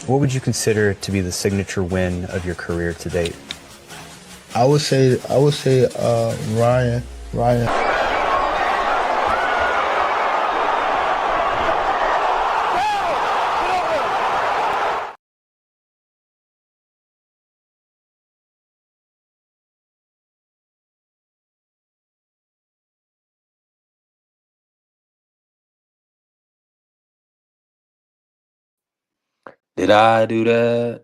What would you consider to be the signature win of your career to date? I would say Ryan. Did I do that?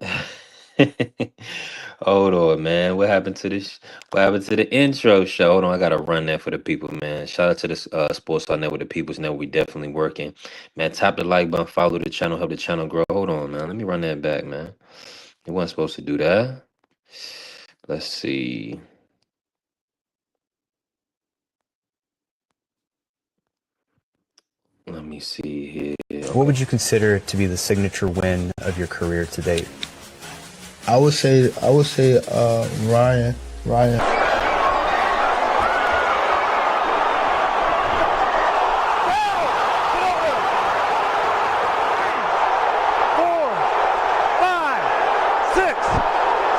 Hold on, man. What happened to this? What happened to the intro show? Hold on, I gotta run that for the people, man. Shout out to this Sports Talk Network, the People's Network. We definitely working, man. Tap the like button, follow the channel, help the channel grow. Hold on, man. Let me run that back, man. You wasn't supposed to do that. Let's see. Let me see here. What Okay. would you consider to be the signature win of your career to date? I would say Ryan. Four, five, six,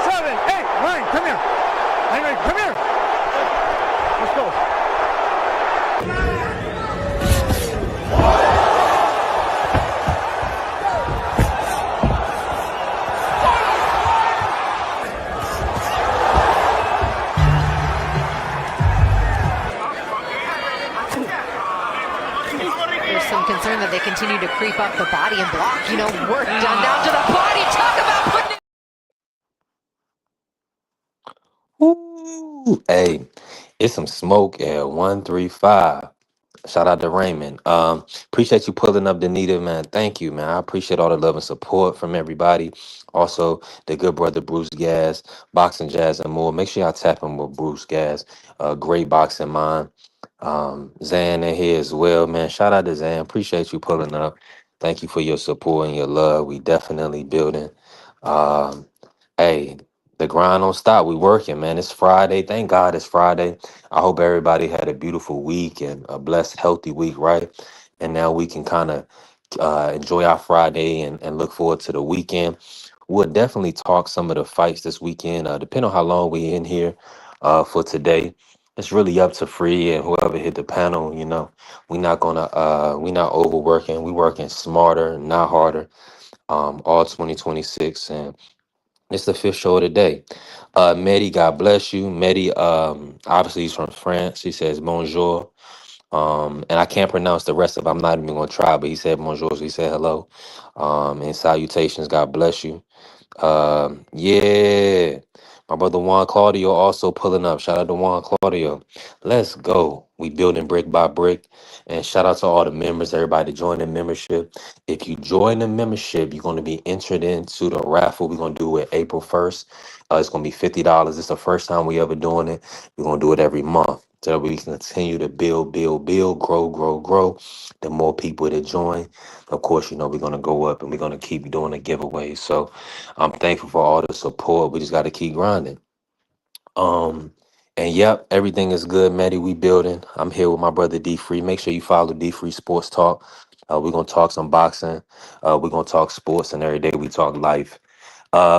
seven, eight. Ryan, come here. Ryan, come here. Let's go. There's some concern that they continue to creep up the body and block, work done down to the body. Talk about putting Ooh, hey, it's some smoke at 135. Shout out to Raymond. Appreciate you pulling up, Danita, man. Thank you, man. I appreciate all the love and support from everybody. Also, the good brother Bruce Gas, Boxing Jazz and more. Make sure y'all tap him with Bruce Gas. Great boxing mind. Zan in here as well, man. Shout out to Zan. Appreciate you pulling up. Thank you for your support and your love. We definitely building. Um, hey, the grind don't stop. We working, man. It's Friday. Thank God it's Friday. I hope everybody had a beautiful week and a blessed, healthy week, right? And now we can kind of enjoy our Friday and look forward to the weekend. We'll definitely talk some of the fights this weekend, depending on how long we in here for today. It's really up to Free and whoever hit the panel. We not overworking. We working smarter, not harder. All 2026, and it's the fifth show of the day. Medi, God bless you. Medi, obviously he's from France. He says bonjour. And I can't pronounce the rest of it. I'm not even gonna try, but he said bonjour, so he said hello. And salutations, God bless you. Yeah. My brother Juan Claudio also pulling up. Shout out to Juan Claudio. Let's go. We building brick by brick. And shout out to all the members, everybody that joined the membership. If you join the membership, you're going to be entered into the raffle. We're going to do it April 1st. It's going to be $50. It's the first time we ever doing it. We're going to do it every month. So that we can continue to build, grow. The more people that join, of course, we're going to go up and we're going to keep doing the giveaways. So I'm thankful for all the support. We just got to keep grinding. Um, and yep, everything is good, Maddie. We building. I'm here with my brother D Free. Make sure you follow D Free Sports Talk. We're gonna talk some boxing. We're gonna talk sports, and every day we talk life.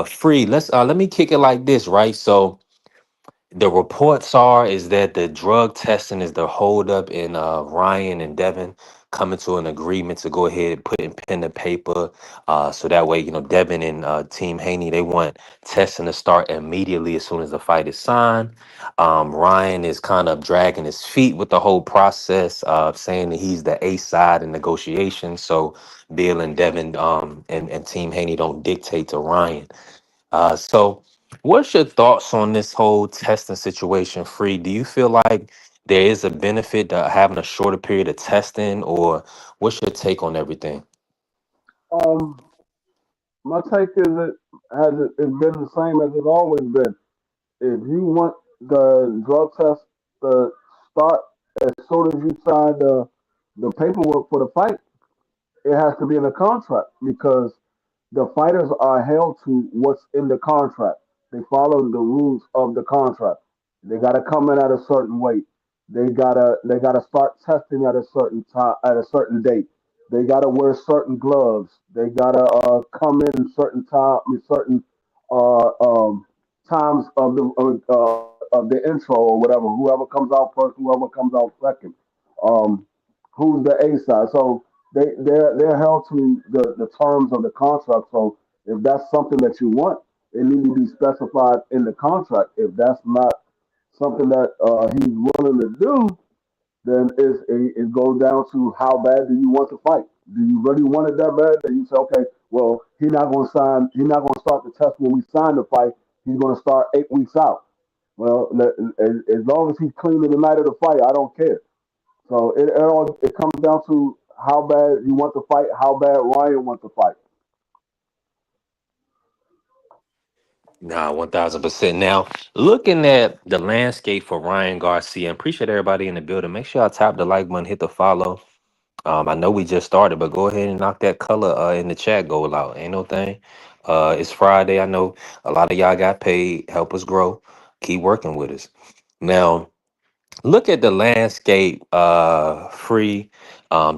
Free. Let me kick it like this, right? So the reports are is that the drug testing is the holdup in Ryan and Devin coming to an agreement to go ahead and put in pen to paper. So that way, Devin and Team Haney, they want testing to start immediately as soon as the fight is signed. Ryan is kind of dragging his feet with the whole process, saying that he's the A side in negotiations. So Bill and Devin and Team Haney don't dictate to Ryan. So, what's your thoughts on this whole testing situation, Free? Do you feel like there is a benefit to having a shorter period of testing, or what's your take on everything? Um, my take is it's been the same as it's always been. If you want the drug test to start as soon as you sign the paperwork for the fight, it has to be in the contract because the fighters are held to what's in the contract. They follow the rules of the contract. They gotta come in at a certain weight. They gotta start testing at a certain time at a certain date. They gotta wear certain gloves. They gotta come in certain certain uh, um, times of the intro or whatever. Whoever comes out first, whoever comes out second. Um, who's the A side? So they're held to the terms of the contract. So if that's something that you want, it needs to be specified in the contract. If that's not something that he's willing to do, then it goes down to how bad do you want to fight? Do you really want it that bad that you say, okay, well, he's not going to start the test when we sign the fight. He's going to start 8 weeks out. Well, as long as he's clean in the night of the fight, I don't care. So it comes down to how bad you want to fight, how bad Ryan wants to fight. Nah, 1000%. Now, looking at the landscape for Ryan Garcia, and appreciate everybody in the building. Make sure y'all tap the like button, hit the follow. I know we just started, but go ahead and knock that color in the chat goal out. Ain't no thing. It's Friday. I know a lot of y'all got paid. Help us grow. Keep working with us. Now, look at the landscape free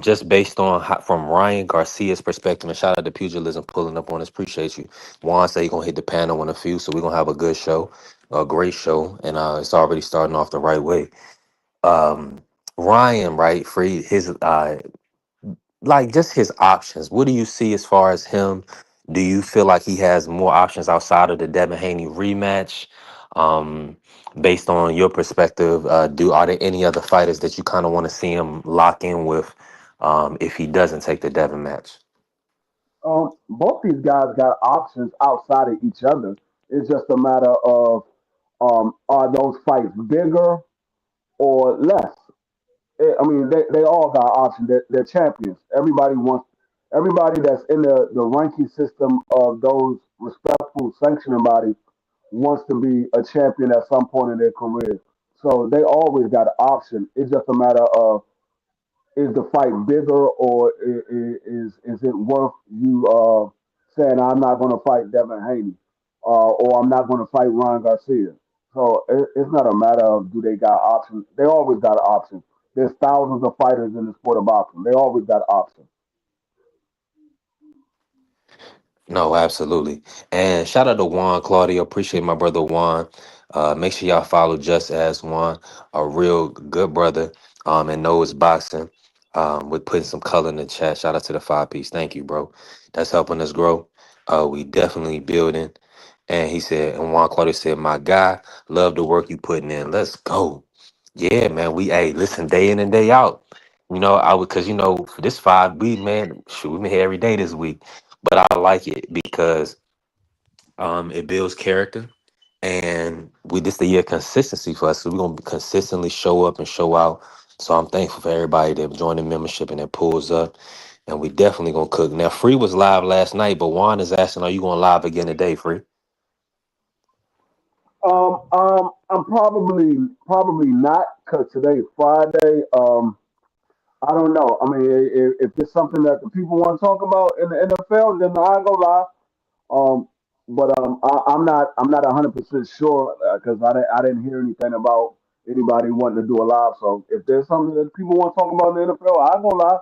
just based on from Ryan Garcia's perspective, and shout out to Pugilism pulling up on us. Appreciate you. Juan said he gonna hit the panel in a few, so we're gonna have a good show, a great show, and it's already starting off the right way. um Ryan, right, free his like just his options. What do you see as far as him? Do you feel like he has more options outside of the Devin Haney rematch? Um, Based on your perspective, are there any other fighters that you kind of want to see him lock in with if he doesn't take the Devin match? Both these guys got options outside of each other. It's just a matter of are those fights bigger or less? I mean, they all got options. They're champions. Everybody that's in the ranking system of those respectful sanctioning bodies wants to be a champion at some point in their career. So they always got an option. It's just a matter of is the fight bigger or is it worth you saying I'm not going to fight Devin Haney or I'm not going to fight Ryan Garcia. So it's not a matter of do they got options. They always got an option. There's thousands of fighters in the sport of boxing. They always got options. No, absolutely. And shout out to Juan Claudio. Appreciate my brother Juan. Make sure y'all follow Just As Juan, a real good brother, and knows boxing. With putting some color in the chat. Shout out to the 5 piece. Thank you, bro. That's helping us grow. We definitely building. And he said, and Juan Claudio said, my guy, love the work you putting in. Let's go. Yeah, man. Hey, listen, day in and day out. I would, cause for this 5 week, man, shoot, we've been here every day this week. But I like it because it builds character, and we this the year of consistency for us. So we're gonna consistently show up and show out. So I'm thankful for everybody that joined the membership and that pulls up. And we definitely gonna cook. Now, Free was live last night, but Juan is asking, are you going live again today, Free? I'm probably not because today's Friday. I don't know. I mean, if it's something that the people want to talk about in the NFL, then I go live. Um, I'm not 100% sure because I didn't hear anything about anybody wanting to do a live. So if there's something that people want to talk about in the NFL, I go live.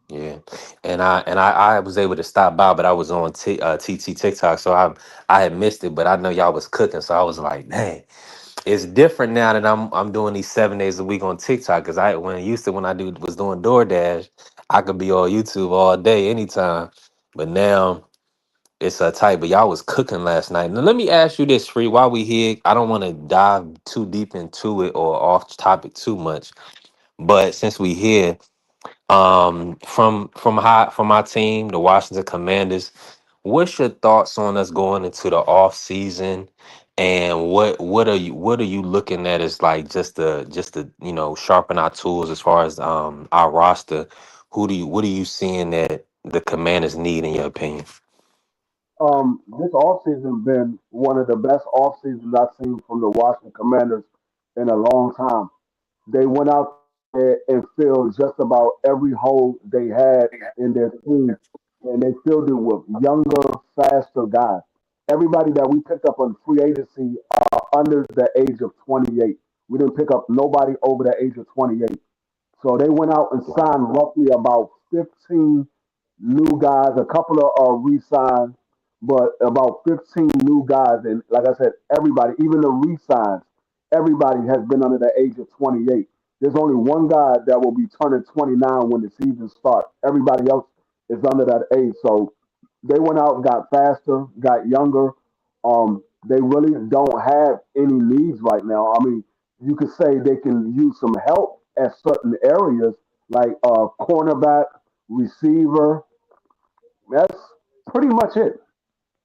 Yeah, and I was able to stop by, but I was on TT TikTok, so I had missed it, but I know y'all was cooking, so I was like, dang, it's different now that I'm doing these 7 days a week on TikTok because when I was doing DoorDash, I could be on YouTube all day, anytime, but now it's tight. But y'all was cooking last night. Now let me ask you this, Free, while we here, I don't want to dive too deep into it or off topic too much, but since we here. From our team, the Washington Commanders, what's your thoughts on us going into the off season, and what are you looking at as like just to sharpen our tools as far as our roster? What are you seeing that the Commanders need in your opinion? This offseason been one of the best off seasons I've seen from the Washington Commanders in a long time. They went out there and filled just about every hole they had in their team, and they filled it with younger, faster guys. Everybody that we picked up on free agency are under the age of 28. We didn't pick up nobody over the age of 28. So they went out and signed roughly about 15 new guys, a couple of re-signs, but about 15 new guys. And like I said, everybody, even the re-signs, everybody has been under the age of 28. There's only one guy that will be turning 29 when the season starts. Everybody else is under that age. So they went out, got faster, got younger. They really don't have any needs right now. I mean, you could say they can use some help at certain areas, like cornerback, receiver. That's pretty much it.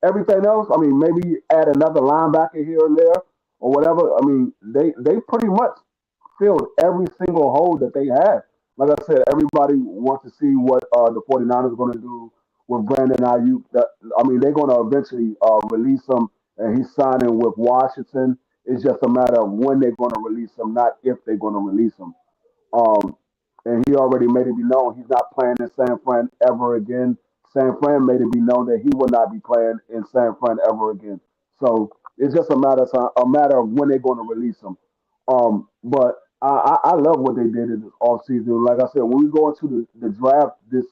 Everything else, I mean, maybe add another linebacker here and there or whatever. I mean, they pretty much filled every single hole that they had. Like I said, everybody wants to see what the 49ers are going to do with Brandon Ayuk. I mean, they're going to eventually release him, and he's signing with Washington. It's just a matter of when they're going to release him, not if they're going to release him. Um, and he already made it be known he's not playing in San Fran ever again. San Fran made it be known that he will not be playing in San Fran ever again. So it's just a matter of when they're going to release him. But I love what they did in this offseason. Like I said, when we go into the draft this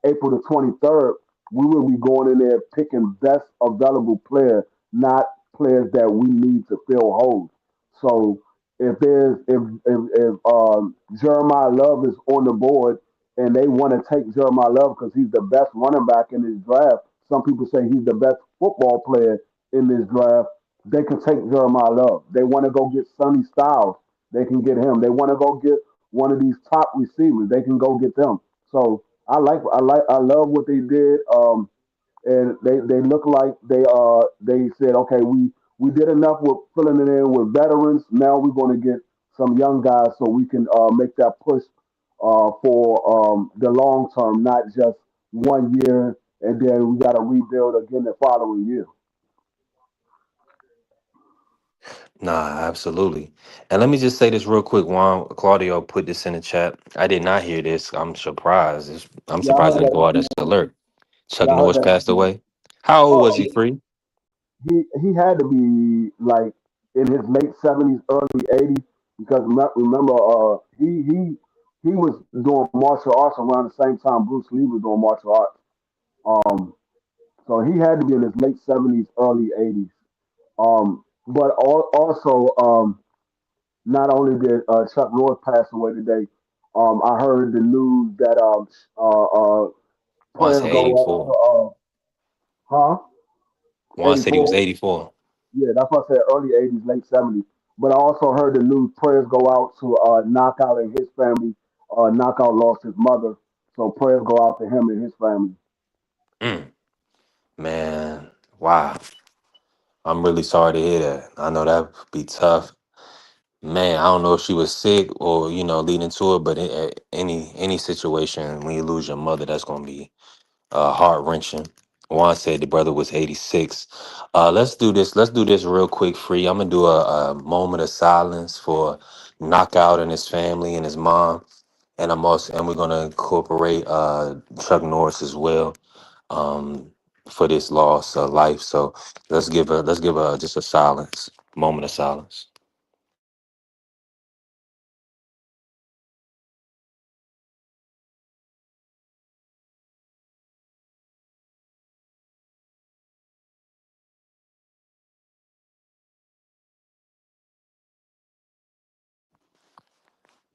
April the 23rd, we will be going in there picking best available player, not players that we need to fill holes. So if Jeremiah Love is on the board and they want to take Jeremiah Love because he's the best running back in this draft, some people say he's the best football player in this draft. They can take Jeremiah Love. They want to go get Sonny Styles. They can get him. They want to go get one of these top receivers. They can go get them. So I love what they did. And they look like they said, okay, we did enough with filling it in with veterans. Now we're going to get some young guys so we can make that push for the long term, not just 1 year and then we got to rebuild again the following year. Nah, absolutely. And let me just say this real quick. Juan Claudio put this in the chat. I did not hear this. I'm surprised. I'm Yeah, I surprised heard it didn't go out that. as an alert. Chuck Yeah, I heard Norris passed that. away. How old was Oh, he, Free? he had to be like in his late 70s, early 80s because remember he was doing martial arts around the same time Bruce Lee was doing martial arts. Um, so he had to be in his late 70s, early 80s. But also, not only did Chuck Norris pass away today, I heard the news that Juan prayers said go out 84. to huh Juan said he was 84. 84. Yeah, that's what I said. Early 80s, late 70s. But I also heard the news. Prayers go out to Knockout and his family. Knockout lost his mother, so prayers go out to him and his family. Mm, man, wow. I'm really sorry to hear that. I know that would be tough. Man, I don't know if she was sick or, leading to it, but any situation when you lose your mother, that's going to be heart wrenching. Juan said the brother was 86. Let's do this. Let's do this real quick, Free. I'm gonna do a moment of silence for Knockout and his family and his mom, and we're gonna incorporate Chuck Norris as well um, for this loss of life. So let's give a just a silence moment of silence.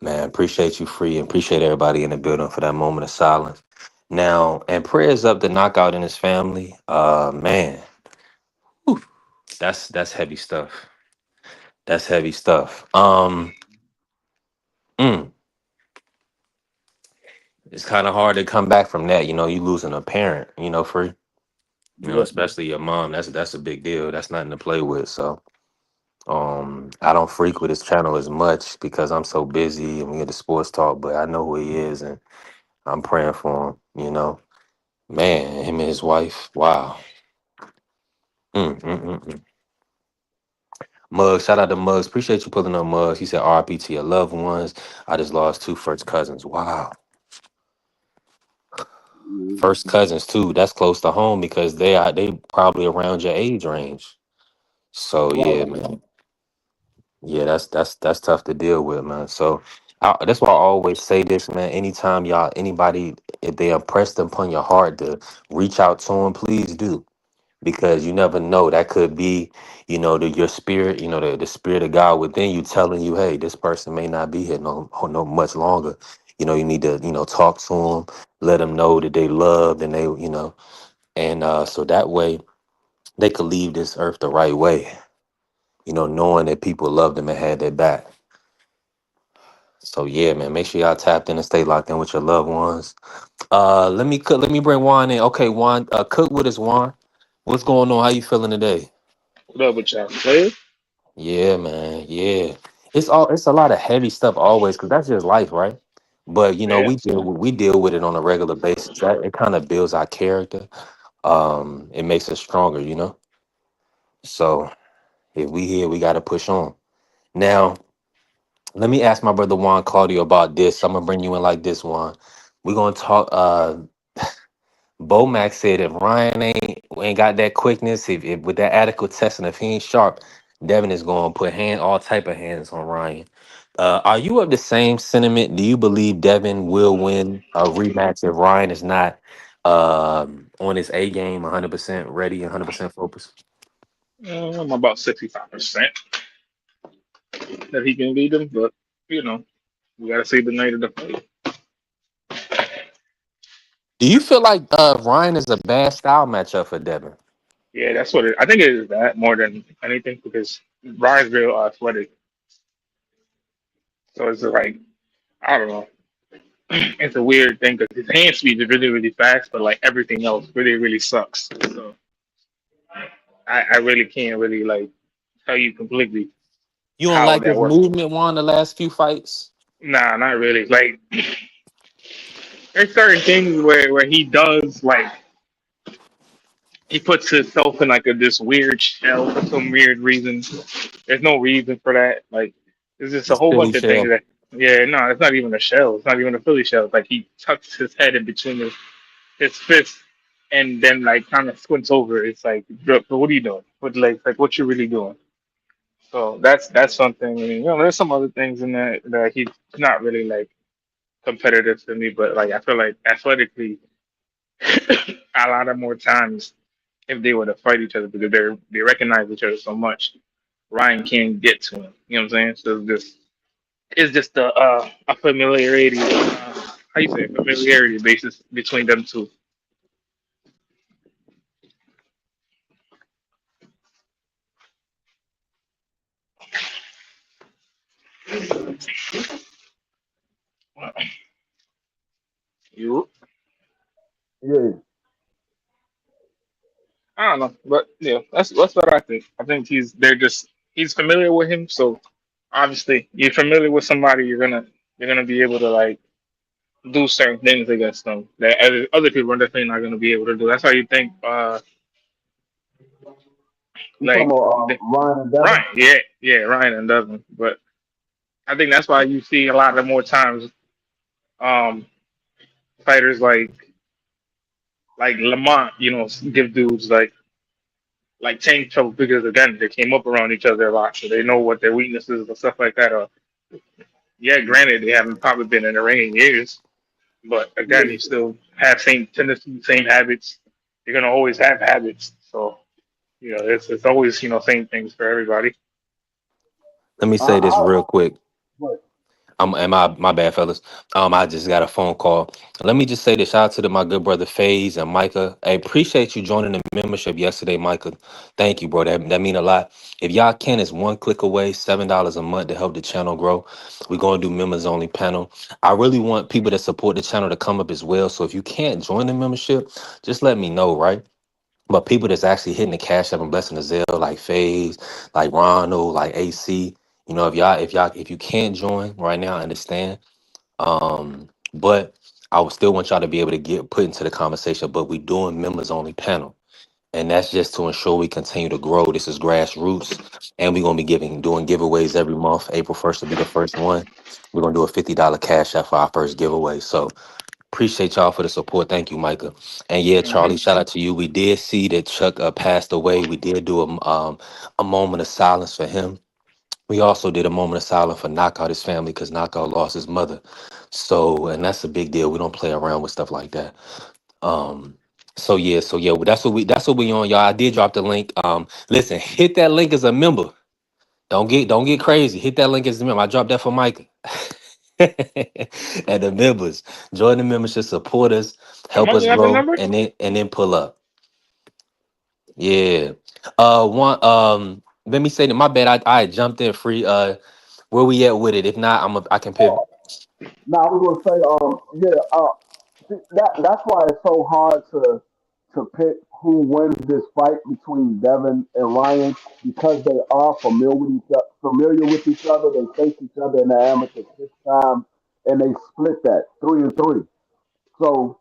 Man, appreciate you, Free, and appreciate everybody in the building for that moment of silence. Now, and prayers up to Knockout and his family. Man, whew, that's heavy stuff. That's heavy stuff. Mm, it's kind of hard to come back from that. You losing a parent. Free. Yeah, Especially your mom. That's a big deal. That's nothing to play with. So, I don't frequent his channel as much because I'm so busy and we get the sports talk. But I know who he is, and I'm praying for him. Man, him and his wife. Wow. Mm. Muggs, shout out to Muggs. Appreciate you pulling up, Muggs. He said RIP to your loved ones. I just lost two first cousins. Wow. yeah. First cousins too. That's close to home because they probably around your age range. So Right. yeah, man. Yeah, that's tough to deal with, man. So That's why I always say this, man. Anytime y'all, anybody, if they impress upon your heart to reach out to them, please do, because you never know. That could be, your spirit, the spirit of God within you telling you, hey, this person may not be here no much longer. You need to, talk to them, let them know that they loved, and so that way they could leave this earth the right way. Knowing that people loved them and had their back. So yeah, man, make sure y'all tapped in and stay locked in with your loved ones. Let me bring Juan in. Okay, Juan, cook with us, Juan. What's going on? How you feeling today? What up with y'all, players? Yeah, man. Yeah. It's a lot of heavy stuff always, because that's just life, right? But Yeah. we deal with it on a regular basis. That it kind of builds our character. It makes us stronger. So if we here, we gotta push on. Now, let me ask my brother Juan Claudio about this. I'm gonna bring you in like this, Juan. We're gonna talk. Bo Max said if Ryan ain't got that quickness, if with that adequate testing, if he ain't sharp, Devin is gonna put all type of hands on Ryan. Are you of the same sentiment? Do you believe Devin will win a rematch if Ryan is not on his A game, 100% ready, 100% focused? I'm about 65% that he can beat them, but you know, we gotta see the night of the fight. Do you feel like Ryan is a bad style matchup for Devin? Yeah, that's what I think it is, that more than anything, because Ryan's real athletic. So it's like, I don't know. It's a weird thing because his hand speed is really, really fast, but like everything else really, really sucks. So I really can't really like tell you completely You don't how like that his works. movement, Juan, the last few fights? Nah, not really. Like there's certain things where he does like he puts himself in like this weird shell for some weird reason. There's no reason for that. Like there's just a His whole Philly bunch of things shell. that yeah, no, it's not even a shell. It's not even a Philly shell. It's like he tucks his head in between his fists and then like kind of squints over. It's like, bro, what are you doing? Like what you really doing? So that's something. I mean, there's some other things in there that he's not really like competitive to me, but like I feel like athletically, a lot of more times if they were to fight each other because they recognize each other so much, Ryan can't get to him. You know what I'm saying? So it's just a familiarity. How you say it? Familiarity basis between them two. You, Yeah, I don't know, but yeah, that's what I think. I think he's familiar with him, so obviously you're familiar with somebody, you're gonna be able to like do certain things against them that other people are definitely not gonna be able to do. That's how you think. you talking Like about Ryan and Devin? Ryan, yeah, Ryan and Devin. But I think that's why you see a lot of more times um fighters like Lamont, give dudes like tank trouble because again they came up around each other a lot, so they know what their weaknesses and stuff like that are. Yeah, granted they haven't probably been in the ring in years, but again you still have same tendencies, same habits. You're gonna always have habits, so it's always same things for everybody. Let me I, say this I, real quick. but And my bad, fellas. I just got a phone call. Let me just say this. Shout out to my good brother FaZe and Micah. I appreciate you joining the membership yesterday, Micah. Thank you, bro. That mean a lot. If y'all can, it's one click away, $7 a month to help the channel grow. We're gonna do members only panel. I really want people that support the channel to come up as well. So if you can't join the membership, just let me know, right? But people that's actually hitting the cash app and blessing the Zelle, like FaZe, like Ronald, like AC. If you can't join right now, I understand. But I would still want y'all to be able to get put into the conversation. But we doing members only panel. And that's just to ensure we continue to grow. This is grassroots. And we're gonna be doing giveaways every month. April 1st will be the first one. We're gonna do a $50 cash app for our first giveaway. So appreciate y'all for the support. Thank you, Micah. And yeah, Hmm. Charlie, shout out to you. We did see that Chuck passed away. We did do a moment of silence for him. We also did a moment of silence for Knockout, his family, because Knockout lost his mother. So, and that's a big deal. We don't play around with stuff like that. Um, so yeah, that's what we on, y'all. I did drop the link. Listen, hit that link as a member. Don't get crazy. Hit that link as a member. I dropped that for Micah. And the members. Join the membership, support us, Am help I us got the grow, number? and then pull up. Yeah. One let me say that my bad. I jumped in free. Where we at with it? If not, I can pivot. Now I was gonna say, yeah, see, that's why it's so hard to pick who wins this fight between Devin and Ryan because they are familiar with each other. They faced each other in the amateur 6 times, and they split that 3-3. So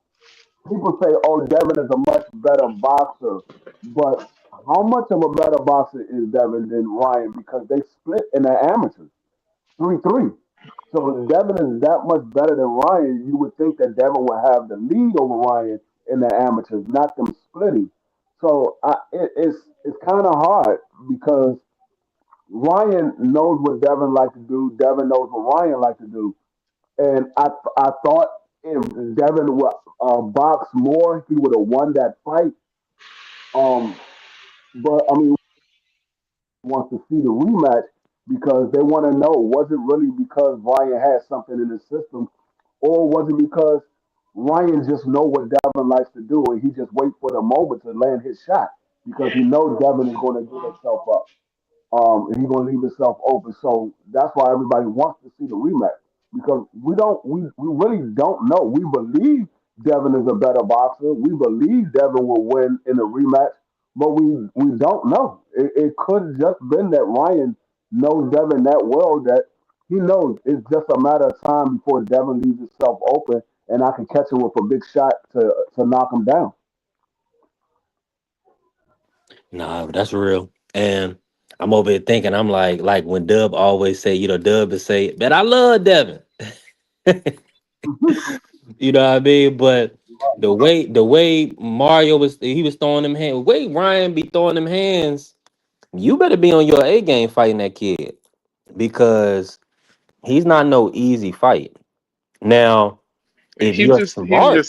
people say, "Oh, Devin is a much better boxer," but how much of a better boxer is Devin than Ryan? Because they split in the amateurs. 3-3. So if Devin is that much better than Ryan, you would think that Devin would have the lead over Ryan in the amateurs, not them splitting. So it's kind of hard because Ryan knows what Devin like to do. Devin knows what Ryan like to do. And I thought if Devin would box more, he would have won that fight. Um, but I mean, wants to see the rematch because they want to know, was it really because Ryan had something in his system, or was it because Ryan just know what Devin likes to do and he just wait for the moment to land his shot because he knows Devin is going to give himself up, and he's going to leave himself open. So that's why everybody wants to see the rematch because we really don't know. We believe Devin is a better boxer. We believe Devin will win in a rematch, but we don't know. It could have just been that Ryan knows Devin that well that he knows it's just a matter of time before Devin leaves himself open and I can catch him with a big shot to knock him down. Nah, that's real. And I'm over here thinking, I'm like when Dub always say, Dub would say, "Man, I love Devin." You know what I mean? But the way Mario was throwing them hands, the way Ryan be throwing them hands, you better be on your A game fighting that kid because he's not no easy fight. Now, And if you're smart,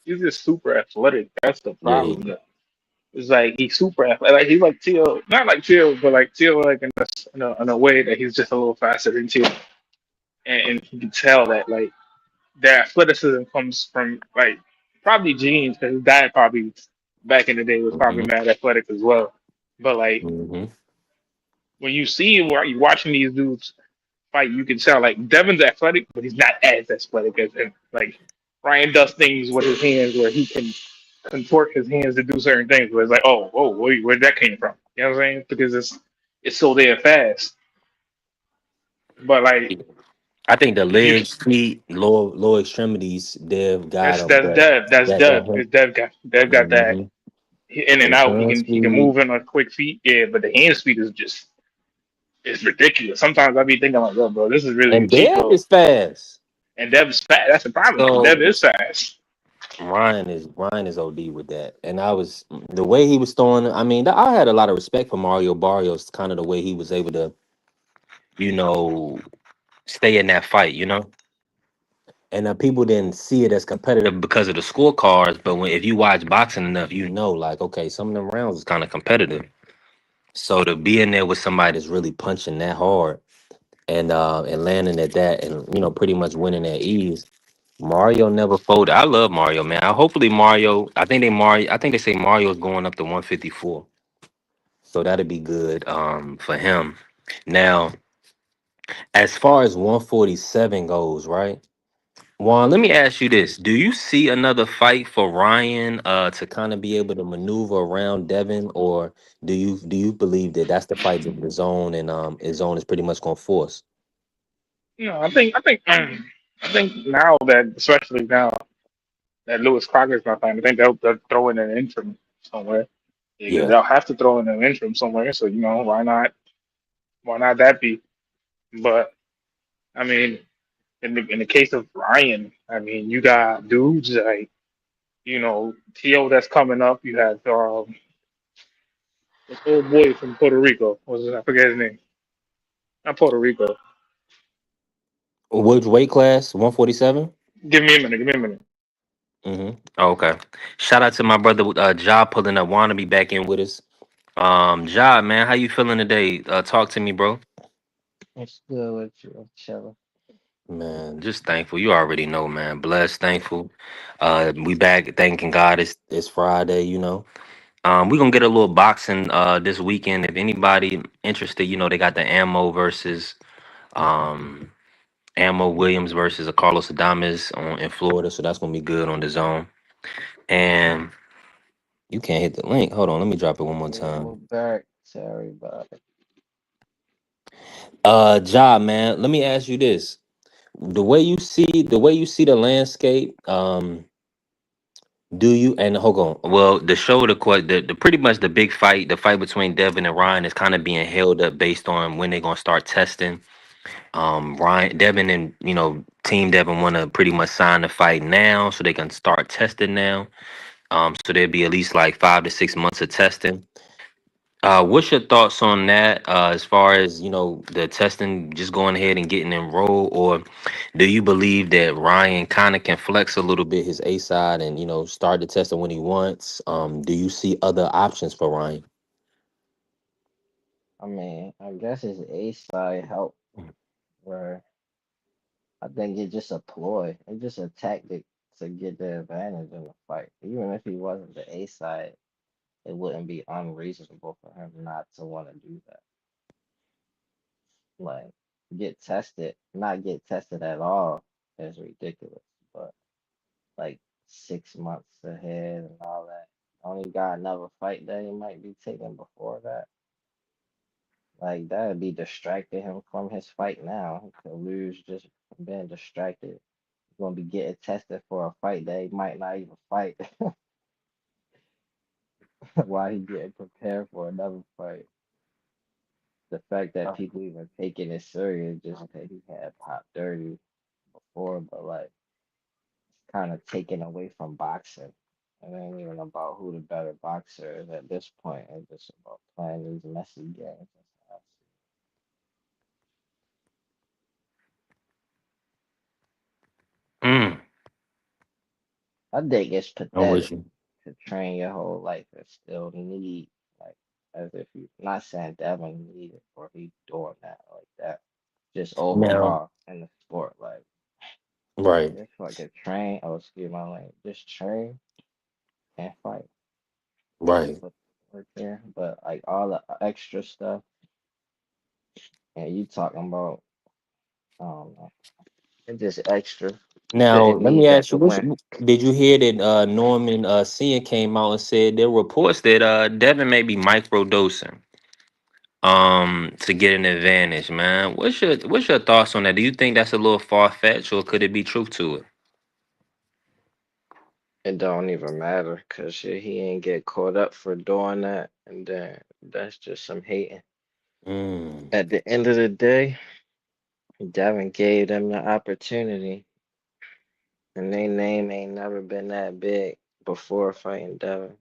he's just super athletic. That's the yeah, problem. It's like he's super athletic. Like he's like Teal, not like Teal, but like Teal, like in a way that he's just a little faster than Teal, and you can tell that like their athleticism comes from like probably genes because his dad probably back in the day was probably hmm mad athletic as well. But like hmm when you see him, while you're watching these dudes fight, you can tell like Devin's athletic, but he's not as athletic as and, like Ryan does things with his hands where he can contort his hands to do certain things. Where it's like, oh, wait, where that came from? You know what I'm saying? Because it's so damn fast. But like I think the if you legs, feet, lower extremities, they've got them. that's Dev, that's Dev. That It's Dev got that hmm in and His out. hand He can speed move in on quick feet. Yeah, but the hand speed is just it's ridiculous. Sometimes I be thinking like, oh, bro, this is really and cheap Dev code. is fast. And Dev's fast. That's the problem because Dev So is fast. Ryan is OD with that. And I was the way he was throwing. I mean, I had a lot of respect for Mario Barrios, kind of the way he was able to, you know, stay in that fight. And people didn't see it as competitive because of the scorecards. But if you watch boxing enough, like, okay, some of them rounds is kind of competitive. So to be in there with somebody that's really punching that hard and landing at that and pretty much winning at ease. Mario never folded. I love Mario, man. Hopefully Mario. I think they say Mario's going up to 154, so that'd be good for him. Now, as far as 147 goes, right? Juan, let me ask you this: do you see another fight for Ryan to kind of be able to maneuver around Devin, or do you believe that that's the fight that the zone and his zone is pretty much going to force? I think now that especially now that Lewis Crocker's not playing, I think they'll throw in an interim somewhere. Yeah, Yeah. they'll have to throw in an interim somewhere. So why not? Why not that be? But I mean, in the case of Ryan, I mean, you got dudes like Tio that's coming up. You have this old boy from Puerto Rico. I forget his name. Not Puerto Rico. Which weight class? 147. Give me a minute. Give me a minute. Mm-hmm. Oh, okay. Shout out to my brother Ja pulling up. Want to be back in with us. Ja, man, how you feeling today? Talk to me, bro. What's good with you? I'm chilling. Man, just thankful. You already know, man. Blessed, thankful. We back thanking God. It's Friday, you know. We're gonna get a little boxing this weekend. If anybody interested, you know, they got the um Ammo Williams versus a Carlos Adames in Florida, so that's gonna be good on the zone. And you can't hit the link. Hold on, let me drop it one more Yeah, time. Mubarak to everybody. Ja, man, let me ask you this. The way you see the landscape, do you and hold on. Well, the show the pretty much the big fight, the fight between Devin and Ryan is kind of being held up based on when they're gonna start testing. Ryan Devin and Team Devin wanna pretty much sign the fight now so they can start testing now. So there'd be at least like 5 to 6 months of testing. What's your thoughts on that? As far as the testing, just going ahead and getting enrolled, or do you believe that Ryan kind of can flex a little bit his A side and start the testing when he wants? Do you see other options for Ryan? I mean, I guess his A side help where I think it's just a ploy. It's just a tactic to get the advantage in the fight. Even if he wasn't the A side, it wouldn't be unreasonable for him not to want to do that. Like get tested, not get tested at all is ridiculous. But like 6 months ahead and all that. Only got another fight that he might be taking before that. Like that would be distracting him from his fight now. He could lose just from being distracted. He's gonna be getting tested for a fight that he might not even fight while he getting prepared for another fight. The fact that people even taking it serious just because he had Pop Dirty before, but like it's kind of taken away from boxing. It ain't even about who the better boxer is at this point. It's just about playing these messy games. Mm, I think it's I'm with pathetic you. to train your whole life and still need like as if you not saying Devin need it or he doing that like that. Just Now, overall in the sport, like right, just fucking train. Oh, excuse my language. Just train and fight. right. Put work there, but like all the extra stuff, and you talking about, I don't know, it's just extra. You Now, shouldn't let me need that ask to you, win. did you hear that Norman Cian came out and said there were reports that Devin may be microdosing to get an advantage, man. What's your thoughts on that? Do you think that's a little far fetched or could it be truth to it? It don't even matter because he ain't get caught up for doing that, and then that's just some hating. Mm, At the end of the day, Devin gave them the opportunity, and their name ain't never been that big before fighting Devin.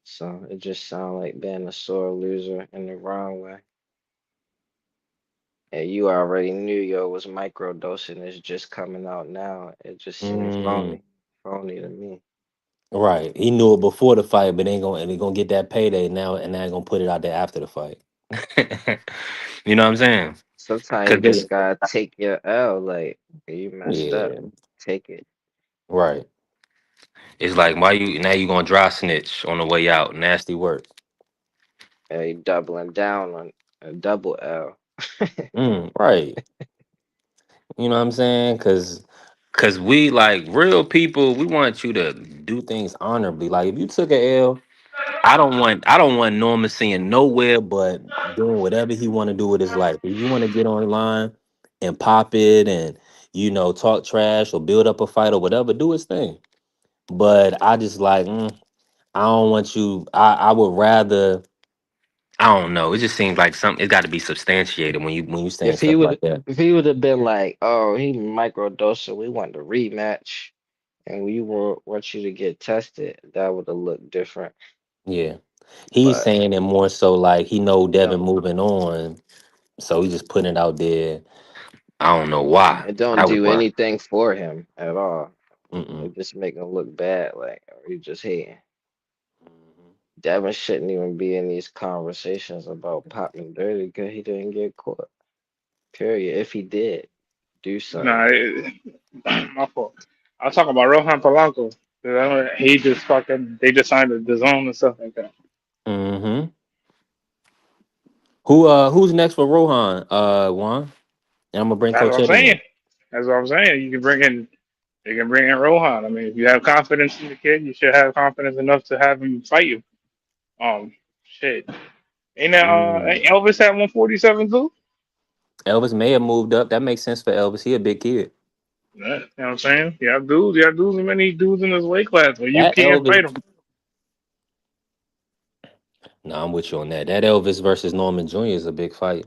So it just sound like being a sore loser in the wrong way. And you already knew yo was microdosing. It's just coming out now. It just seemed mm, phony to me. right. He knew it before the fight, but ain't gonna get that payday now, and now gonna put it out there after the fight. You know what I'm saying? Sometimes Cause you just gotta take your L. Like you messed up, yeah, take it. right. It's like why you gonna dry snitch on the way out? Nasty work. And you doubling down on a double L. Right. You know what I'm saying? Cause we like real people, we want you to do things honorably. Like if you took a L, I don't want Norman seeing nowhere but doing whatever he want to do with his life. If you want to get online and pop it and talk trash or build up a fight or whatever, do his thing. But I just like I don't want you. I would rather. I don't know. It just seems like something. It got to be substantiated when you saying If he stuff like would, that. if he would have been like, "Oh, he microdosing, we want the rematch, and want you to get tested," that would have looked different. Yeah, he's But saying it more so like he know Devin no, moving on, So he just putting it out there. I don't know why. It don't That was do why. anything for him at all. Mm-mm. It just make him look bad, like, or he just hating. Mhm. Devin shouldn't even be in these conversations about popping dirty because he didn't get caught. Period. If he did, do something. Nah, my fault. I was talking about Rohan Polanco. 'Cause he just fucking. They just signed the zone and stuff like that. Mm-hmm. Who's next for Rohan? Juan. And I'm gonna bring That's what Coach I'm Eddie saying. in. That's what I'm saying. You can bring in. They can bring in Rohan. I mean, if you have confidence in the kid, you should have confidence enough to have him fight you. Shit. Ain't that Mm. Elvis at 147 too? Elvis may have moved up. That makes sense for Elvis. He a big kid. Yeah, you know what I'm saying? You have dudes, and many dudes in this weight class, but you That can't Elvis. fight them. No, I'm with you on that. That Elvis versus Norman Jr. is a big fight.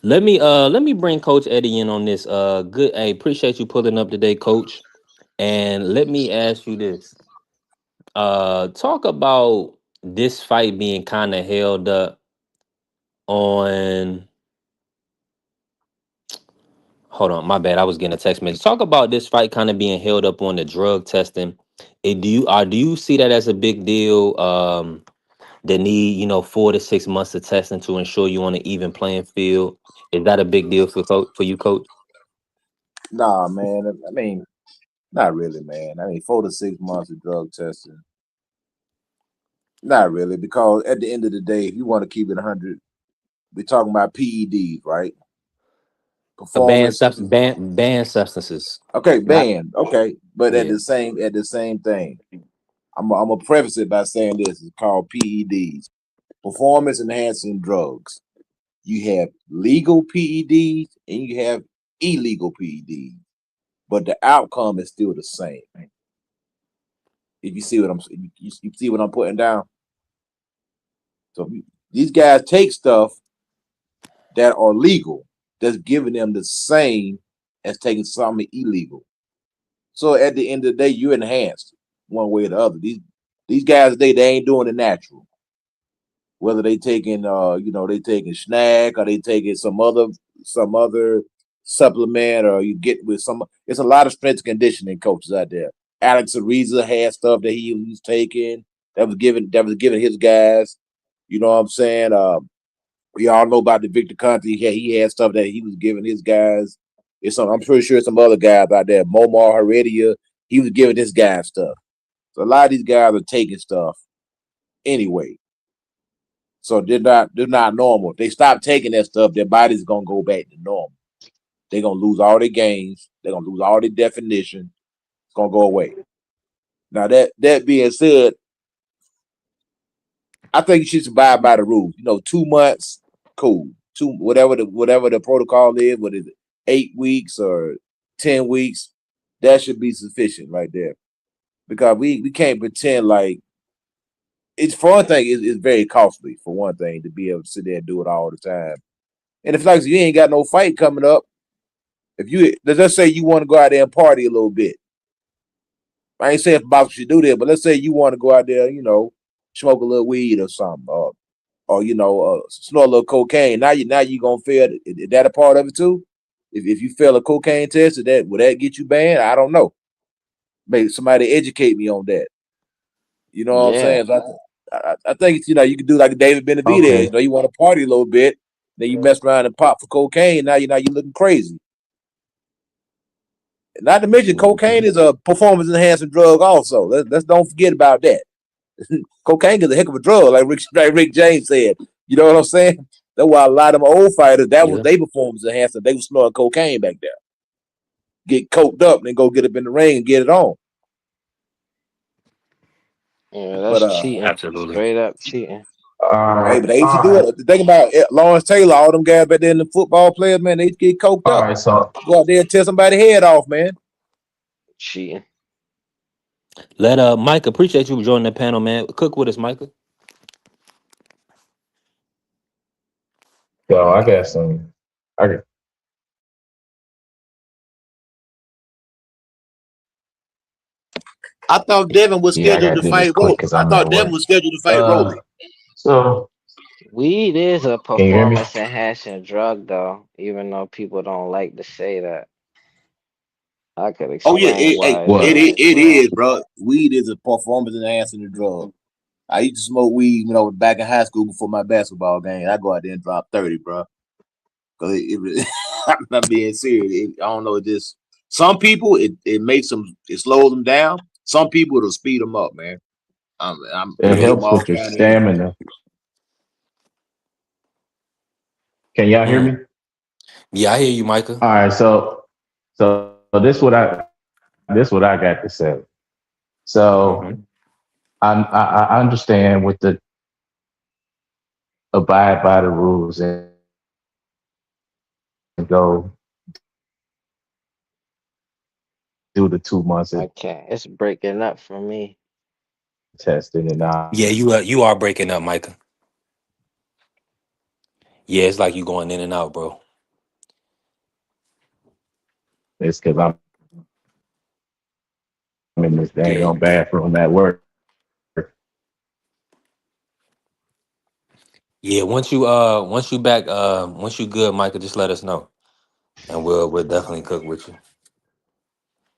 Let me bring Coach Eddie in on this. Good. Hey, appreciate you pulling up today, Coach. And let me ask you this. Talk about this fight being kind of held up on. Hold on, my bad. I was getting a text message. Talk about this fight kind of being held up on the drug testing. Do you see that as a big deal? They need 4 to 6 months of testing to ensure you on an even playing field. Is that a big deal for you, Coach? Nah, man. I mean, not really, man. I mean, 4 to 6 months of drug testing. Not really, because at the end of the day, if you want to keep it 100, we're talking about PEDs, right? Banned Performance. substance, banned substances. Okay, Not banned. Okay, but at yeah. the same thing, I'm gonna preface it by saying this: it's called PEDs, performance enhancing drugs. You have legal PEDs and you have illegal PEDs, but the outcome is still the same. If you see what you see what I'm putting down. So these guys take stuff that are legal that's giving them the same as taking something illegal. So at the end of the day, you're enhanced one way or the other. These guys they ain't doing it natural. Whether they taking they taking snack or they taking some other supplement or you get with some. It's a lot of strength and conditioning coaches out there. Alex Ariza had stuff that he was taking that was given his guys. You know what I'm saying? We all know about the Victor Conte. He had stuff that he was giving his guys. I'm pretty sure some other guys out there. Momar Heredia, he was giving his guys stuff. So a lot of these guys are taking stuff anyway. So they're not normal. If they stop taking that stuff, their body's gonna go back to normal. They're gonna lose all their gains. They're gonna lose all their definition. It's gonna go away. Now that being said, I think you should abide by the rules. 2 months, cool. Whatever the protocol is, what is it, 8 weeks or 10 weeks, that should be sufficient right there. Because we can't pretend like it's for one thing, it's very costly for one thing to be able to sit there and do it all the time. And if like you ain't got no fight coming up, let's say you want to go out there and party a little bit. I ain't saying boxers should do that, but let's say you want to go out there, smoke a little weed or something, or snort a little cocaine. Now you gonna fail. Is that a part of it too? If you fail a cocaine test, would that get you banned? I don't know. Maybe somebody educate me on that. You know what I'm Yeah. saying? So I think you can do like David Benavidez. Okay. You want to party a little bit, then you mess around and pop for cocaine. Now you're looking crazy. Not to mention, cocaine is a performance enhancing drug. Also, let's don't forget about that. Cocaine is a heck of a drug, like Rick James said. You know what I'm saying? That's why a lot of them old fighters, that was Yeah. their performance enhancing. They was snorting cocaine back there. Get coked up and then go get up in the ring and get it on. Yeah, But that's cheating. Absolutely. Straight up cheating. hey, but they All used to do right. it. Think about it, Lawrence Taylor, all them guys back there in the football players, man, they used to get coked All up. right. So Go out there and tear somebody's head off, man. Cheating. Let Mike, appreciate you joining the panel, man. Cook with us, Micah. I got some. I I thought Devin was Yeah, I scheduled gotta to do this fight quick Rolly. because I I'm at thought Devin work. was scheduled to fight Uh, Rolly. so Weed is a Can you hear me? performance enhancing drug, though, even though people don't like to say that. I could Oh yeah, explain why it What? is. it is, bro. Weed is a performance enhancing drug. I used to smoke weed, back in high school before my basketball game. I go out there and drop 30, bro. Cause I'm not being serious. I don't know. It just some people it makes them, it slows them down. Some people it'll speed them up, man. It It'll give them helps all with your kind of stamina. Can y'all hear me? Yeah, I hear you, Micah. All right, so this what I got to say. So Mhm. I understand with the abide by the rules and go do the 2 months I of can't. It's breaking up for me. testing and all. Yeah, you are breaking up, Micah. Yeah, it's like you going in and out, bro. It's because I'm in this dang Yeah. on bathroom at work. Yeah, once you back, once you good, Micah, just let us know. And we'll definitely cook with you.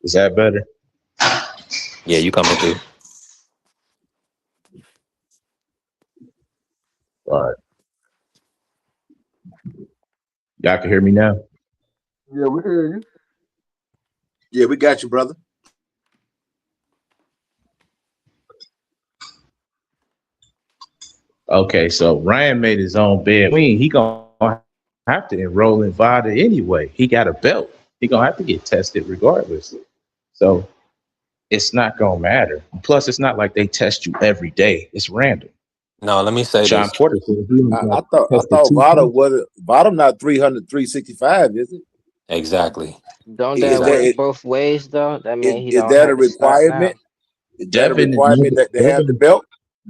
Is that better? Yeah, you coming through. All right. Y'all can hear me now? Yeah, we hear you. Yeah, we got you, brother. Okay, so Ryan made his own bed. He gonna have to enroll in VADA anyway. He got a belt. He gonna have to get tested regardless. So it's not gonna matter. Plus, it's not like they test you every day. It's random. No, let me say Sean this. Porter said he only I got thought tested 2 Vada times. was Vada not 300, 365, is it? Exactly. Don't that Is work Exactly. both ways, though? That means he is don't that a have to stop now. requirement? Is that a requirement that they have the belt?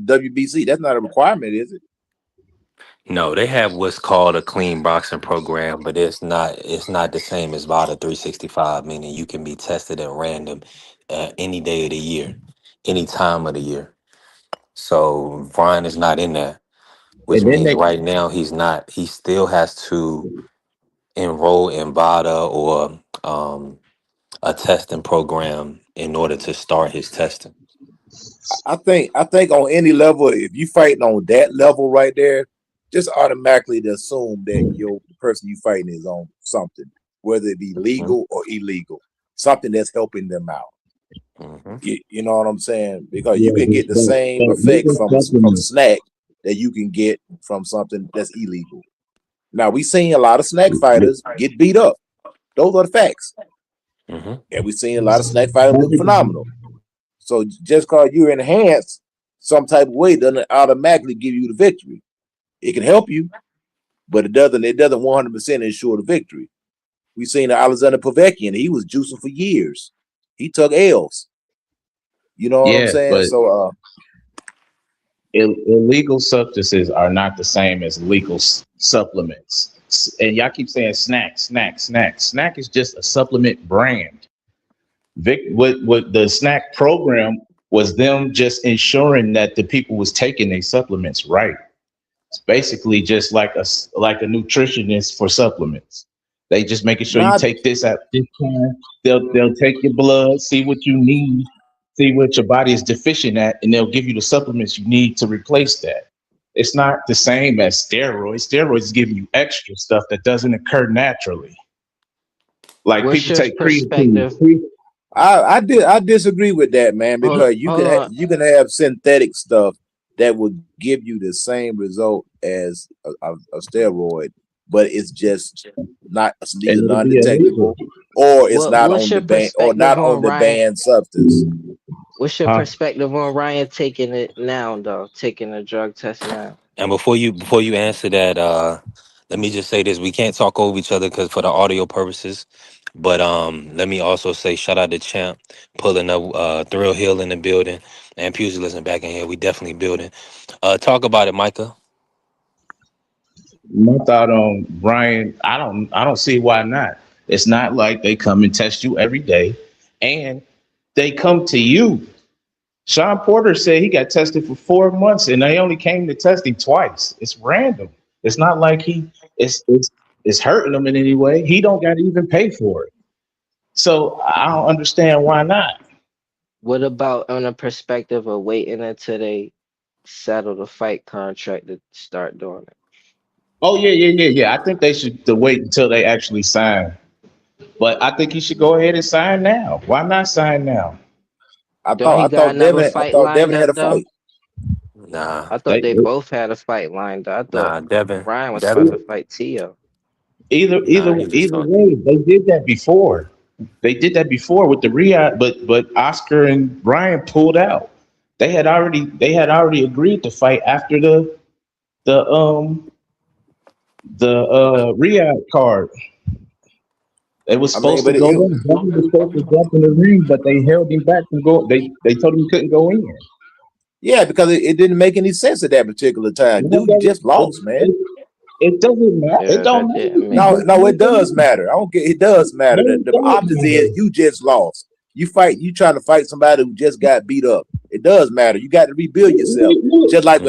WBC, that's not a requirement, is it? No, they have what's called a clean boxing program, but it's not the same as VADA 365, meaning you can be tested at random any day of the year, any time of the year. So Brian is not in that, which And then means they right now he still has to enroll in VADA or a testing program in order to start his testing. I think on any level, if you fighting on that level right there, just automatically to assume that the person you fighting is on something, whether it be legal or illegal, something that's helping them out. Mm-hmm. You know what I'm saying? Because you yeah, can get the same but effect legal from a supplements. snack that you can get from something that's illegal. Now we seen a lot of snack fighters get beat up. Those are the facts. Mm-hmm. And we seen a lot of snack fighters look phenomenal. So just because you're enhanced some type of way doesn't automatically give you the victory. It can help you, but it doesn't 100% ensure the victory. We seen Alexander Povetkin, he was juicing for years. He took L's. You know what I'm Yeah, saying? but So illegal substances are not the same as legal supplements. And y'all keep saying snack. Snack is just a supplement brand. What the snack program was them just ensuring that the people was taking their supplements right. It's basically just like a nutritionist for supplements. They just making sure you not take this at this time. They'll take your blood, see what you need, see what your body is deficient at, and they'll give you the supplements you need to replace that. It's not the same as steroids. Steroids is giving you extra stuff that doesn't occur naturally. Like What's people your take creatine. perspective? I disagree with that, man, because Hold on. you can have synthetic stuff that would give you the same result as a steroid, but it's just it's And either it'll be non-detectable illegal. or it's not What's on your the ban or perspective not on on the Ryan? banned substance. What's your Huh? perspective on Ryan taking it now, though? Taking the drug test now? And before you answer that, let me just say this: we can't talk over each other because for the audio purposes. But let me also say shout out to Champ pulling up, Thrill Hill in the building, and Pugilism back in here. We definitely building. Talk about it, Micah. My thought on Brian, I don't see why not. It's not like they come and test you every day, and they come to you. Sean Porter said he got tested for 4 months and they only came to testing twice. It's random. It's not like it's hurting him in any way. He don't got to even pay for it. So I don't understand why not. What about on a perspective of waiting until they settle the fight contract to start doing it? Oh yeah. I think they should wait until they actually sign. But I think he should go ahead and sign now. Why not sign now? I Don't he thought got another I fight thought lined Devin had up a though? fight. Nah, I thought They, they both had a fight lined up. I thought Devin, Ryan was supposed to Devin. fight Tio. either Nah, either he just either on. way, they did that before. They did that before with the Riyadh, but Oscar and Brian pulled out. They had already agreed to fight after the Riyadh card. It was I mean, supposed to but go in. Devin was supposed to jump in the ring, but they held him back from going. They told him he couldn't go in. yeah, because it didn't make any sense at that particular time. Dude, you just lost, man. It doesn't matter. It Yeah, don't that matter. didn't make No, sense. no, it does matter. I don't get. It does matter. No, it The don't opposite matter. is you just lost. You trying to fight somebody who just got beat up. It does matter. You got to rebuild yourself. Just like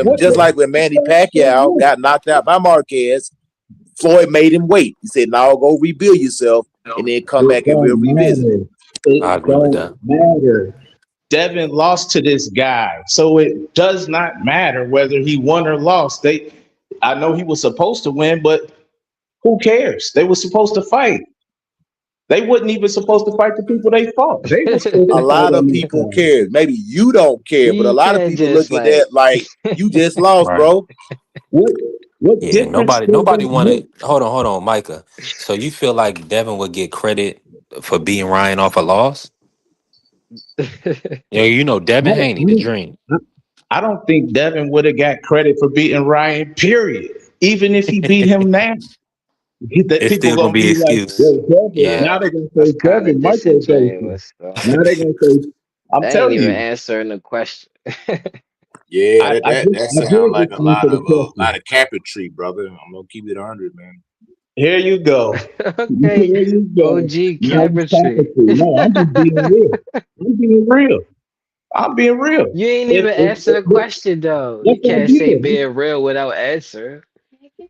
when Manny Pacquiao got knocked out by Marquez, Floyd made him wait. He said, "Now go rebuild yourself, and then come back and we'll revisit." I agree with that. Matter. Devin lost to this guy, so it does not matter whether he won or lost. I know he was supposed to win, but who cares? They were supposed to fight. They wasn't even supposed to fight the people they fought. They were supposed to A lot of people care. Maybe you don't care, but a You lot of can't people look just at that like you just lost, Right. bro. What Yeah, difference nobody does it wanted. make? Hold on, Micah. So you feel like Devin would get credit for beating Ryan off a loss? Yeah, you know Devin Haney, the dream. I don't think Devin would have got credit for beating Ryan, period. Even if he beat him now. It's People still gonna gonna be be like, excuse. Devin. Yeah. Now they're gonna That's say kind of Devin, Michael Jackson. disingenuous, though. Now they're gonna say, I'm That ain't telling even you. answering the question. Yeah, I that did sounds like a answer lot the of question. carpentry, brother. I'm gonna keep it 100, man. Here you go. Okay, Here you go. OG Now you cabinetry. carpentry. No, I'm just being real. I'm being real. I'm being real. You ain't even answer the question though. Yes, You I can't say did. being real without answering.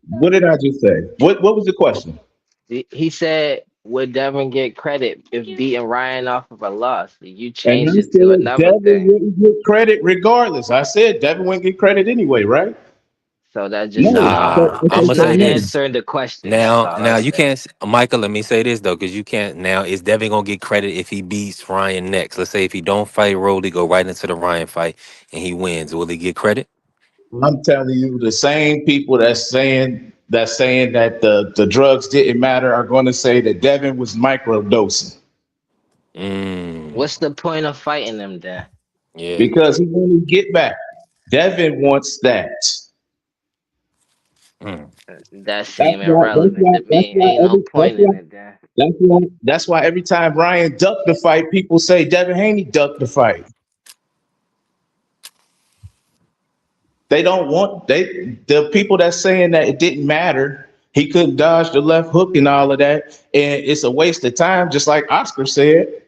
What did I just say? What was the question? He said, "Would Devin get credit if beating Ryan off of a loss?" You And changed I it to said another Devin thing. wouldn't get credit regardless. I said Devin wouldn't get credit anyway, right? So that just No. Nah, So I'ma that's say not no. this. answering the question. That's Now, all now I'm you saying. can't, Michael. Let me say this though, because you can't. Now, is Devin gonna get credit if he beats Ryan next? Let's say if he don't fight Rolly, go right into the Ryan fight, and he wins. Will he get credit? I'm telling you, the same people that's saying that the drugs didn't matter are going to say that Devin was microdosing What's the point of fighting them then? Yeah. because he wanted to get back. Devin wants that. Mm. That That's seem why. irrelevant to me. Ain't no point in it then. That's why every time Ryan ducked the fight, people say Devin Haney ducked the fight. They don't want the people that's saying that it didn't matter. He couldn't dodge the left hook and all of that, and it's a waste of time. Just like Oscar said,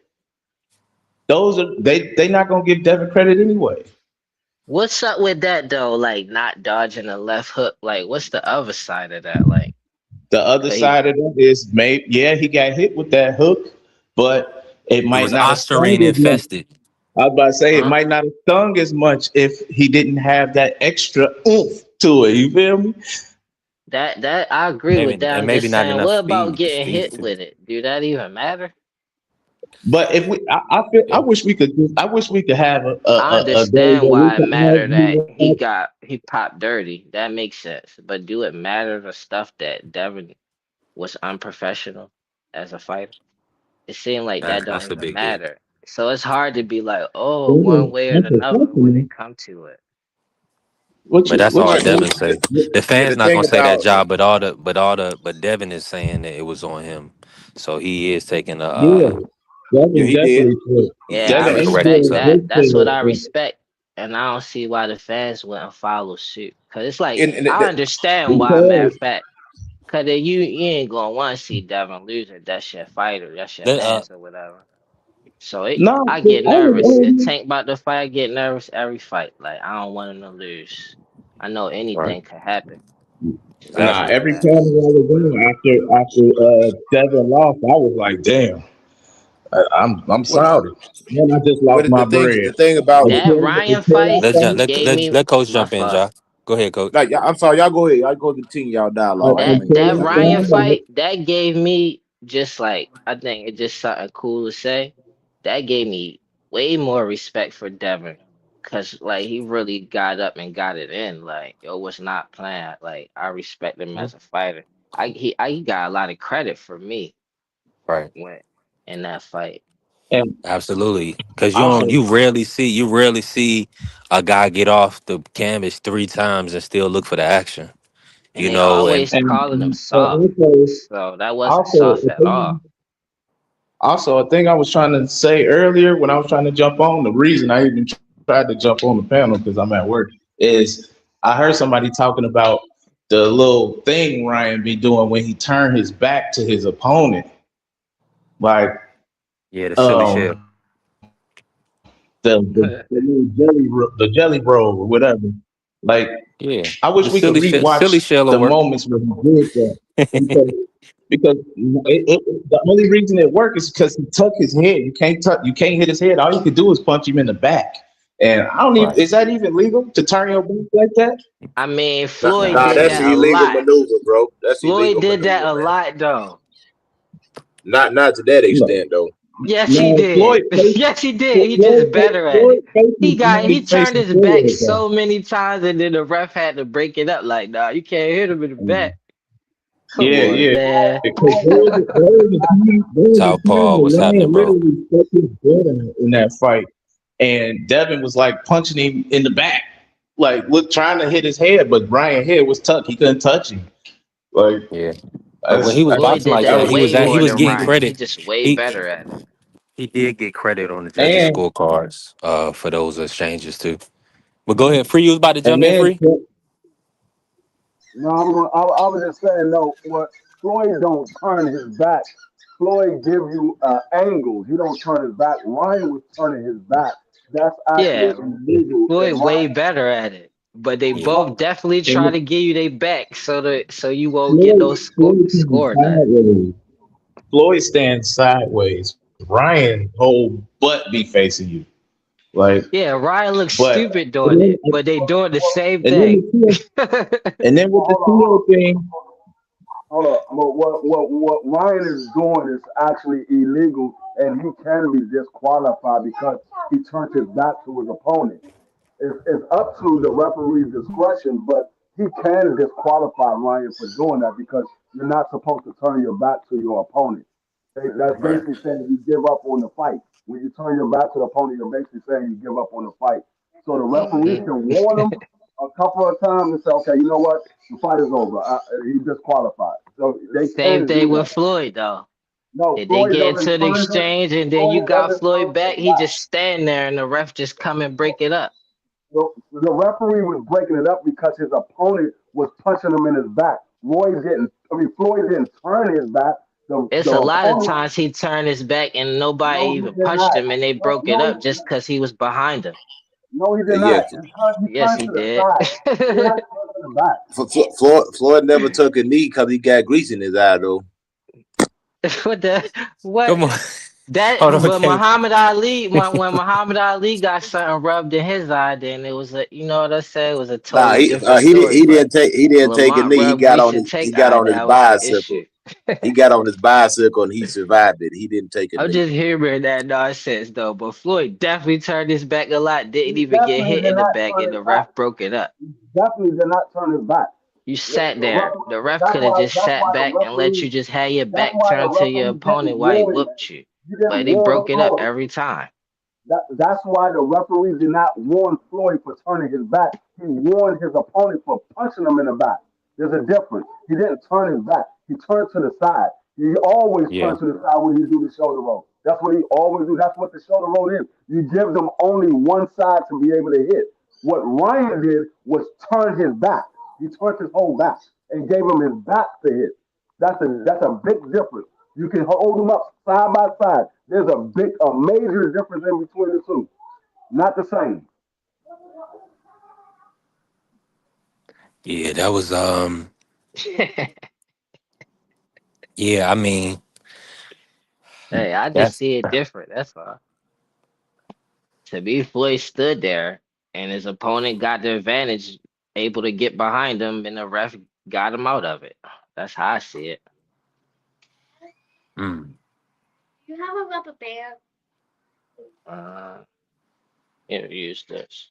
those are they not gonna give Devin credit anyway. What's up with that though? Like not dodging a left hook. Like what's the other side of that? Like The other he- side of it is maybe he got hit with that hook, but it It might was not have stung Ostarine as much. infested. I was about to say it Huh? might not have stung as much if he didn't have that extra oomph to it. You feel me? that I agree with that. I'm Maybe just not saying, enough what about speed. getting hit with it? Do that even matter? But if I wish we could have I a day understand where we why it could matter that argue. he popped dirty. That makes sense. But do it matter the stuff that Devin was unprofessional as a fighter? It seemed like that don't That's the even big deal. matter. So it's hard to be like, oh, one way or another when it come to it. What But you that's what all you Devin say. The Yeah, fans the not thing gonna say that about job, but Devin is saying that it was on him. So he is taking a yeah. yeah, Devin he did. definitely should. Yeah, I taking Devin the ain't respect corrective doing side. that. his That's what I thing. respect. And I don't see why the fans wouldn't follow suit. Cause it's like And I understand why, matter of Because fact. Cause you ain't gonna want to see Devin lose if that's your fighter, that's your Let, uh, mans or whatever. So No, I get I nervous. If was, Tank about to fight, I get nervous every fight. Like I don't want him to lose. I know Right. anything could happen. So nah, Exactly. with every that, corner I was in after Devin lost, I was like, damn, I'm What sorry. Then I just what lost the my thing bread. the thing about it? that Ryan Until I fight Let started, gave me let coach my jump in, fault. Ja. Go ahead, coach. Like, I'm sorry, y'all go ahead. Y'all go to continue y'all dialogue. I didn't mean to until That I cut y'all Ryan off. started, fight that gave me just like I think it's just something cool to say. That gave me way more respect for Devin. Cause like he really got up and got it in. Like it was not planned. Like I respect him Mhm. as a fighter. He got a lot of credit for me Right. when in that fight. and Absolutely. Cause also, you rarely see a guy get off the canvas 3 times and still look for the action. And You they know, and always and, calling him and soft. also, So that wasn't also, soft at all. a thing I was trying to say earlier when I was trying to jump on, the reason I even tried to jump on the panel because I'm at work is I heard somebody talking about the little thing Ryan be doing when he turned his back to his opponent, like yeah, the Philly shell. um the little the jelly roll or whatever. Like Yeah. I wish The we could silly rewatch shell will the work. moments where he did that because the only reason it worked is because he tucked his head. You can't hit his head. All you could do is punch him in the back. And I don't even Right. is that even legal to turn your back like that? I mean, Nah, Floyd Nah, did that's an that a illegal lot. maneuver, bro. That's Floyd illegal did that maneuver, a man. lot though. Not to that No, extent though. Yes, he no, did. Yes, he did. He just better at Floyd it. facing He somebody turned facing his back forward though. so many times, and then the ref had to break it up. Like, nah, you can't hit him in the back. Come Yeah, on, yeah. man. Because there was a time Southpaw, where what's happening, Ryan bro? literally stuck his blood out in that fight, and Devin was like punching him in the back, like look trying to hit his head, but Ryan's head was tucked. He couldn't touch him. Like Yeah. But when that's, he was that's Floyd boxing did like that that that, was way he more was than getting Ryan. He credit. just way He better at it. he did get credit on the judges' and scorecards for those exchanges too. But go ahead, Free. You was about to and jump in, then Free? No, I was just saying, no, what Floyd don't turn his back. Floyd give you angles. He don't turn his back. Ryan was turning his back. That's actually Yeah, illegal. And Floyd way Ryan, better at it. But they Yeah. both definitely try to and give you their back so you won't get no Floyd stands score nothing. sideways. Floyd stands sideways. Ryan whole butt be facing you, like. Yeah, Ryan looks But stupid and doing then, it, but they doing the same and then thing. the and then with the hold Theo on. thing, Hold up. But what Ryan is doing is actually illegal, and he can be disqualified because he turned his back to his opponent. It's up to the referee's discretion, but he can disqualify Ryan for doing that because you're not supposed to turn your back to your opponent. That's Right. basically saying you give up on the fight. When you turn your back to the opponent, you're basically saying you give up on the fight. So the referee Hmm. can warn him a couple of times and say, okay, you know what? The fight is over. He disqualified. So they Same can do thing that. with Floyd though. No, If they Floyd get doesn't into the turn his exchange and then you Floyd got doesn't Floyd turn back, his he back. just stand there and the ref just come and break it up. The referee was breaking it up because his opponent was punching him in his back. Floyd didn't turn his back. The It's a lot of opponent, times he turned his back and nobody no, he even did punched not. him and they No, broke it no, up just because he was behind him. no, he did Yeah, not. He Yes, turned he to the did. side. He did not turn to the back. Floyd never took a knee because he got grease in his eye though. What the what? Come on. That Hold on, but okay. Muhammad Ali when Muhammad Ali got something rubbed in his eye, then it was a you know what I say it was a Nah, totally different he did story. But he didn't take a Lamont knee. rubbed grease and Tank He got eye, on his that was the bicycle. issue. He got on his bicycle and he survived it. He didn't take a I'm knee. just hearing that nonsense though. But Floyd definitely turned his back a lot, He didn't even get definitely hit did in the not back, turn and his the back. ref broke it up. He definitely did not turn his back. You The, sat the there. referee, The ref could have just that's sat why the back and let referee you just have your that's back why the turned to your referee opponent didn't while he warn him. whooped you. He didn't But they warn broke it up Floyd. every time. That's why the referee did not warn Floyd for turning his back. He warned his opponent for punching him in the back. There's a difference. He didn't turn his back. He turned to the side. He always Yeah. turns to the side when he do the shoulder roll. That's what he always do. That's what the shoulder roll is. You give them only one side to be able to hit. What Ryan did was turn his back. He turned his whole back and gave him his back to hit. That's a big difference. You can hold them up side by side. There's a major difference in between the two. Not the same. Yeah, that was yeah, I mean Hey, I just that's see it different. That's all. To me, Floyd stood there and his opponent got the advantage, able to get behind him, and the ref got him out of it. That's how I see it. mm, Uh, here, use this.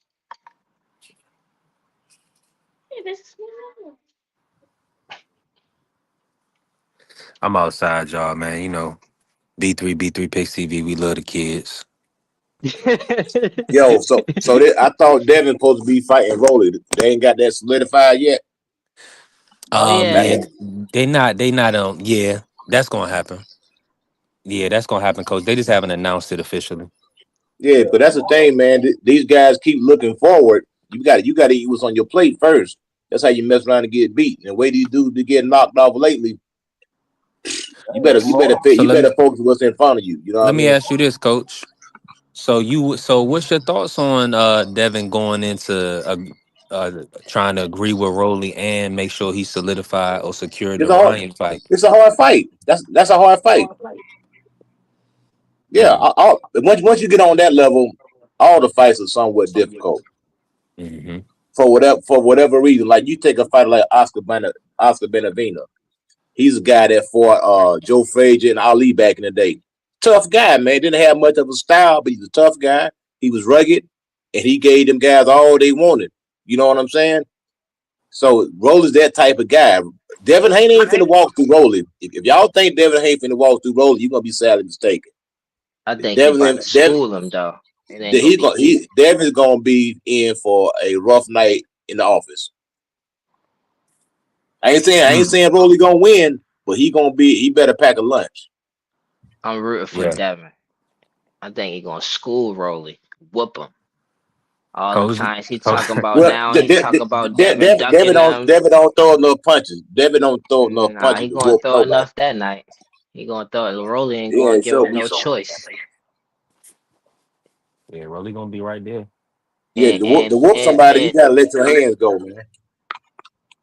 I'm outside, y'all, man. You know, B3 Picks TV, we love the kids. Yo, I thought Devin supposed to be fighting Rolly. They ain't got that solidified yet. Oh yeah, Yeah, they not yeah, that's gonna happen. Yeah, that's gonna happen, coach. They just haven't announced it officially. Yeah, but that's the thing, man. These guys keep looking forward. You got to eat what's on your plate first. That's how you mess around and get beat. And the way these dudes to get knocked off lately, you better So focus what's in front of you. You know what I let me mean? ask you this, coach. So what's your thoughts on Devin going into trying to agree with Rolly and make sure he solidified or secured the Ryan fight? It's a hard fight. That's a hard fight. Yeah, once you get on that level, all the fights are somewhat difficult Mm-hmm. for whatever reason. Like you take a fighter like Oscar Benavina. He's a guy that fought Joe Frazier and Ali back in the day. Tough guy, man. Didn't have much of a style, but he's a tough guy. He was rugged, and he gave them guys all they wanted. You know what I'm saying? So Rolly's that type of guy. Devin Haney ain't finna walk through Rolly. If y'all think Devin Haney finna walk through Rolly, you're gonna be sadly mistaken. I think he about to school him though. Devin's gonna be in for a rough night in the office. I ain't saying Rolly gonna win, but he better pack a lunch. I'm rooting for Devin. I think he gonna school Rolly, whoop him. All the times he talking about now, he talk about Devin ducking them. Devin don't throw enough punches. Devin don't throw enough punches. He gonna throw enough that night. He gonna throw it. Rolly ain't gonna give him no choice. Yeah, Rolly gonna be right there. Yeah, to whoop somebody, you gotta let your hands go, man.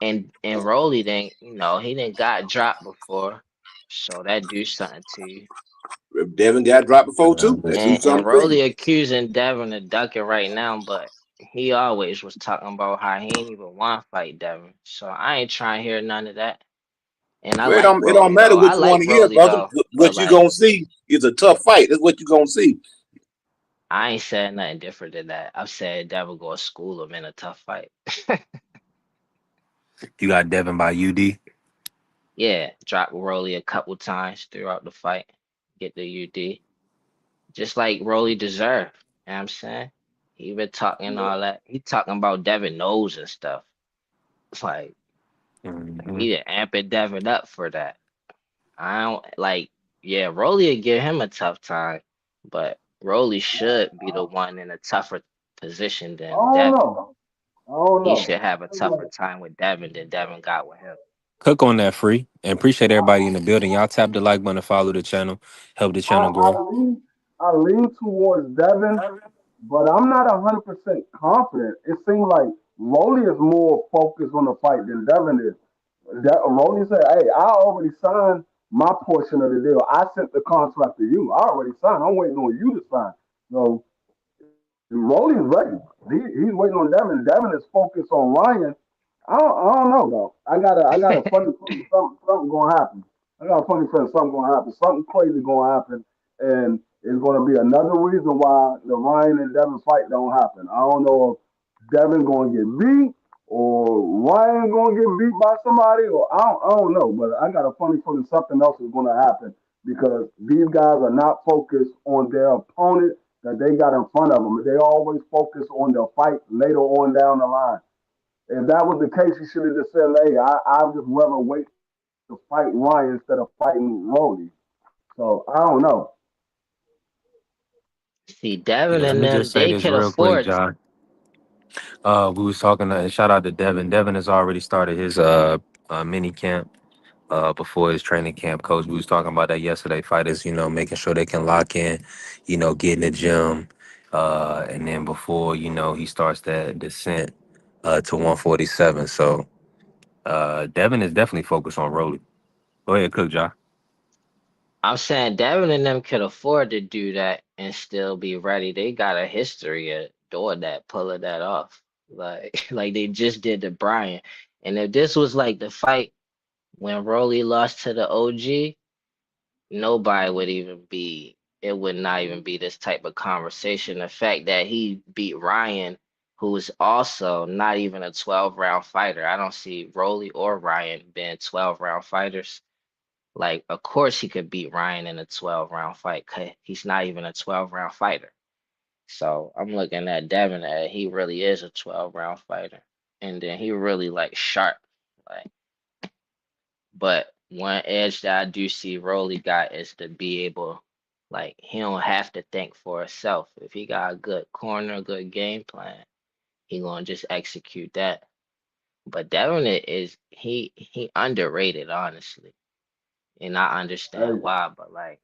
And Rolly didn't, he didn't got dropped before, so that do something to you. Devin got dropped before too. And Rolly accusing Devin of ducking right now, but he always was talking about how he ain't even want to fight Devin. So I ain't trying to hear none of that. And it don't matter which one he is, brother. What you gonna see is a tough fight. That's what you gonna see. I ain't said nothing different than that. I've said Devin go to school him in a tough fight. You got Devin by UD? Yeah, drop Rolly a couple times throughout the fight. Get the UD. Just like Rolly deserved. You know what I'm saying? He been talking all that. He talking about Devin nose and stuff. It's like, he done amping Devin up for that. I don't Rolly would give him a tough time, but Rolly should be the one in a tougher position than Devin. He should have a tougher time with Devin than Devin got with him. Cook on that, Free, and appreciate everybody in the building. Y'all tap the like button, follow the channel, help the channel grow. I lean towards Devin, but I'm not 100% confident. It seems like Rolly is more focused on the fight than Devin is. Rolly said, "Hey, I already signed my portion of the deal. I sent the contract to you. I already signed. I'm waiting on you to sign." So Rolly's ready. He's waiting on Devin. Devin is focused on Ryan. I don't know though. I got a funny feeling something gonna happen. I got a funny feeling something gonna happen. Something crazy gonna happen, and it's gonna be another reason why the Ryan and Devin fight don't happen. I don't know if Devin gonna get beat or Ryan gonna get beat by somebody, or I don't know. But I got a funny feeling something else is gonna happen because these guys are not focused on their opponent that they got in front of them. They always focus on their fight later on down the line. If that was the case, you should have just said, "Hey, I'd just rather wait to fight Ryan instead of fighting Rolly." So I don't know. See, Devin and them, they can afford. John. We was talking. Shout out to Devin. Devin has already started his mini camp before his training camp. Coach, we was talking about that yesterday. Fighters, making sure they can lock in, get in the gym, and then before he starts that descent to 147. So Devin is definitely focused on Rolly. Go ahead, Cook, John. I'm saying Devin and them could afford to do that and still be ready. They got a history of doing that, pulling that off. Like like they just did to Brian. And if this was like the fight when Rolly lost to the OG, nobody would even be, it would not even be this type of conversation. The fact that he beat Ryan, who's also not even a 12-round fighter. I don't see Rolly or Ryan being 12-round fighters. Like, of course he could beat Ryan in a 12-round fight, 'cause he's not even a 12-round fighter. So I'm looking at Devin as he really is a 12-round fighter. And then he really like sharp. Like, but one edge that I do see Rolly got is to be able, like, he don't have to think for himself. If he got a good corner, good game plan, he gonna just execute that. But Devin is he underrated, honestly. And I Hey, understand why, but like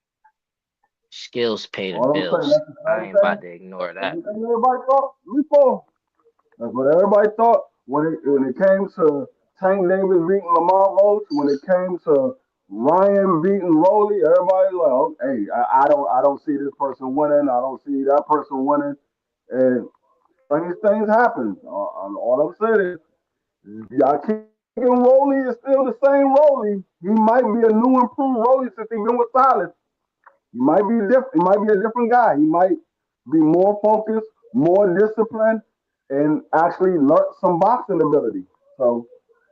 skills pay the all I'm saying, bills. that's the I same ain't thing. about to ignore that. Everything everybody thought before. That's what everybody thought when it came to Tank Davis beating Lamar Roach, when it came to Ryan beating Rolly, everybody like, oh, hey, I don't see this person winning. I don't see that person winning, and things happen. All I'm saying is, y'all keep thinking Rolly is still the same Rolly. He might be a new improved Rolly since he been with Silas. He might be different. He might be a different guy. He might be more focused, more disciplined, and actually learn some boxing ability. So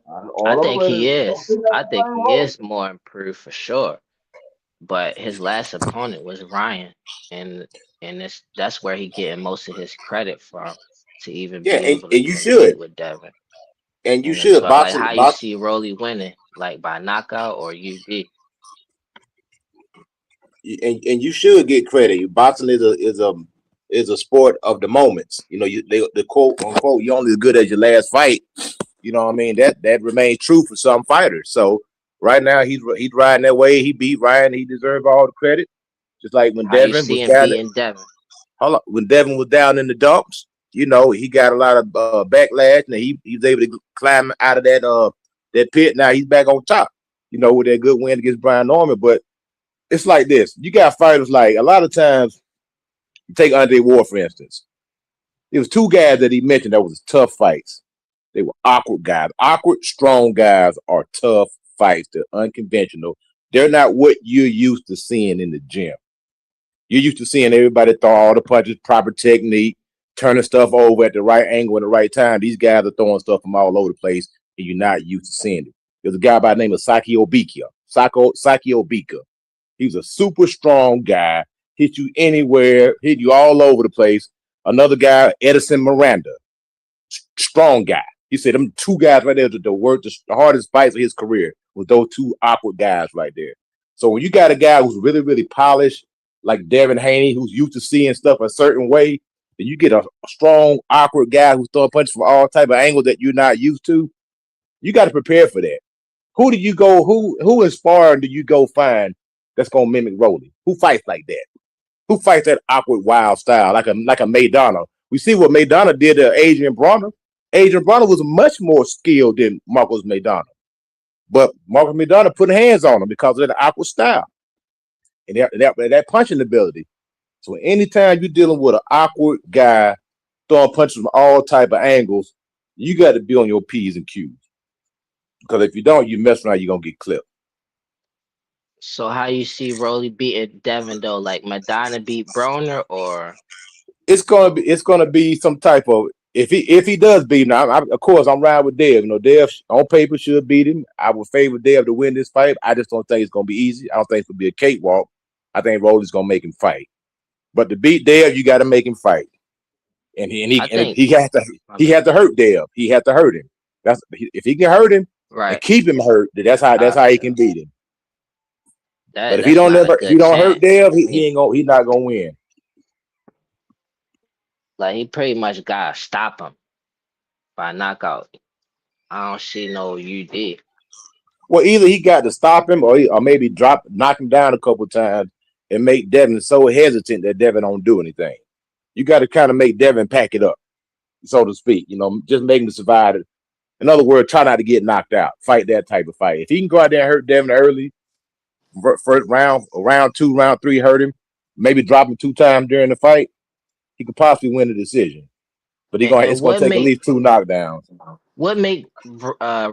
I all I'm think saying is, he don't is. think that's I the think same he Rolly. is more improved for sure. But his last opponent was Ryan, and that's where he getting most of his credit from to even Yeah, be and able to you compete should, with Devin and you in the should 12. Like boxing how you box. see Rolly winning, like by knockout or UD. And you should get credit. Boxing is a sport of the moments. The quote unquote, you're only as good as your last fight. You know what I mean? That remains true for some fighters. So right now he's riding that way. He beat Ryan. He deserves all the credit. Just like when How you Devin see was him down. beating Devin? Hold on, when Devin was down in the dumps, he got a lot of backlash, and he was able to climb out of that pit. Now he's back on top. With that good win against Brian Norman. But it's like this: you got fighters like a lot of times. You take Andre Ward for instance. There was two guys that he mentioned that was tough fights. They were awkward guys. Awkward, strong guys are tough fights. They're unconventional. They're not what you're used to seeing in the gym. You're used to seeing everybody throw all the punches, proper technique, turning stuff over at the right angle and the right time. These guys are throwing stuff from all over the place, and you're not used to seeing it. There's a guy by the name of Saki Obika. Saki Obika. He was a super strong guy, hit you anywhere, hit you all over the place. Another guy, Edison Miranda, strong guy. He said them two guys right there, the hardest fights of his career was those two awkward guys right there. So when you got a guy who's really, really polished, like Devin Haney, who's used to seeing stuff a certain way, then you get a strong, awkward guy who's throwing punches from all type of angles that you're not used to. You got to prepare for that. Who do you go? Who inspired do you go find that's gonna mimic Rolly? Who fights like that? Who fights that awkward, wild style like a Maidana? We see what Maidana did to Adrian Bronner. Adrian Bronner was much more skilled than Marcos Maidana, but Marcos Maidana put hands on him because of the awkward style and that punching ability. So anytime you're dealing with an awkward guy throwing punches from all type of angles, you got to be on your P's and Q's. Because if you don't, you mess around, you're gonna get clipped. So how you see Rolly beating Devin though? Like Madonna beat Broner or It's gonna be some type of if he does beat him. Now, of course, I'm riding with Dev. Dev on paper should beat him. I would favor Dev to win this fight. I just don't think it's gonna be easy. I don't think it's gonna be a cakewalk. I think Rolly's gonna make him fight. But to beat Dev, you got to make him fight, and I think he has to my he bad. has to hurt Dev. He has to hurt him. If he can hurt him and Right. keep him hurt, that's how he Gotcha. can beat him. But if he That's don't not a if he good don't hurt chance. Dev, he's not gonna win. Like he pretty much gotta stop him by knockout. I don't see no UD. Well, either he got to stop him, or maybe knock him down a couple times, and make Devin so hesitant that Devin don't do anything. You got to kind of make Devin pack it up, so to speak. Just make him survive it. In other words, try not to get knocked out. Fight that type of fight. If he can go out there and hurt Devin early, first round 2, round 3, hurt him, maybe drop him 2 times during the fight, he could possibly win the decision. But And, it's and gonna take at least 2 knockdowns. what make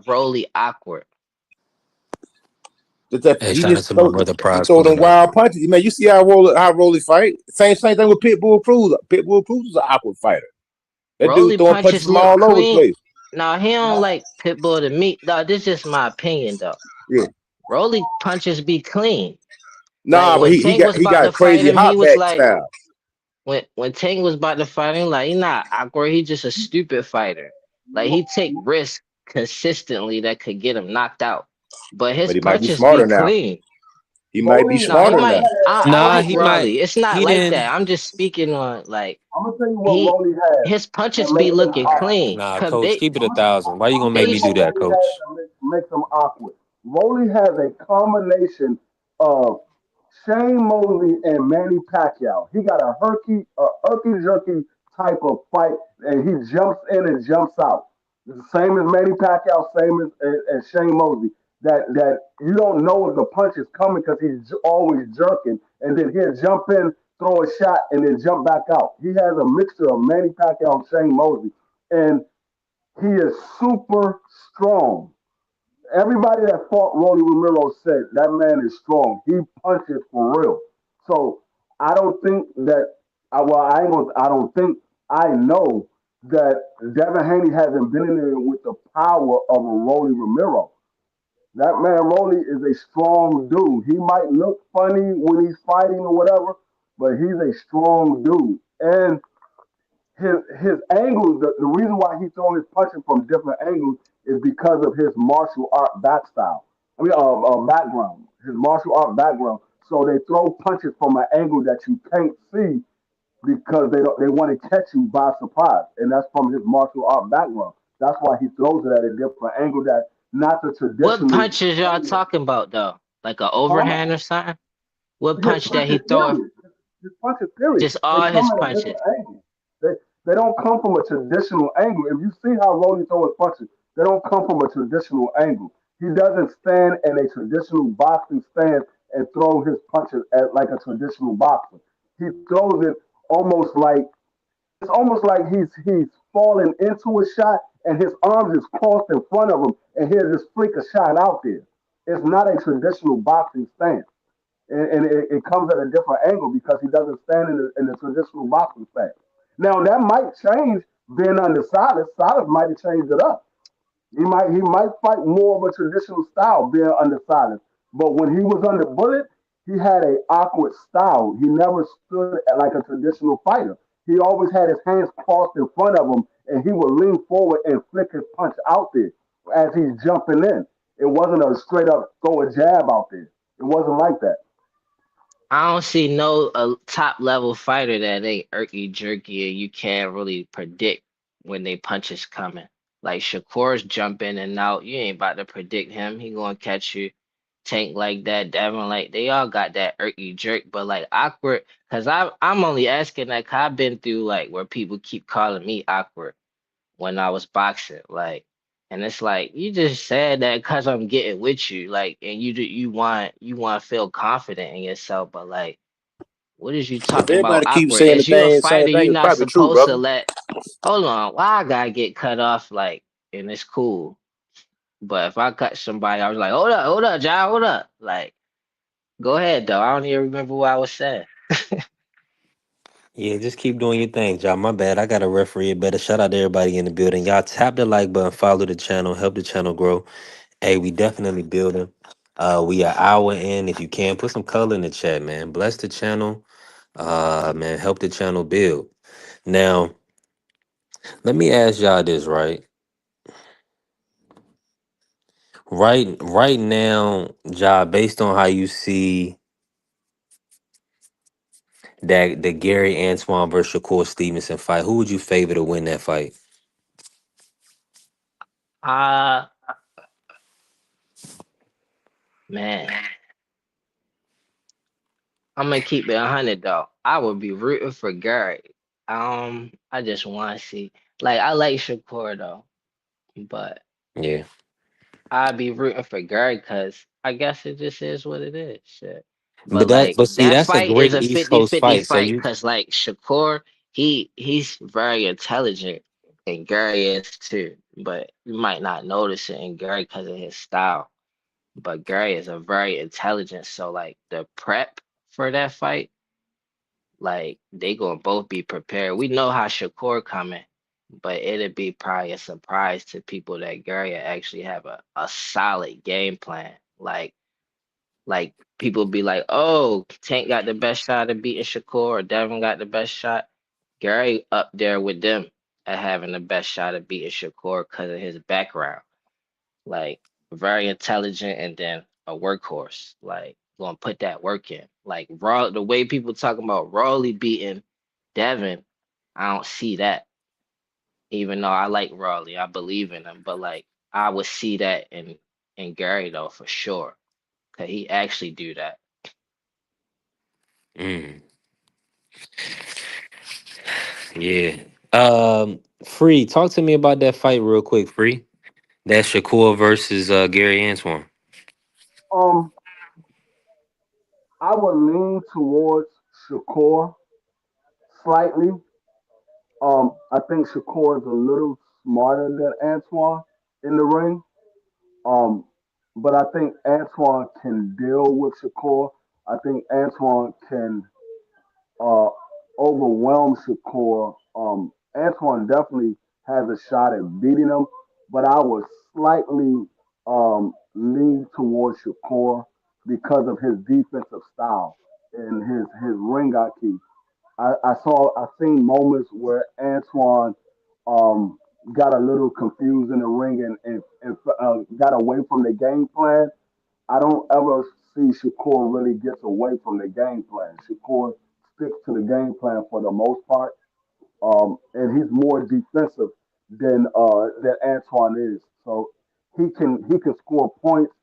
Rolly awkward? Hey, shout out to my brother He Prize throw them pulling up. wild punches. Man, you see how Rolly fight. Same thing with Pitbull Cruz. Pitbull Cruz is an awkward fighter. That Rolly dude throwing punches punches from look all over the clean. place. Now he don't like Pitbull to me. No, this is just my opinion though. Yeah. Rolly punches be clean. Nah, Like, but when he Tank was got about a to fight crazy him, he hot was back like, style. when Tank was about to fight him, like, he not awkward. He just a stupid fighter. Like, he take risks consistently that could get him knocked out. But his But he might be punches smarter be now. clean. He might be No, he smarter might. now. I Nah, like he Rolly. might. It's not He like didn't. that. I'm just speaking on like I'm gonna tell you what Rolly has. his punches that be makes him looking awkward. clean. Nah, Cause coach, they keep it 1,000. Why you gonna I'm make gonna me tell do you that, what Rolly coach? has that makes him awkward. Rolly has a combination of Shane Mosley and Manny Pacquiao. He got a herky jerky type of fight, and he jumps in and jumps out. It's the same as Manny Pacquiao, same as Shane Mosley. That you don't know if the punch is coming because he's always jerking, and then he'll jump in, throw a shot, and then jump back out. He has a mixture of Manny Pacquiao and Shane Mosley, and he is super strong. Everybody that fought Rolly Romero said that man is strong. He punches for real. So I don't think that. Well, I ain't gonna. I don't think. I know that Devin Haney hasn't been in there with the power of a Rolly Romero. That man Rolly is a strong dude. He might look funny when he's fighting or whatever, but he's a strong dude. And his angles, the reason why he's throwing his punches from different angles is because of his martial art back style. Background. His martial art background. So they throw punches from an angle that you can't see because they want to catch you by surprise, and that's from his martial art background. That's why he throws it at a different angle that not the what traditional. punches y'all talking about though? Like an overhand or something? What His punch that he punches, throw? period. His punches, period. Just They all come his at a punches. different angle. They don't come from a traditional angle. If you see how Rolly throws his punches, they don't come from a traditional angle. He doesn't stand in a traditional boxing stance and throw his punches like a traditional boxer. He throws it almost like it's almost like he's falling into a shot and his arms is crossed in front of him and he'll just flick a shot out there. It's not a traditional boxing stance. And it comes at a different angle because he doesn't stand in the traditional boxing stance. Now that might change being under Silas. Silas might have changed it up. He might fight more of a traditional style being under Silas. But when he was under Bullet, he had a awkward style. He never stood like a traditional fighter. He always had his hands crossed in front of him, and he would lean forward and flick his punch out there as he's jumping in. It wasn't a straight up throw a jab out there. It wasn't like that. I don't see no top level fighter that ain't irky jerky and you can't really predict when they punches coming. Like Shakur's jumping and out. You ain't about to predict him. He gonna catch you. Tank like that, Devin like they all got that irky jerk, but like awkward. Cause I'm only asking that 'cause I've been through like where people keep calling me awkward when I was boxing. Like, and it's like you just said that because I'm getting with you, like, and you want to feel confident in yourself, but like, what is you If talking about everybody keeps awkward? saying the Is you a same fighter? thing, You're it's not probably true, supposed to brother. let. Hold on, why I gotta get cut off? Like, and it's cool, but if I cut somebody, I was like, hold up, John, hold up, like, go ahead though. I don't even remember what I was saying. Yeah, just keep doing your thing, John. My bad. I got a referee. Better shout out to everybody in the building. Y'all tap the like button, follow the channel, help the channel grow. Hey, we definitely building. We are hour in. If you can, put some color in the chat, man. Bless the channel. Man, help the channel build. Now, let me ask y'all this, right? Right now, Ja, based on how you see that the Gary Antoine versus Shakur Stevenson fight, who would you favor to win that fight? Uh Man, I'm gonna keep it 100 though. I would be rooting for Gary. I just want to see. Like, I like Shakur though, but Yeah. I'd be rooting for Gary because I guess it just is what it is. Shit. But But like but see, that that's a fight is great a East fifty Coast fifty fight. So fight you because like Shakur, he's very intelligent and Gary is too. But you might not notice it in Gary because of his style. But Gary is a very intelligent. So like the prep for that fight, like they gonna both be prepared. We know how Shakur coming, but it'd be probably a surprise to people that Gary actually have a solid game plan. Like people be like, oh, Tank got the best shot at beating Shakur, or Devin got the best shot. Gary up there with them at having the best shot at beating Shakur because of his background. Like very intelligent and then a workhorse. Like gonna put that work in. Like raw the way people talking about Rawley beating Devin, I don't see that. Even though I like Rawley, I believe in him, but like I would see that in Gary though for sure. Cause he actually do that. mm, yeah. Free, talk to me about that fight real quick, Free. That's Shakur versus Gary Antoine. Um, I would lean towards Shakur slightly. I think Shakur is a little smarter than Antoine in the ring. Um, but I think Antoine can deal with Shakur. I think Antoine can uh, overwhelm Shakur. Antoine definitely has a shot at beating him, but I would slightly lean towards Shakur because of his defensive style and his ring IQ. I've seen moments where Antoine um, got a little confused in the ring and got away from the game plan. I don't ever see Shakur really gets away from the game plan. Shakur sticks to the game plan for the most part, and he's more defensive than Antoine is. So he can score points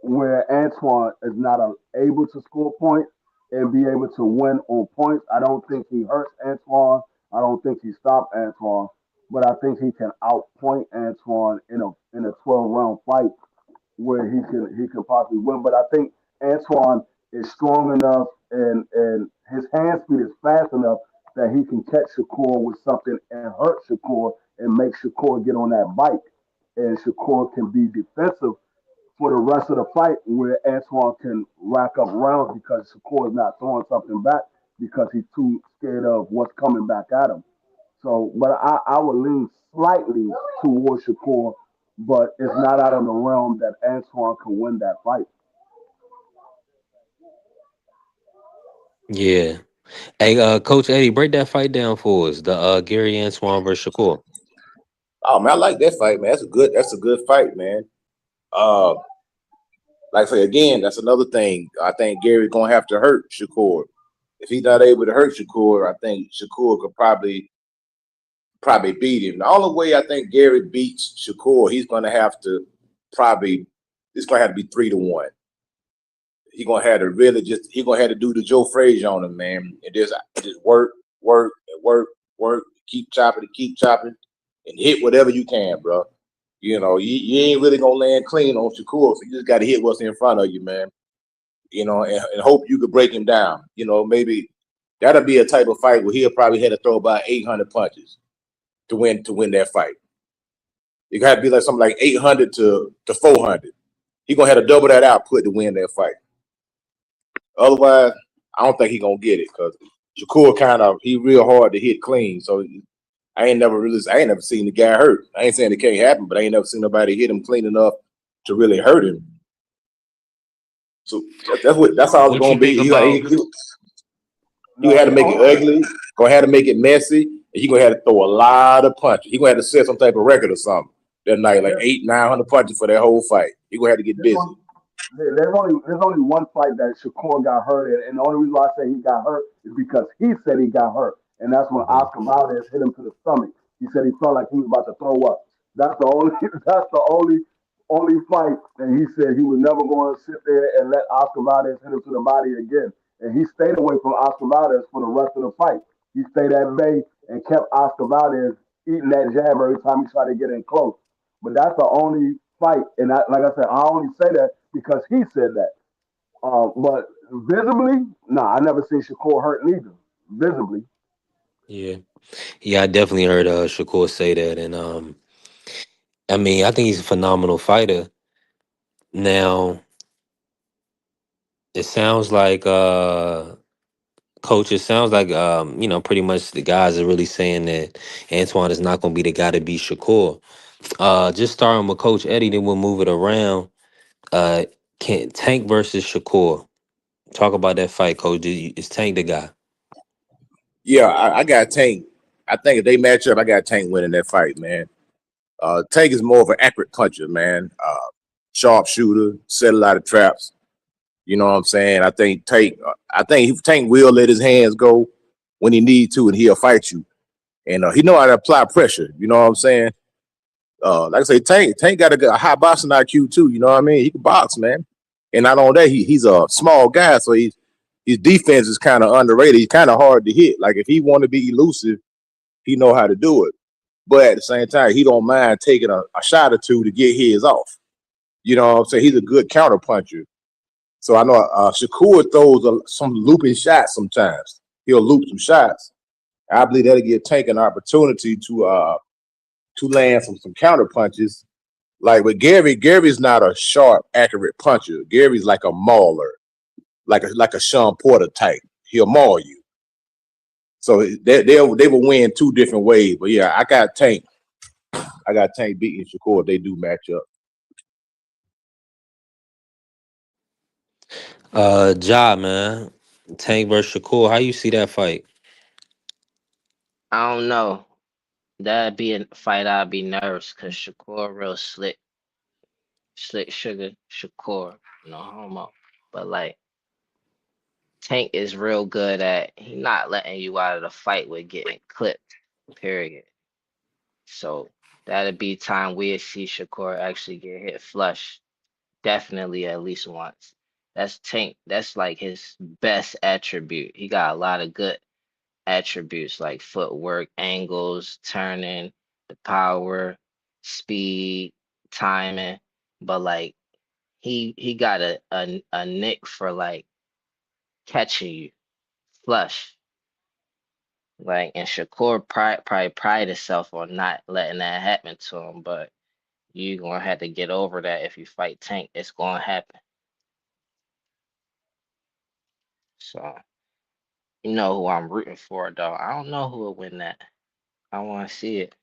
where Antoine is not able to score points and be able to win on points. I don't think he hurts Antoine. I don't think he stopped Antoine, but I think he can outpoint Antoine in a 12 round fight where he can possibly win. But I think Antoine is strong enough and his hand speed is fast enough that he can catch Shakur with something and hurt Shakur and make Shakur get on that bike. And Shakur can be defensive for the rest of the fight where Antoine can rack up rounds because Shakur is not throwing something back because he's too scared of what's coming back at him. So, but I would lean slightly towards Shakur, but it's not out of the realm that Antoine can win that fight. Yeah. Hey, Coach Eddie, break that fight down for us. The Gary Antoine versus Shakur. Oh man, I like that fight, man. That's a good fight, man. Uh, like I say again, that's another thing. I think Gary's gonna have to hurt Shakur. If he's not able to hurt Shakur, I think Shakur could probably beat him. The only way I think Gary beats Shakur, he's gonna have to probably it's gonna have to be 3-1. He gonna have to really he gonna have to do the Joe Frazier on him, man, and just work, work, and work, keep chopping, and hit whatever you can, bro. You know, you ain't really gonna land clean on Shakur, so you just gotta hit what's in front of you, man. You know, and hope you could break him down. You know, maybe that'll be a type of fight where he'll probably have to throw about 800 punches to win that fight. It got to be like something like 800 to 400. He gonna have to double that output to win that fight. Otherwise, I don't think he gonna get it because Shakur he real hard to hit clean. So I ain't never seen the guy hurt. I ain't saying it can't happen, but I ain't never seen nobody hit him clean enough to really hurt him. So that's all it's What you gonna be. think about? You had to make it ugly, gonna have to make it messy, and he gonna have to throw a lot of punches. He gonna have to set some type of record or something that night, like 800-900 punches for that whole fight. He gonna have to get busy. There's only one fight that Shakur got hurt in, and the only reason why I say he got hurt is because he said he got hurt, and that's when Mhm. Oscar Valdez hit him to the stomach. He said he felt like he was about to throw up. That's the only only fight, and he said he was never going to sit there and let Oscar Valdez hit him to the body again. And he stayed away from Oscar Valdez for the rest of the fight. He stayed at bay and kept Oscar Valdez eating that jab every time he tried to get in close. But that's the only fight, and like I said, I only say that because he said that. But visibly, nah, I never seen Shakur hurt neither. Visibly, Yeah, yeah, I definitely heard Shakur say that, and I mean, I think he's a phenomenal fighter. Now, it sounds like coach, it sounds like pretty much the guys are really saying that Antoine is not going to be the guy to beat Shakur. Just starting with Coach Eddie, then we'll move it around. Uh, can Tank versus Shakur? Talk about that fight, Coach. Is Tank the guy? Yeah, I got Tank. I think if they match up, I got Tank winning that fight, man. Tank is more of an accurate puncher, man. Sharpshooter, set a lot of traps. You know what I'm saying? I think Tank will let his hands go when he needs to, and he'll fight you. And he know how to apply pressure. You know what I'm saying? Like I say, Tank got a high boxing IQ too. You know what I mean? He can box, man. And not only that, he's a small guy, so his defense is kind of underrated. He's kind of hard to hit. Like if he want to be elusive, he know how to do it. But at the same time, he don't mind taking a shot or two to get his off. You know what I'm saying? He's a good counter puncher. So I know Shakur throws some looping shots sometimes. He'll loop some shots. I believe that'll give Tank an opportunity to land some counter punches. Like with Gary's not a sharp, accurate puncher. Gary's like a mauler, like a Sean Porter type. He'll maul you. So they will win two different ways. But yeah, I got Tank beating Shakur if they do match up. Ja, man. Tank versus Shakur. How you see that fight? I don't know. That'd be a fight I'd be nervous because Shakur real slick sugar Shakur, no homo. But like Tank is real good at he not letting you out of the fight with getting clipped. Period. So that'd be time we'd see Shakur actually get hit flush. Definitely at least once. That's Tank. That's like his best attribute. He got a lot of good attributes like footwork, angles, turning, the power, speed, timing. But like he got a nick for like catching you flush. Like and Shakur probably pride himself on not letting that happen to him, but you gonna have to get over that if you fight Tank. It's gonna happen. So you know who I'm rooting for though. I don't know who will win that. I want to see it.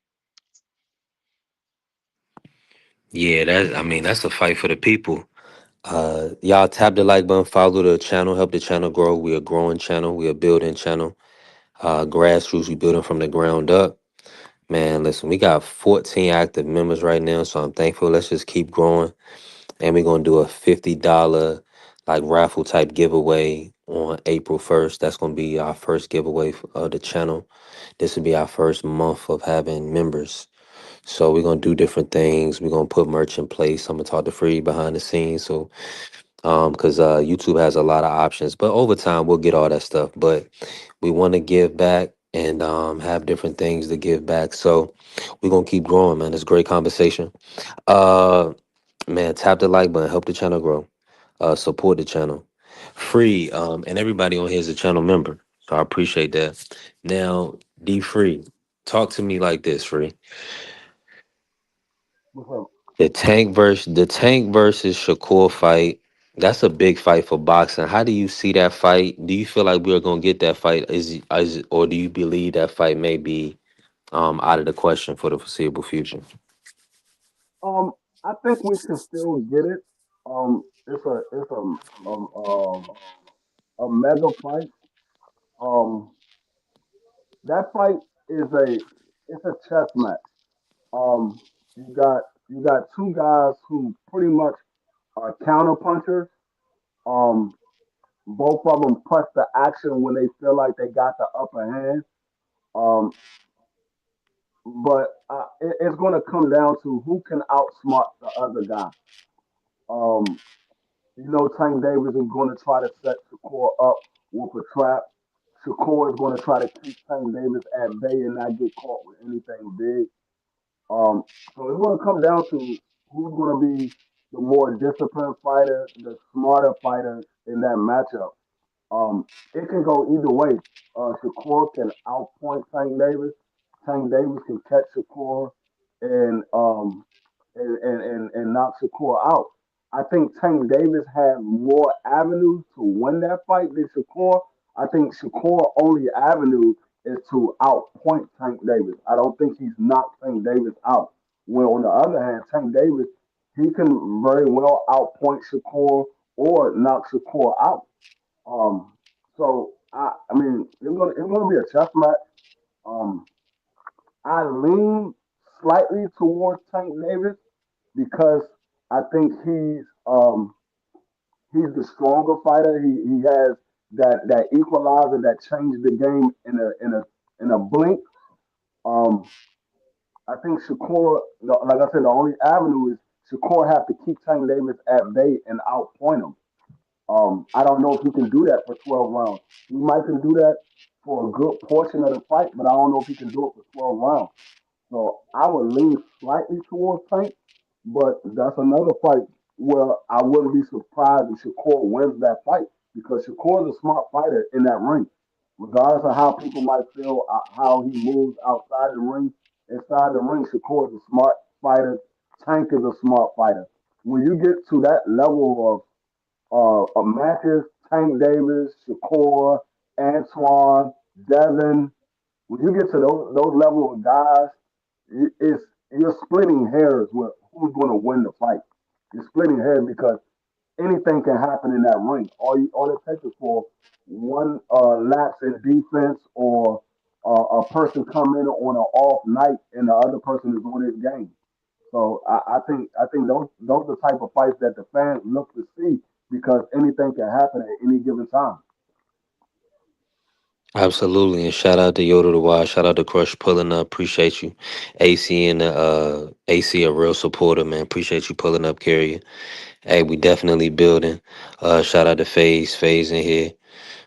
Yeah, that's a fight for the people. Y'all tap the like button, follow the channel, help the channel grow. We are a growing channel, we are a building channel. Grassroots, we building from the ground up. Man, listen, we got 14 active members right now, so I'm thankful. Let's just keep growing. And we're gonna do a $50 like raffle type giveaway on April 1st. That's gonna be our first giveaway of the channel. This will be our first month of having members. So we're gonna do different things. We're gonna put merch in place. I'm gonna talk to Free behind the scenes. So because YouTube has a lot of options, but over time we'll get all that stuff. But we want to give back and have different things to give back. So we're gonna keep growing, man. It's great conversation. Uh, man, tap the like button, help the channel grow. Support the channel. Free, and everybody on here is a channel member, so I appreciate that. Now, D Free, talk to me like this, Free. what's up? The Tank versus Shakur fight. That's a big fight for boxing. How do you see that fight? Do you feel like we're gonna get that fight? Or do you believe that fight may be out of the question for the foreseeable future? I think we can still get it. It's a mega fight. Um, that fight is it's a chess match. Um, you got two guys who pretty much are counter punchers. Um, both of them press the action when they feel like they got the upper hand. Um, but it's going to come down to who can outsmart the other guy. Um, Tank Davis is going to try to set Shakur up with a trap. Shakur is going to try to keep Tank Davis at bay and not get caught with anything big. Um, so it's going to come down to who's going to be the more disciplined fighter, the smarter fighter in that matchup. Um, it can go either way. Shakur can outpoint Tank Davis. Tank Davis can catch Shakur and and knock Shakur out. I think Tank Davis had more avenues to win that fight than Shakur. I think Shakur only avenue is to outpoint Tank Davis. I don't think he's knocked Tank Davis out. Well, on the other hand, Tank Davis, he can very well outpoint Shakur or knock Shakur out. Um, I mean, it's gonna be a chess match. Um, I lean slightly towards Tank Davis because I think he's the stronger fighter. He has that equalizer that changed the game in a blink. Um, I think Shakur, like I said, the only avenue is Shakur have to keep Tank Davis at bay and outpoint him. I don't know if he can do that for 12 rounds. He might can do that for a good portion of the fight, but I don't know if he can do it for 12 rounds. So I would lean slightly towards Tank, but that's another fight where I wouldn't be surprised if Shakur wins that fight because Shakur is a smart fighter in that ring. Regardless of how people might feel how he moves outside the ring, inside the ring, Shakur is a smart fighter. Tank is a smart fighter. When you get to that level of matches, Tank Davis, Shakur, Antoine, Devin, when you get to those level of guys, it's you're splitting hairs with who's going to win the fight. You're splitting hairs because anything can happen in that ring. All it takes is for one lapse in defense or a person come in on an off night and the other person is on his game. So I think those are the type of fights that the fans look to see because anything can happen at any given time. Absolutely, and shout out to Yoda the Wild. Shout out to Crush pulling up. Appreciate you, AC and AC a real supporter, man. Appreciate you pulling up, Carrier. Hey, we definitely building. Shout out to Phase in here.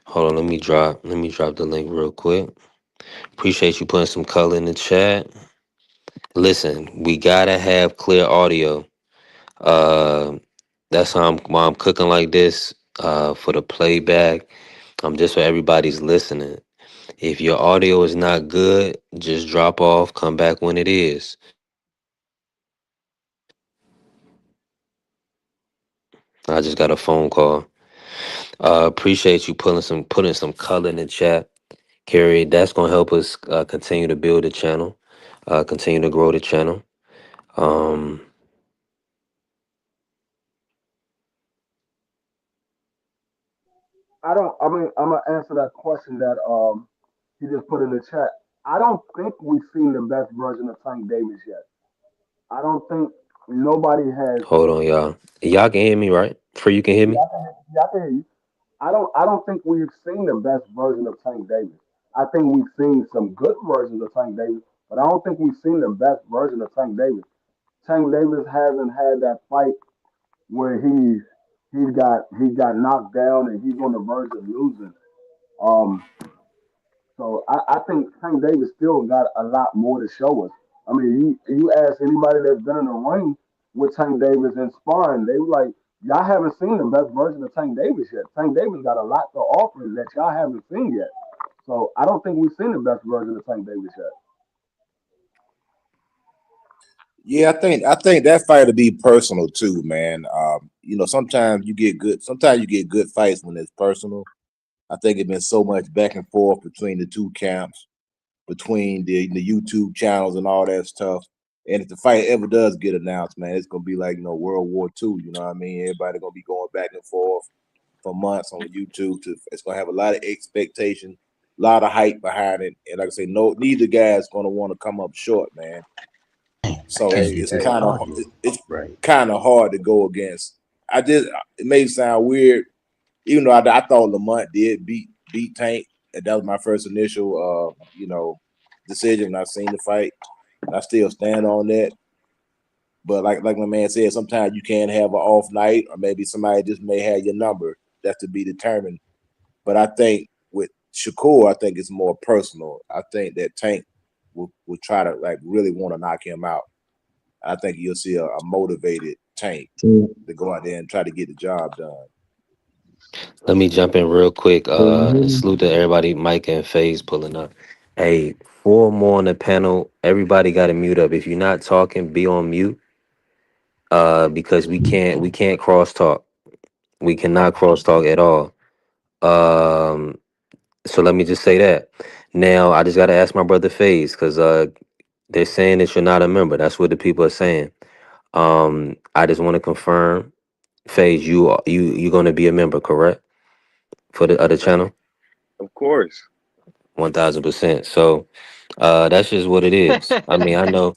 Hold on, let me drop the link real quick. Appreciate you putting some color in the chat. Listen, we gotta have clear audio. Uh, that's why I'm cooking like this. For the playback. Just so everybody's listening. If your audio is not good, just drop off, come back when it is. I just got a phone call. Appreciate you putting some color in the chat. Carrie, that's gonna help us continue to build the channel, continue to grow the channel. Um, I don't. I mean, I'm gonna answer that question that he just put in the chat. I don't think we've seen the best version of Tank Davis yet. I don't think nobody has. Hold on, y'all. Y'all can hear me, right? Free, you can hear me? Yeah, I can hear you. I don't think we've seen the best version of Tank Davis. I think we've seen some good versions of Tank Davis, but I don't think we've seen the best version of Tank Davis. Tank Davis hasn't had that fight where he got knocked down and he's on the verge of losing. Um, so I think Tank Davis still got a lot more to show us. I mean, you ask anybody that's been in the ring with Tank Davis and sparring, they were like, y'all haven't seen the best version of Tank Davis yet. Tank Davis got a lot to offer that y'all haven't seen yet. So I don't think we've seen the best version of Tank Davis yet. Yeah, I think that fight will be personal too, man. Sometimes you get good fights when it's personal. I think it's been so much back and forth between the two camps, between the YouTube channels and all that stuff. And if the fight ever does get announced, man, it's gonna be like World War II. You know what I mean? Everybody gonna be going back and forth for months on YouTube. It's gonna have a lot of expectation, a lot of hype behind it. And like I say, neither guy's gonna want to come up short, man. So it's Right. kind of hard to go against. It may sound weird, even though I thought Lamont did beat Tank. And that was my first initial decision when I seen the fight. I still stand on that. But like my man said, sometimes you can have an off night, or maybe somebody just may have your number. That's to be determined. But I think with Shakur, I think it's more personal. I think that Tank will try to like really want to knock him out. I think you'll see a motivated Tank to go out there and try to get the job done. Let me jump in real quick. And salute to everybody, Mike and FaZe pulling up. Hey, 4 more on the panel. Everybody got to mute up. If you're not talking, be on mute. Because we can't cross talk. We cannot cross talk at all. So let me just say that. Now I just gotta ask my brother FaZe, because they're saying that you're not a member. That's what the people are saying. I just want to confirm, FaZe, you're gonna be a member, correct? For the other channel? Of course. 1000%. So that's just what it is. I mean, I know.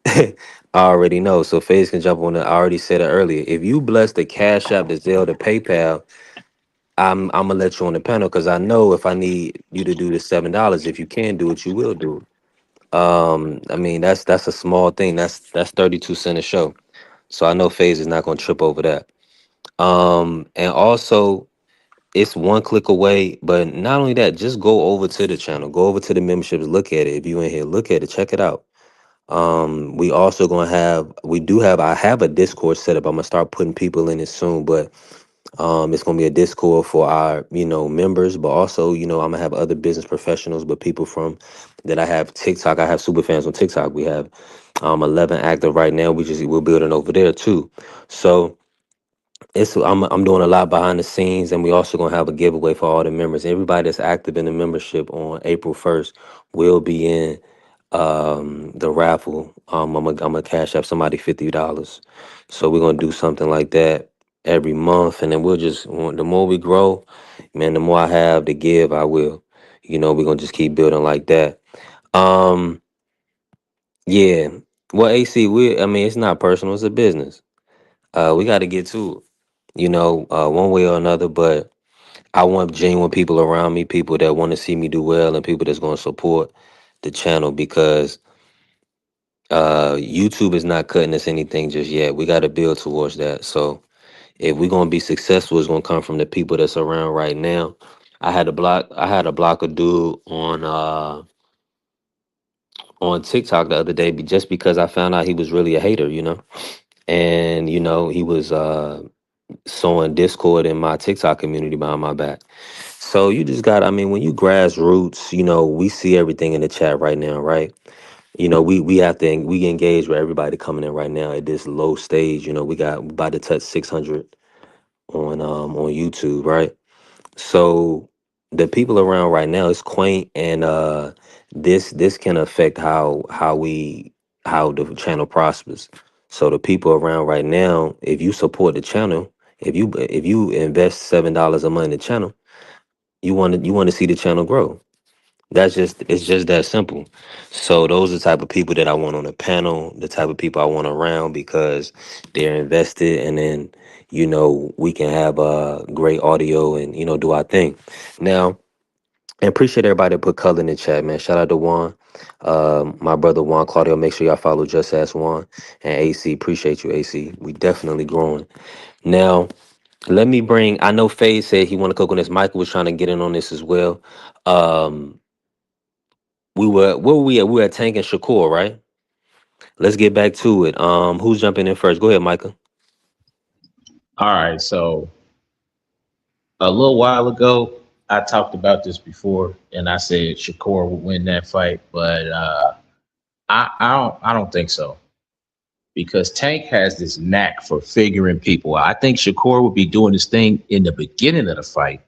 I already know. So FaZe can jump on it. I already said it earlier. If you bless the Cash App, the Zelle, the PayPal, I'm gonna let you on the panel, because I know if I need you to do the $7, if you can do it, you will do it. I mean, that's a small thing. That's 32 cents a show. So I know FaZe is not gonna trip over that. And also it's one click away, but not only that, just go over to the channel, go over to the memberships, look at it. If you in here, look at it, check it out. We also gonna have, I have a Discord set up. I'm gonna start putting people in it soon, but it's gonna be a Discord for our, members, but also, I'm gonna have other business professionals, but people from that I have TikTok. I have super fans on TikTok. We have 11 active right now. We're building over there too. So I'm doing a lot behind the scenes, and we also gonna have a giveaway for all the members. Everybody that's active in the membership on April 1st will be in the raffle. I'm gonna cash up somebody $50. So we're gonna do something like that every month, and then the more we grow, man, the more I have to give, I will. We're gonna just keep building like that. Um, yeah. Well, AC, I mean, it's not personal, it's a business. We gotta get to it, one way or another, but I want genuine people around me, people that want to see me do well, and people that's gonna support the channel, because YouTube is not cutting us anything just yet. We got to build towards that. So if we're gonna be successful, it's gonna come from the people that's around right now. I had to block a dude on TikTok the other day, just because I found out he was really a hater, and he was sowing discord in my TikTok community behind my back. So you just got, I mean, when you grassroots, we see everything in the chat right now, right? We have to engage with everybody coming in right now at this low stage. We about to touch 600 on YouTube, right? So the people around right now is quaint, and this can affect how the channel prospers. So the people around right now, if you support the channel, if you invest $7 a month in the channel, you want to see the channel grow. It's just that simple. So those are the type of people that I want on the panel, the type of people I want around, because they're invested, and then we can have great audio and do our thing. Now, and appreciate everybody that put color in the chat, man. Shout out to Juan, my brother Juan Claudio. Make sure y'all follow Just Ask Juan, and AC. Appreciate you, AC. We definitely growing. Now, let me bring. I know FaZe said he want to cook on this. Michael was trying to get in on this as well. Where were we at? We were at Tank and Shakur, right? Let's get back to it. Who's jumping in first? Go ahead, Michael. All right, so a little while ago, I talked about this before, and I said Shakur would win that fight, but I don't think so, because Tank has this knack for figuring people out. I think Shakur would be doing this thing in the beginning of the fight,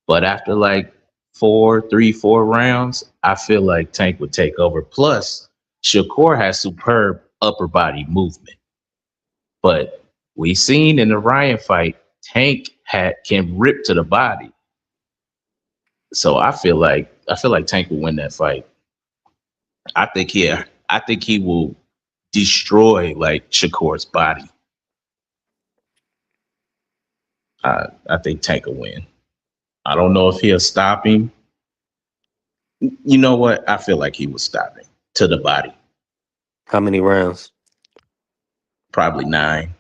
but after like 4 rounds, I feel like Tank would take over. Plus, Shakur has superb upper body movement, but we seen in the Ryan fight, Tank can rip to the body. So I feel like Tank will win that fight. I think he will destroy like Shakur's body. I think Tank will win. I don't know if he'll stop him. You know what? I feel like he will stop him to the body. How many rounds? Probably 9.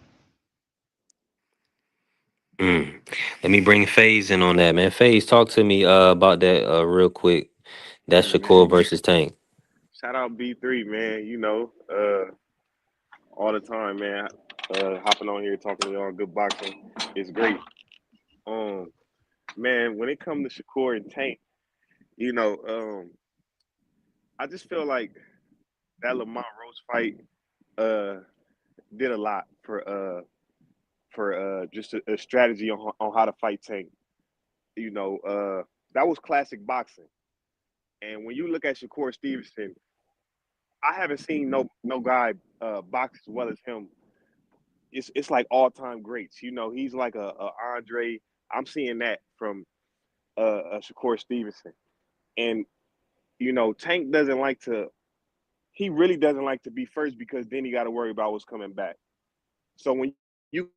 Mm. Let me bring FaZe in on that, man. FaZe, talk to me about that real quick. That's Hey man, Shakur versus Tank. shout out B3, man. All the time, man. Hopping on here talking to y'all good boxing is great. Um, Man, when it comes to Shakur and Tank, you know, I just feel like that Lamont Rose fight uh did a lot for just a strategy on how to fight Tank. That was classic boxing. And when you look at Shakur Stevenson, I haven't seen no guy box as well as him. It's like all time greats. He's like a Andre. I'm seeing that from a Shakur Stevenson, and Tank doesn't like to. He really doesn't like to be first because then he got to worry about what's coming back. So when you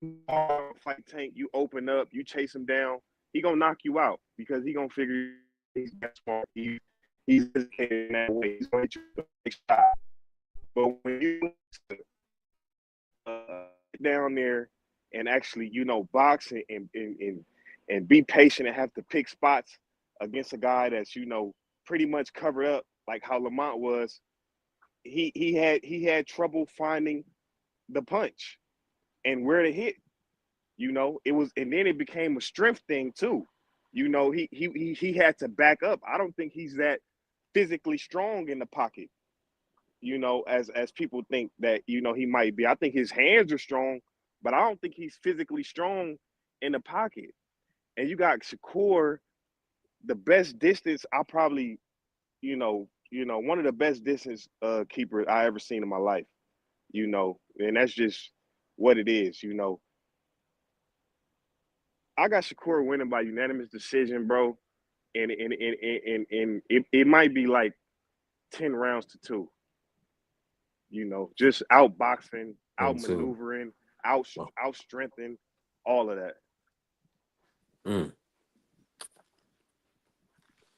fight Tank, you open up, you chase him down. He gonna knock you out because he gonna figure he's that smart. He's educated in that way. He's gonna hit you with a big shot. But when you down there and actually, box and be patient and have to pick spots against a guy that's, pretty much covered up like how Lamont was, he had trouble finding the punch and where to hit. It was, and then it became a strength thing too. He had to back up. I don't think he's that physically strong in the pocket, as people think that, he might be. I think his hands are strong, but I don't think he's physically strong in the pocket. And you got Shakur, the best distance I probably, one of the best distance keepers I ever seen in my life, and that's just what it is. I got Shakur winning by unanimous decision, bro. And it might be like 10 rounds to 2. Just outboxing, And two. outmaneuvering, out strengthening, all of that. Mm.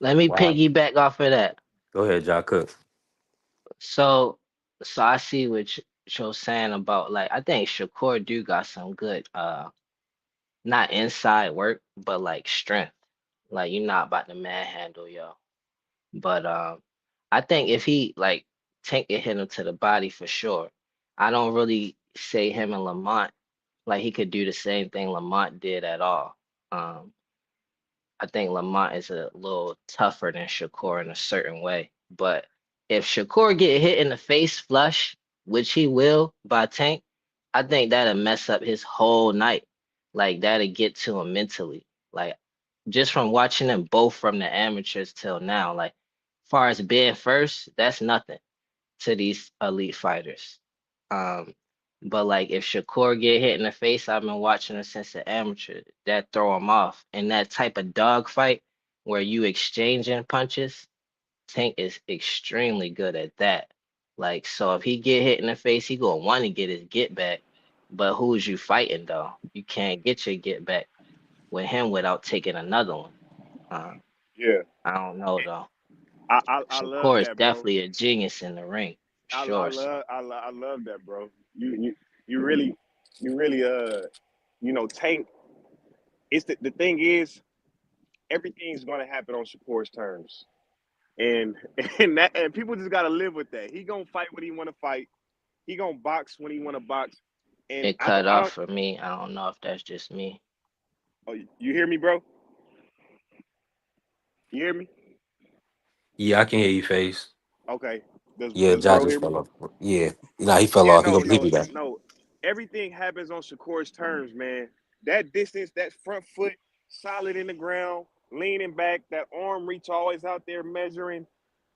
Let me Wow. piggyback off of that. Go ahead, Jock Cook. So, so I see what you're saying about, like, I think Shakur do got some good not inside work, but like strength. Like you're not about to manhandle yo. But I think if he like Tank it hit him to the body for sure. I don't really say him and Lamont like he could do the same thing Lamont did at all. Um, I think Lamont is a little tougher than Shakur in a certain way. But if Shakur get hit in the face flush, which he will by Tank, I think that'll mess up his whole night. Like that'll get to him mentally. Like just from watching them both from the amateurs till now, like far as being first, that's nothing to these elite fighters. Um, but like if Shakur get hit in the face, I've been watching him since the amateur. That throw him off. And that type of dog fight where you exchanging punches, Tank is extremely good at that. Like so, if he get hit in the face, he gonna want to get his get back. But who's you fighting though? You can't get your get back with him without taking another one. Uh, Yeah, I don't know though. I love Shakur is that, bro. definitely a genius in the ring, sure. So I love that, bro. You really Tank. It's the thing is everything's gonna happen on Shakur's terms. And and people just gotta live with that. He gonna fight when he wanna fight. He gonna box when he wanna box. And it cut I off don't for me. I don't know if that's just me. oh, you hear me, bro? You hear me? Yeah, I can hear you, FaZe. Okay. Yeah, Does Jock bro just hear me? fell off. Yeah. He fell Yeah, off. He'll be back. no. Everything happens on Shakur's terms, man. That distance, that front foot solid in the ground, leaning back, that arm reach always out there measuring.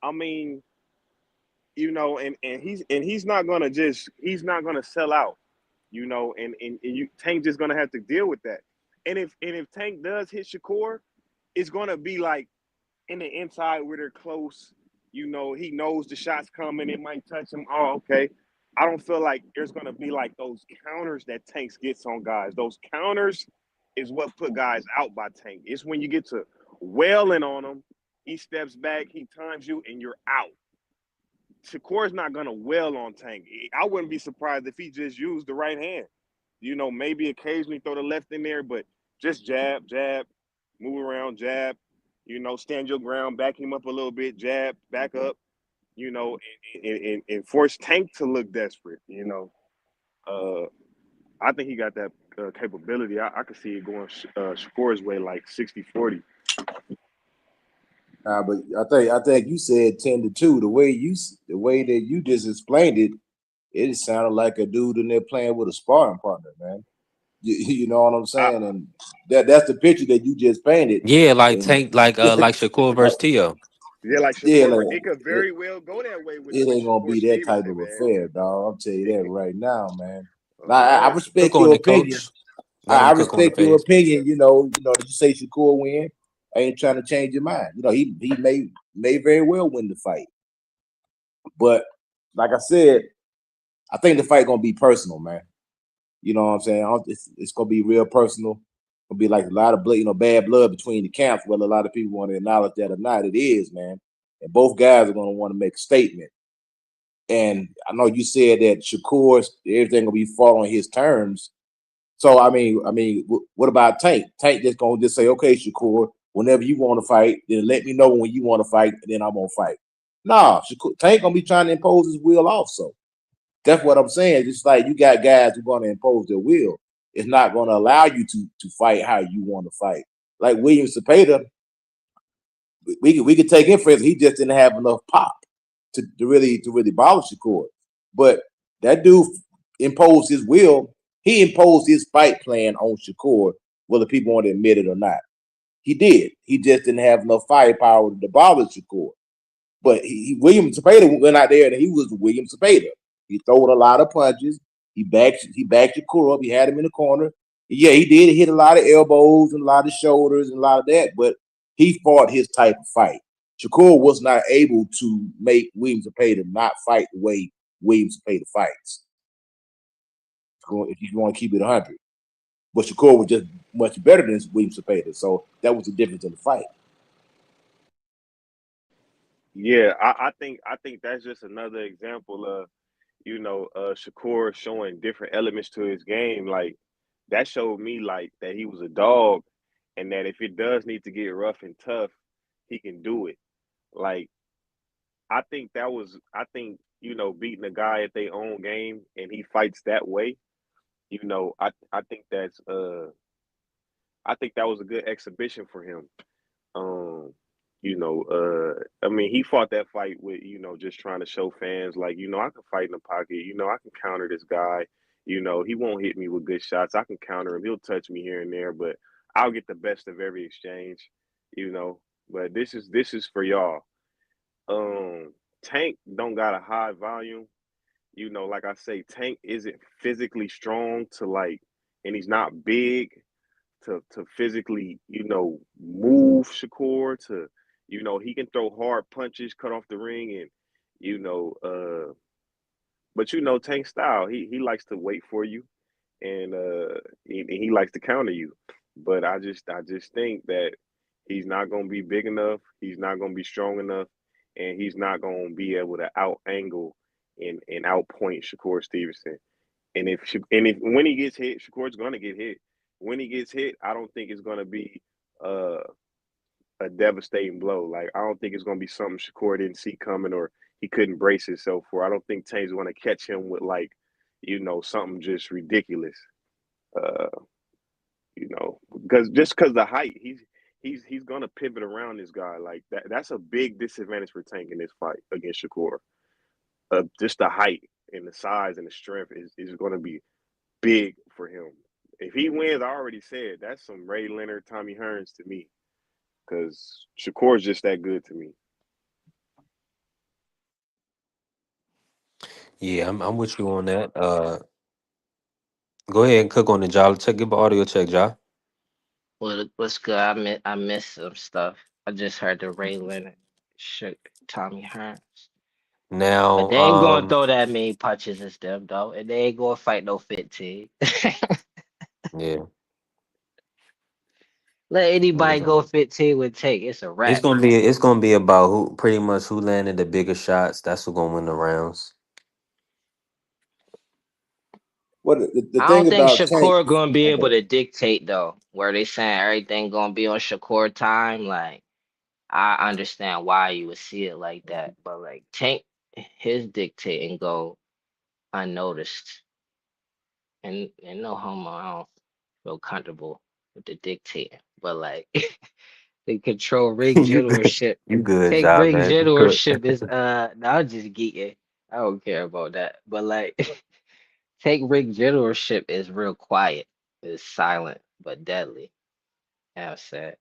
I mean, and he's not gonna sell out, and you Tank just gonna have to deal with that. And if Tank does hit Shakur, it's gonna be like in the inside where they're close. He knows the shot's coming. It might touch him. Oh, okay. I don't feel like there's gonna be like those counters that Tanks gets on guys. Those counters is what put guys out by Tank. It's when you get to wailing on him, he steps back, he times you, and you're out. Shakur's not gonna wail on Tank. I wouldn't be surprised if he just used the right hand. You know, maybe occasionally throw the left in there, but just jab, jab, move around, jab. You know, stand your ground, back him up a little bit, jab, back up. You know, and force Tank to look desperate. You know, I think he got that capability. I could see it going Shakur's way, like 60-40. But I think you said 10-2. The way that you just explained it, it sounded like a dude in there playing with a sparring partner, man. You know what I'm saying? And that's the picture that you just painted. Yeah, like And Tank, like Shakur versus Tio. Yeah, like yeah, Shakur, like, it could very well go that way with it ain't gonna Shakur be that type Stevenson, of man. affair, dog. I'll tell you that right now, man. Now, All I right. respect Cook on your it, opinion. coach. Let I him cook on the respect your face. opinion. You know, you say Shakur win. I ain't trying to change your mind. You know, he may very well win the fight. But like I said, I think the fight gonna be personal, man. You know what I'm saying? It's gonna be real personal. It'll be like a lot of blood, bad blood between the camps, whether a lot of people want to acknowledge that or not. It is, man. And both guys are gonna want to make a statement. And I know you said that Shakur, everything will be following his terms. So I mean, what about Tank? Tank just gonna just say, okay, Shakur, whenever you want to fight, then let me know when you want to fight, and then I'm gonna fight. Nah, Tank gonna be trying to impose his will also. That's what I'm saying. Just like you got guys who gonna impose their will. It's not gonna allow you to fight how you want to fight. Like William Cepeda, we could take him for instance, he just didn't have enough pop to really bother Shakur. But that dude imposed his will. He imposed his fight plan on Shakur, whether people want to admit it or not. He did. He just didn't have enough firepower to bother Shakur. But William Cepeda went out there and he was William Cepeda. He throwed a lot of punches. He backed Shakur up. He had him in the corner. Yeah, he did hit a lot of elbows and a lot of shoulders and a lot of that, but he fought his type of fight. Shakur was not able to make William Cepeda not fight the way William Cepeda fights. If you want to keep it 100. But Shakur was just much better than William Cepeda. So that was the difference in the fight. Yeah, I think that's just another example of, Shakur showing different elements to his game. Like that showed me like that he was a dog, and that if it does need to get rough and tough, he can do it. Like I think beating a guy at their own game and he fights that way, I think that's I think that was a good exhibition for him. I mean, he fought that fight with, just trying to show fans like, I can fight in the pocket, I can counter this guy, he won't hit me with good shots. I can counter him. He'll touch me here and there, but I'll get the best of every exchange, But this is for y'all. Tank don't got a high volume. Like I say, Tank isn't physically strong and he's not big to physically, move Shakur to, he can throw hard punches, cut off the ring, and but Tank style, he likes to wait for you, and he likes to counter you. But I just think that he's not gonna be big enough, he's not gonna be strong enough, and he's not gonna be able to out angle and outpoint Shakur Stevenson. And if when he gets hit, Shakur's gonna get hit. When he gets hit, I don't think it's gonna be a devastating blow. Like I don't think it's gonna be something Shakur didn't see coming or he couldn't brace himself for. I don't think Tank's gonna catch him with something just ridiculous. Because the height, he's gonna pivot around this guy like that. That's a big disadvantage for Tank in this fight against Shakur. Just the height and the size and the strength is going to be big for him. If he wins, I already said that's some Ray Leonard, Tommy Hearns to me, because Shakur's just that good to me. Yeah, I'm with you on that. Go ahead and cook on the Jolly. Give an audio check, Ja. What's good? I missed some stuff. I just heard the Ray Leonard, Tommy Hearns. But they ain't gonna Now, throw that many punches as them though, and they ain't gonna fight no 15. yeah. Let anybody go Mhm. 15 with Tank. It's a It's wrap. gonna be about who pretty much who landed the bigger shots. That's who gonna win the rounds. What the I thing don't think about Tank? Shakur gonna be able Okay, to dictate though, where they saying everything gonna be on Shakur time. Like I understand why you would see it like that, but like Tank, his dictating go unnoticed, and no homo, I don't feel comfortable with the dictating, but like the control rig you good, generalship, you good take job, rig man. You cook. generalship is no, I'm just geeking. I don't care about that, but like take rig generalship is real quiet, it's silent but deadly. Yeah, said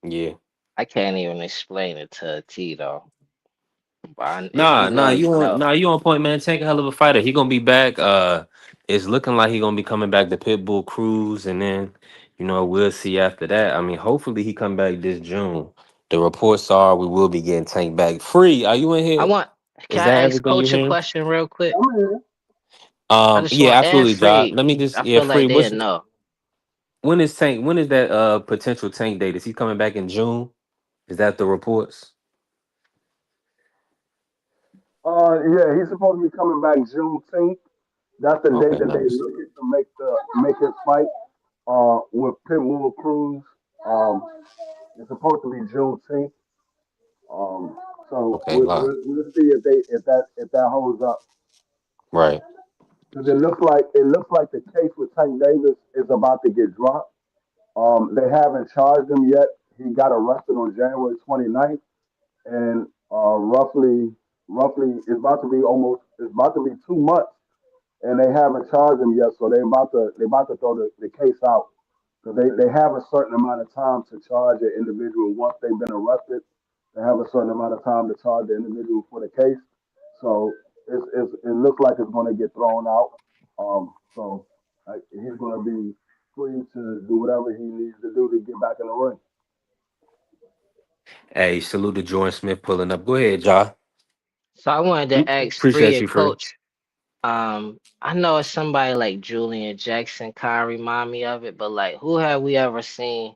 Yeah. I can't even explain it to a T though. But if Nah, you know, you know. you on point, man. Tank a hell of a fighter. He gonna be back. It's looking like he gonna be coming back to Pitbull Cruise, and then we'll see after that. I mean, hopefully he come back this June. The reports are we will be getting Tank back. Free, are you in I here? want. Is Can that I ask everything you Coach a hear? question real quick? I'm here. I just Yeah, want and absolutely, Job. free. Let me just I yeah, feel Free. like they What's didn't know. when is Tank? When is that potential Tank date? Is he coming back in June? Is that the reports? Yeah, he's supposed to be coming back Juneteenth. That's the date Okay, that they nice. looking to make his fight. With Pitbull Cruz. It's supposed to be Juneteenth. Um, so Okay, lock. we'll see if that holds up. Right. Because it looks like the case with Tank Davis is about to get dropped. They haven't charged him yet. He got arrested on January 29th, and roughly it's about to be 2 months, and they haven't charged him yet. So they about to throw the case out. So they have a certain amount of time to charge an individual once they've been arrested. They have a certain amount of time to charge the individual for the case. So it looks like it's going to get thrown out. So he's going to be free to do whatever he needs to do to get back in the ring. Hey, salute to Jordan Smith pulling up. Go ahead, Ja. So I wanted to ask free Appreciate and you, Free. Coach. I know it's somebody like Julian Jackson kind of remind me of it, but like who have we ever seen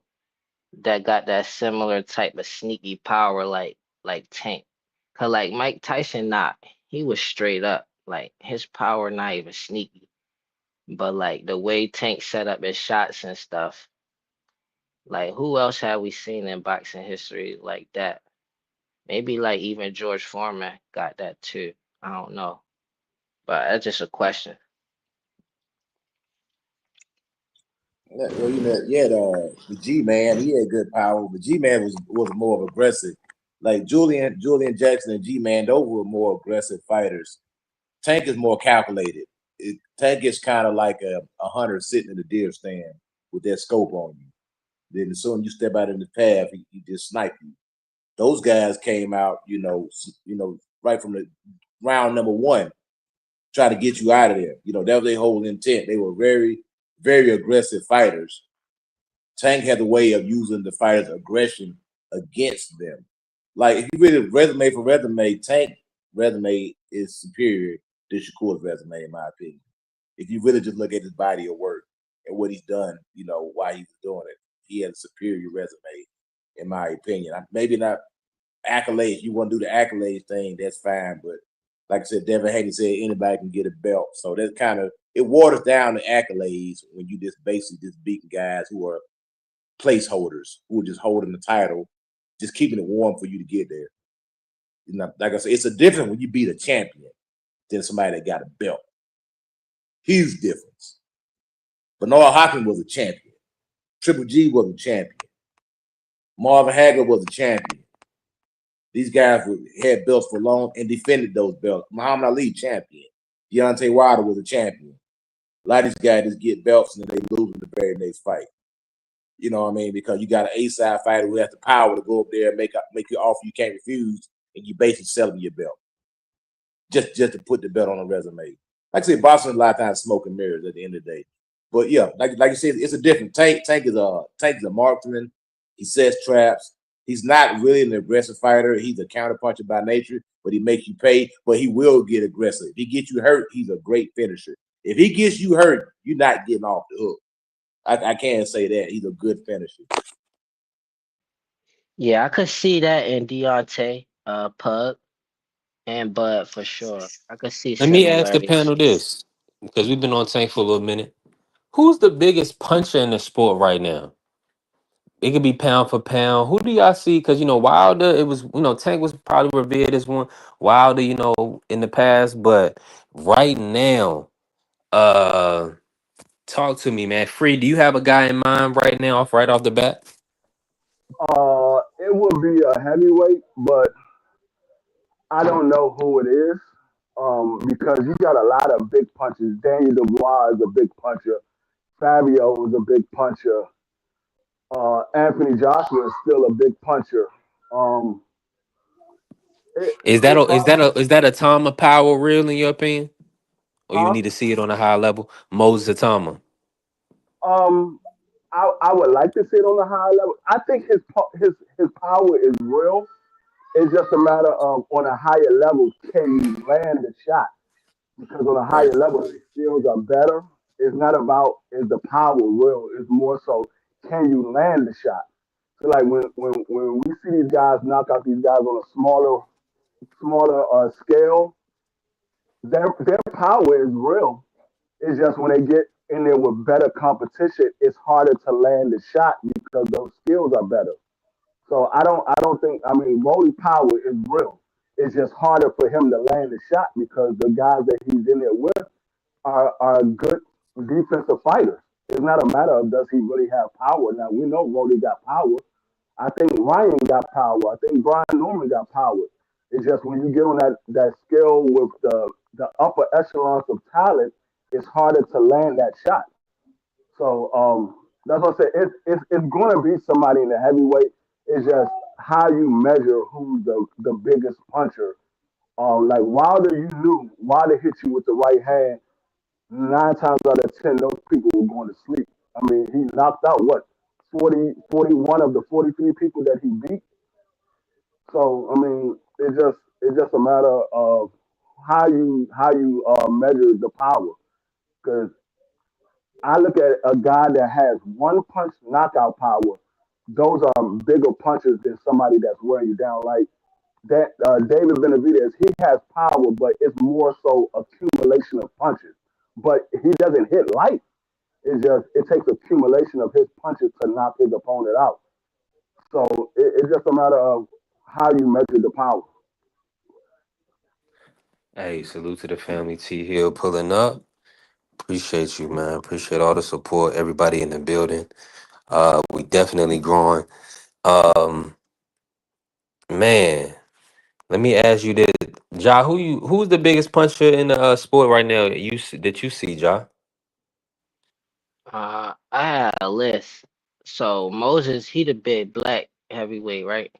that got that similar type of sneaky power like Tank? Cause like Mike Tyson not, he was straight up. Like his power not even sneaky. But like the way Tank set up his shots and stuff, like who else have we seen in boxing history like that? Maybe like even George Foreman got that too. I don't know. But that's just a question. yeah, well, yeah, the G Man, he had good power, but G Man was more aggressive. Like Julian Jackson and G Man, those were more aggressive fighters. Tank is more calculated. Tank is kind of like a hunter sitting in the deer stand with that scope on you. Then as soon as you step out in the path, he just snipe you. Those guys came out, right from the round number one, try to get you out of there. That was their whole intent. They were very, very aggressive fighters. Tank had the way of using the fighters' aggression against them. Like if you really resume for resume, Tank resume is superior to Shakur's resume, in my opinion. If you really just look at his body of work and what he's done, why he's doing it, he has a superior resume, in my opinion. Maybe not accolades. You want to do the accolades thing, that's fine. But like I said, Devin Haney said anybody can get a belt. So that kind of it waters down the accolades when you just basically just beating guys who are placeholders, who are just holding the title, just keeping it warm for you to get there. Like I said, it's a difference when you beat a champion than somebody that got a belt. Huge difference. Bernard Hopkins was a champion. Triple G was a champion. Marvin Hagler was a champion. These guys had belts for long and defended those belts. Muhammad Ali, champion. Deontay Wilder was a champion. A lot of these guys just get belts and then they lose in the very next fight. You know what I mean? Because you got an A-side fighter who has the power to go up there and make you an offer you can't refuse, and you basically selling your belt. Just to put the belt on a resume. Like I said, boxing a lot of times smoke and mirrors at the end of the day. But yeah, like you said, it's a different Tank. Tank is a marksman. He sets traps. He's not really an aggressive fighter. He's a counterpuncher by nature, but he makes you pay. But he will get aggressive. If he gets you hurt, he's a great finisher. If he gets you hurt, you're not getting off the hook. I can't say that. He's a good finisher. Yeah, I could see that in Deontay, Pug, and Bud for sure. I could see Let me ask the similarities. panel this, because we've been on Tank for a little minute. Who's the biggest puncher in the sport right now? It could be pound for pound. Who do y'all see? Because Wilder, it was Tank was probably revered as one. Wilder, in the past, but right now, uh, talk to me, man. Free, do you have a guy in mind right now, right off the bat? It would be a heavyweight, but I don't know who it is. Because you got a lot of big punches. Daniel Dubois is a big puncher. Fabio is a big puncher. Anthony Joshua is still a big puncher. Um, Is that it's a, is hard. that a is that a Tama power real in your opinion, or you Huh? need to see it on a higher level? Moses Atama. Um, I would like to see it on a higher level. I think his power is real. It's just a matter of on a higher level, can you land the shot? Because on a higher Right. level, the skills are better. It's not about is the power real. It's more so can you land the shot. So like when we see these guys knock out these guys on a smaller scale, their power is real. It's just when they get in there with better competition, it's harder to land the shot because those skills are better. So I don't think I mean Rolly Power is real. It's just harder for him to land the shot because the guys that he's in there with are good defensive fighters. It's not a matter of does he really have power. Now we know Rolly got power. I think Ryan got power. I think Brian Norman got power. It's just when you get on that scale with the upper echelons of talent, it's harder to land that shot. So that's what I said. It's going to be somebody in the heavyweight. It's just how you measure who's the biggest puncher. Like Wilder, you knew Wilder hit you with the right hand. 9 times out of 10, those people were going to sleep. I mean, he knocked out what 41 of the 43 people that he beat. So I mean, it's just a matter of how you measure the power. Because I look at a guy that has one punch knockout power. Those are bigger punches than somebody that's wearing you down. Like that, David Benavidez, he has power, but it's more so accumulation of punches. But he doesn't hit light. It takes accumulation of his punches to knock his opponent out. So it's just a matter of how you measure the power. Hey, salute to the family. T Hill pulling up. Appreciate you, man. Appreciate all the support. Everybody in the building. We definitely growing. Um, man, let me ask you this, Ja. Who's the biggest puncher in the sport right now? That you see, Ja? I had a list. So Moses, he the big black heavyweight, right?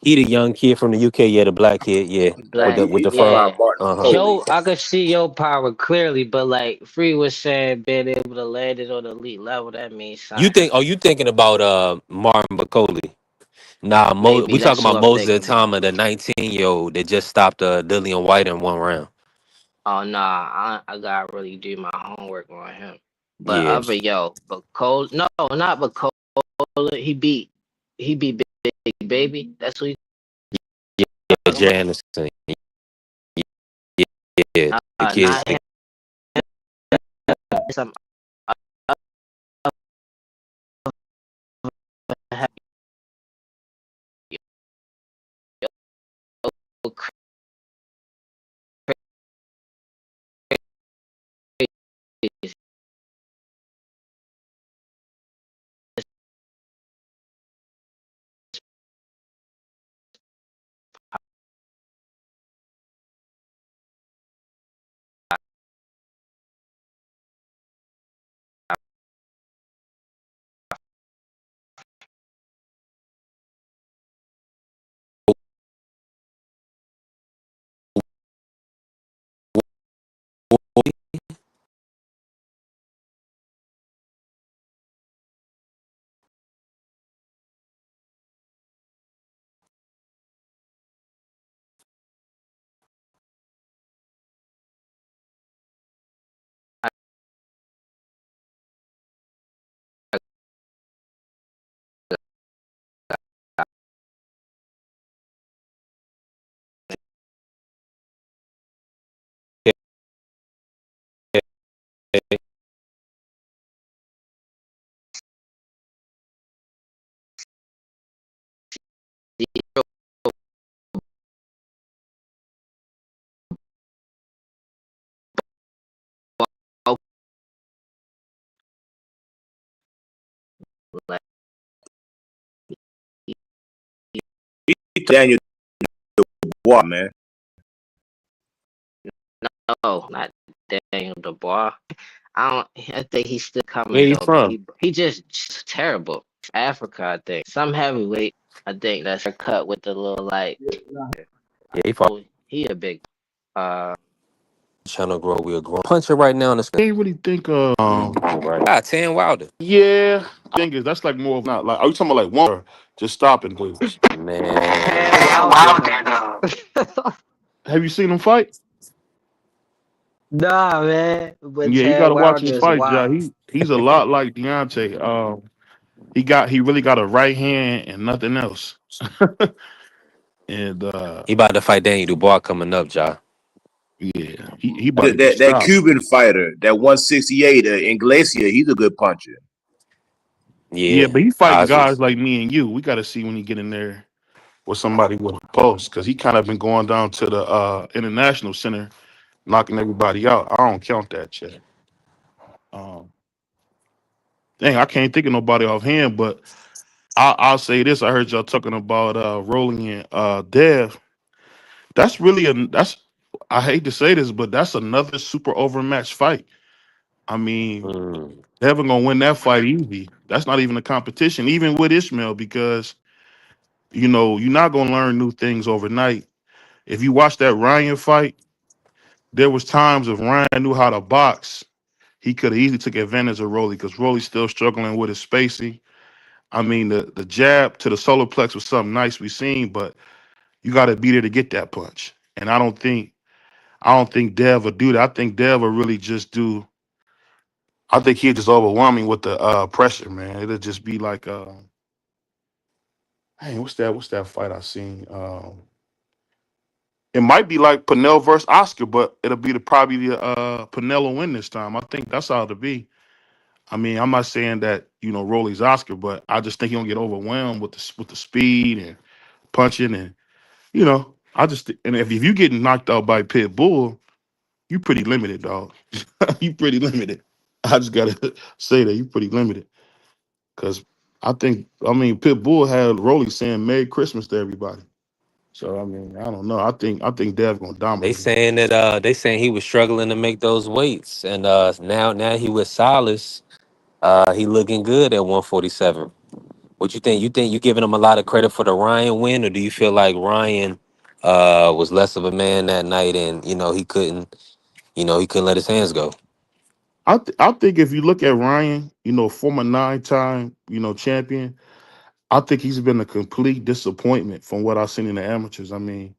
He the young kid from the UK, yeah, the black kid, yeah, with Black, the He fought fur. by yeah. Martin Uh huh. Foley. Joe, I could see your power clearly, but like Free was saying, being able to land it on the elite level, that means You something. think? Oh, you thinking about Martin Bacoli? Nah, Maybe we talking that's who about I'm Moses thinking about. Atama, the 19-year-old that just stopped Dillian White in 1 round. Oh nah, I gotta really do my homework on him. But Yeah, other yo, Bacol, no, not Bacol. He beat Big Baby. That's who he yeah, talking Jay about. Anderson. Yeah, the kid. Not him. Some other crazy. Like, Daniel Dubois, man. no, not Daniel Dubois. I think he's still Where coming you though, but from? he just terrible. Africa, I think. Some heavyweight, I think that's her cut with the little like. Yeah, he from Oh, he a big. Uh, Channel Grow. We're growing. Puncher right now on the screen. Can't really think Right. Ah, Tan Wilder. yeah. I think is that's like more of not like are you talking about like one or just stopping dudes? Man, Wilder, Have you seen him fight? nah, man. But Yeah, you Chad gotta watch him Wilder is fight, Joe. wild. He's a lot like Deontay. He really got a right hand and nothing else. And he about to fight Daniel Dubois coming up, Ja. yeah, he about to That, get that that stopped. Cuban fighter, that 168, Inglacia, he's a good puncher. Yeah, Yeah, but he fighting guys Osmonds. like me and you. We got to see when he get in there with somebody with a pulse because he kind of been going down to the international center, knocking everybody out. I don't count that shit. Um, dang, I can't think of nobody offhand, but I'll say this: I heard y'all talking about Rolling and Dev. That's really that's. I hate to say this, but that's another super overmatched fight. I mean, Mm. Devin gonna win that fight easy. That's not even a competition, even with Ishmael, because you're not gonna learn new things overnight. If you watch that Ryan fight, there was times if Ryan knew how to box, he could have easily took advantage of Rolly because Rolly's still struggling with his spacing. I mean, the jab to the solar plex was something nice we seen, but you got to be there to get that punch. And I don't think Dev will do that. I think Dev will really just do. I think he'll just overwhelm me with the pressure, man. It'll just be like, hey, what's that fight I seen? It might be like Pinell versus Oscar, but it'll be probably the Pinell will win this time. I think that's how it'll be. I mean, I'm not saying that Rolly's Oscar, but I just think he'll get overwhelmed with the speed and punching and and if you get knocked out by Pit Bull, you pretty limited, dog. You pretty limited. I just gotta say that you pretty limited because I mean Pit Bull had Rolly saying Merry Christmas to everybody. So I mean I don't know. I think Dev's gonna They dominate him. saying that they saying he was struggling to make those weights, and now he with Silas. He looking good at 147. What you think? You think you giving him a lot of credit for the Ryan win, or do you feel like Ryan was less of a man that night, and he couldn't let his hands go? I think if you look at Ryan, former 9-time champion, I think he's been a complete disappointment from what I've seen in the amateurs. I mean,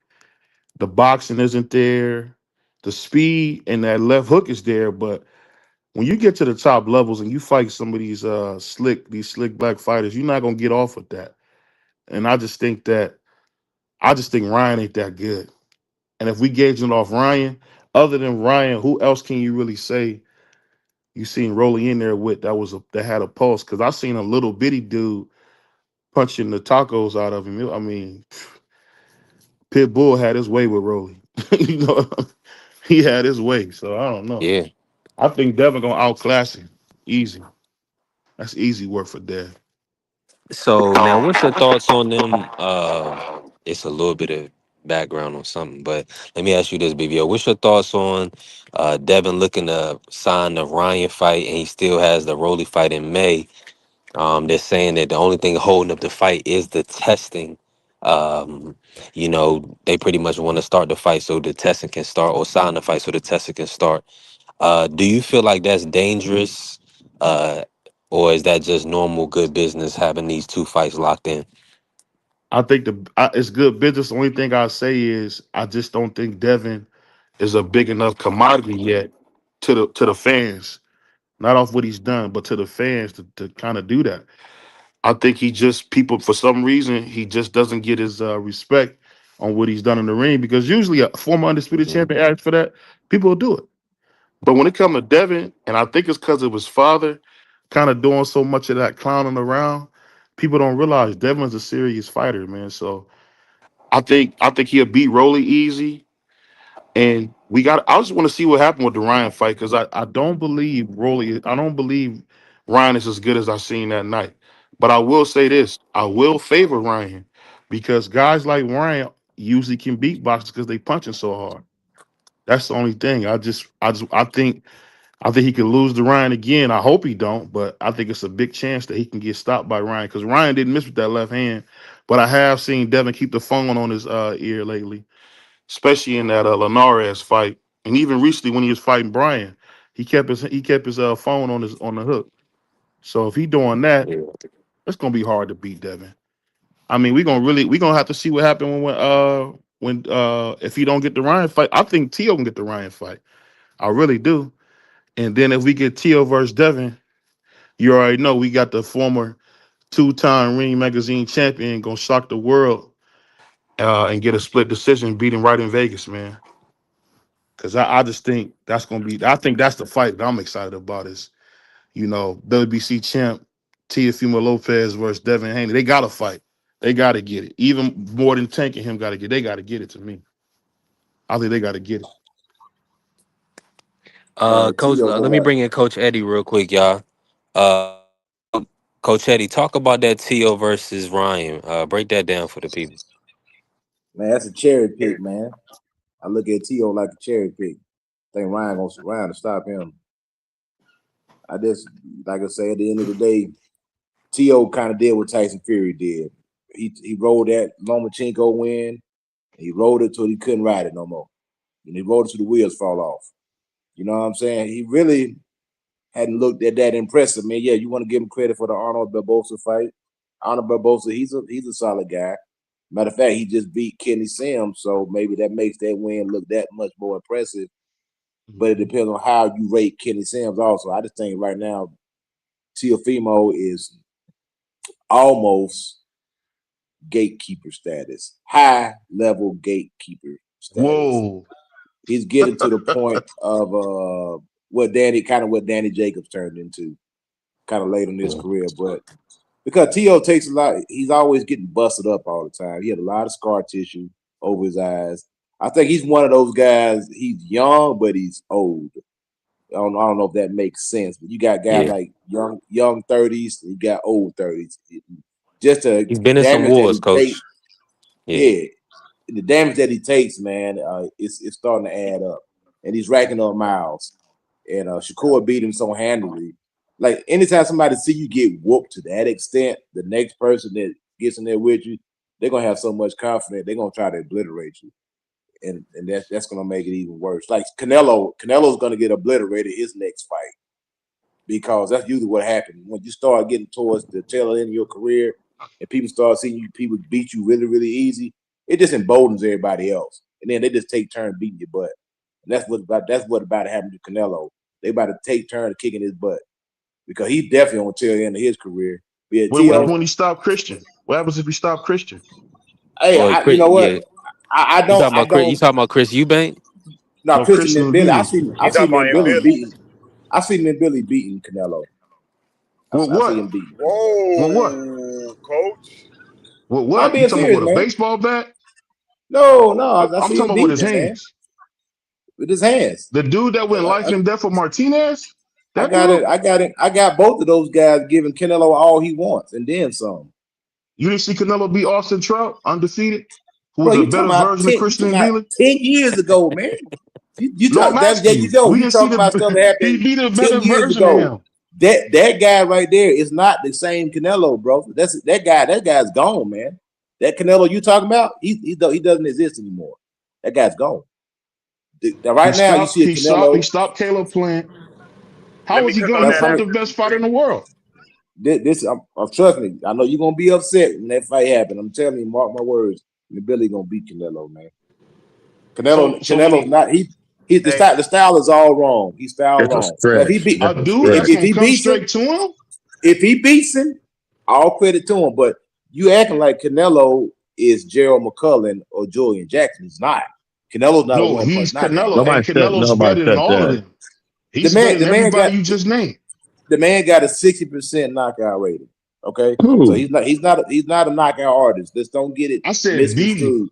the boxing isn't there, the speed and that left hook is there, but when you get to the top levels and you fight some of these slick black fighters, you're not gonna get off with that. And I just think Ryan ain't that good. And if we gauge it off Ryan, other than Ryan, who else can you really say you seen rolling in there with that had a pulse? Because I seen a little bitty dude punching the tacos out of him. I mean, Pitbull had his way with Rolly. you know, he had his way. So I don't know. Yeah. I think Devin gonna outclass him. Easy. That's easy work for Dev. So now, what's your thoughts on them? It's a little bit of background on something, but let me ask you this, BBO. What's your thoughts on Devin looking to sign the Ryan fight, and he still has the Rolly fight in May? They're saying that the only thing holding up the fight is the testing. They pretty much want to start the fight so the testing can start, or sign the fight so the testing can start. Do you feel like that's dangerous, uh, or is that just normal good business having these two fights locked in? I think it's good business. The only thing I say is I just don't think Devin is a big enough commodity yet to the fans. Not off what he's done, but to the fans to kind of do that. I think people for some reason he just doesn't get his respect on what he's done in the ring because usually a former undisputed Mhm. champion asks for that, people will do it. But when it comes to Devin, and I think it's because of his father kind of doing so much of that clowning around, people don't realize Devin's a serious fighter, man. So I think he'll beat Rolly easy. And I just want to see what happened with the Ryan fight because I don't believe I don't believe Ryan is as good as I seen that night. But I will say this, I will favor Ryan because guys like Ryan usually can beat boxers because they punching so hard. That's the only thing. I think he could lose to Ryan again. I hope he don't, but I think it's a big chance that he can get stopped by Ryan because Ryan didn't miss with that left hand. But I have seen Devin keep the phone on his ear lately, especially in that Linares fight, and even recently when he was fighting Brian, he kept his phone on the hook. So if he doing that, Yeah. it's gonna be hard to beat Devin. I mean, we gonna have to see what happened when if he don't get the Ryan fight. I think Tio can get the Ryan fight. I really do. And then if we get Tio versus Devin, you already know we got the former two-time Ring Magazine champion gonna shock the world and get a split decision, beat him right in Vegas, man. Because I just think that's gonna be. I think that's the fight that I'm excited about. Is WBC champ Teofimo Lopez versus Devin Haney. They gotta fight. They gotta get it. Even more than Tank and him gotta get. They gotta get it to me. I think they gotta get it. Coach, Tio let me gonna have bring in Coach Eddie real quick, y'all. Uh, Coach Eddie, talk about that Tio versus Ryan. Break that down for the people. man. That's a cherry pick, man. I look at Tio like a cherry pick. I think Ryan to stop him. I just like I say at the end of the day, Tio kind of did what Tyson Fury did. He rolled that Lomachenko win. He rolled it till he couldn't ride it no more. And he rolled it till the wheels fall off. You know what I'm saying? He really hadn't looked at that impressive, man. Yeah, you want to give him credit for the Arnold Barboza fight. Arnold Barboza, he's a solid guy. Matter of fact, he just beat Kenny Sims, so maybe that makes that win look that much more impressive. But it depends on how you rate Kenny Sims also. I just think right now, Teofimo is almost gatekeeper status, high level gatekeeper status. Whoa. He's getting to the point of what Danny Jacobs turned into kind of late in his career. But because Tio takes a lot, he's always getting busted up all the time. He had a lot of scar tissue over his eyes. I think he's one of those guys, he's young, but he's old. I don't know if that makes sense, but you got guys like young 30s, and you got old 30s. Just He's been in some wars, Coach. The damage that he takes, man, it's starting to add up, and he's racking up miles. And Shakur beat him so handily. Like anytime somebody see you get whooped to that extent, the next person that gets in there with you, they're gonna have so much confidence, they're gonna try to obliterate you, and that's gonna make it even worse. Like Canelo's gonna get obliterated his next fight because that's usually what happens when you start getting towards the tail end of your career, and people start seeing people beat you really, really easy. It just emboldens everybody else, and then they just take turns beating your butt. And that's what about to happen to Canelo. They about to take turns kicking his butt because he's definitely on the tail end of his career. What happens when he stopped Christian? What happens if he stopped Christian? Hey, you know what? Yeah. I don't. You talking about Chris Eubank? No, Christian and Billy. I seen Billy beating. I seen Billy beating Canelo. What? Whoa, what? Coach. What? I'm being You talking serious, about with man. a baseball bat? No. I'm talking about with his hands. With his hands. The dude that went life and death for Martinez? I got both of those guys giving Canelo all he wants and then some. You didn't see Canelo beat Austin Trout, undefeated? Who was Bro, a better version of Christian Wheeler? 10 years ago, man. You No, talk I'm that, asking you know, we you didn't talking see about stuff that happened he beat a 10 better years version ago. of him. That guy right there is not the same Canelo, bro. That guy's gone, man. That Canelo you talking about, he doesn't exist anymore. That guy's gone. Right now, you see a Canelo. He stopped Caleb Plant. How was he going to fight the best fighter in the world? Trust me, I know you're gonna be upset when that fight happens. I'm telling you, mark my words, Billy gonna beat Canelo, man. Canelo's not the style is all wrong. He's style wrong. If he beat if he beats him, all credit to him. But you acting like Canelo is Gerald McCullough or Julian Jackson. He's not. Canelo's not. No, he's Canelo. And Canelo's better than all of them. He's The man, better the than man everybody got you just named. the man got a 60% knockout rating. Okay, so Who? he's not a knockout artist. Let's don't get it I said beat him. misconstrued.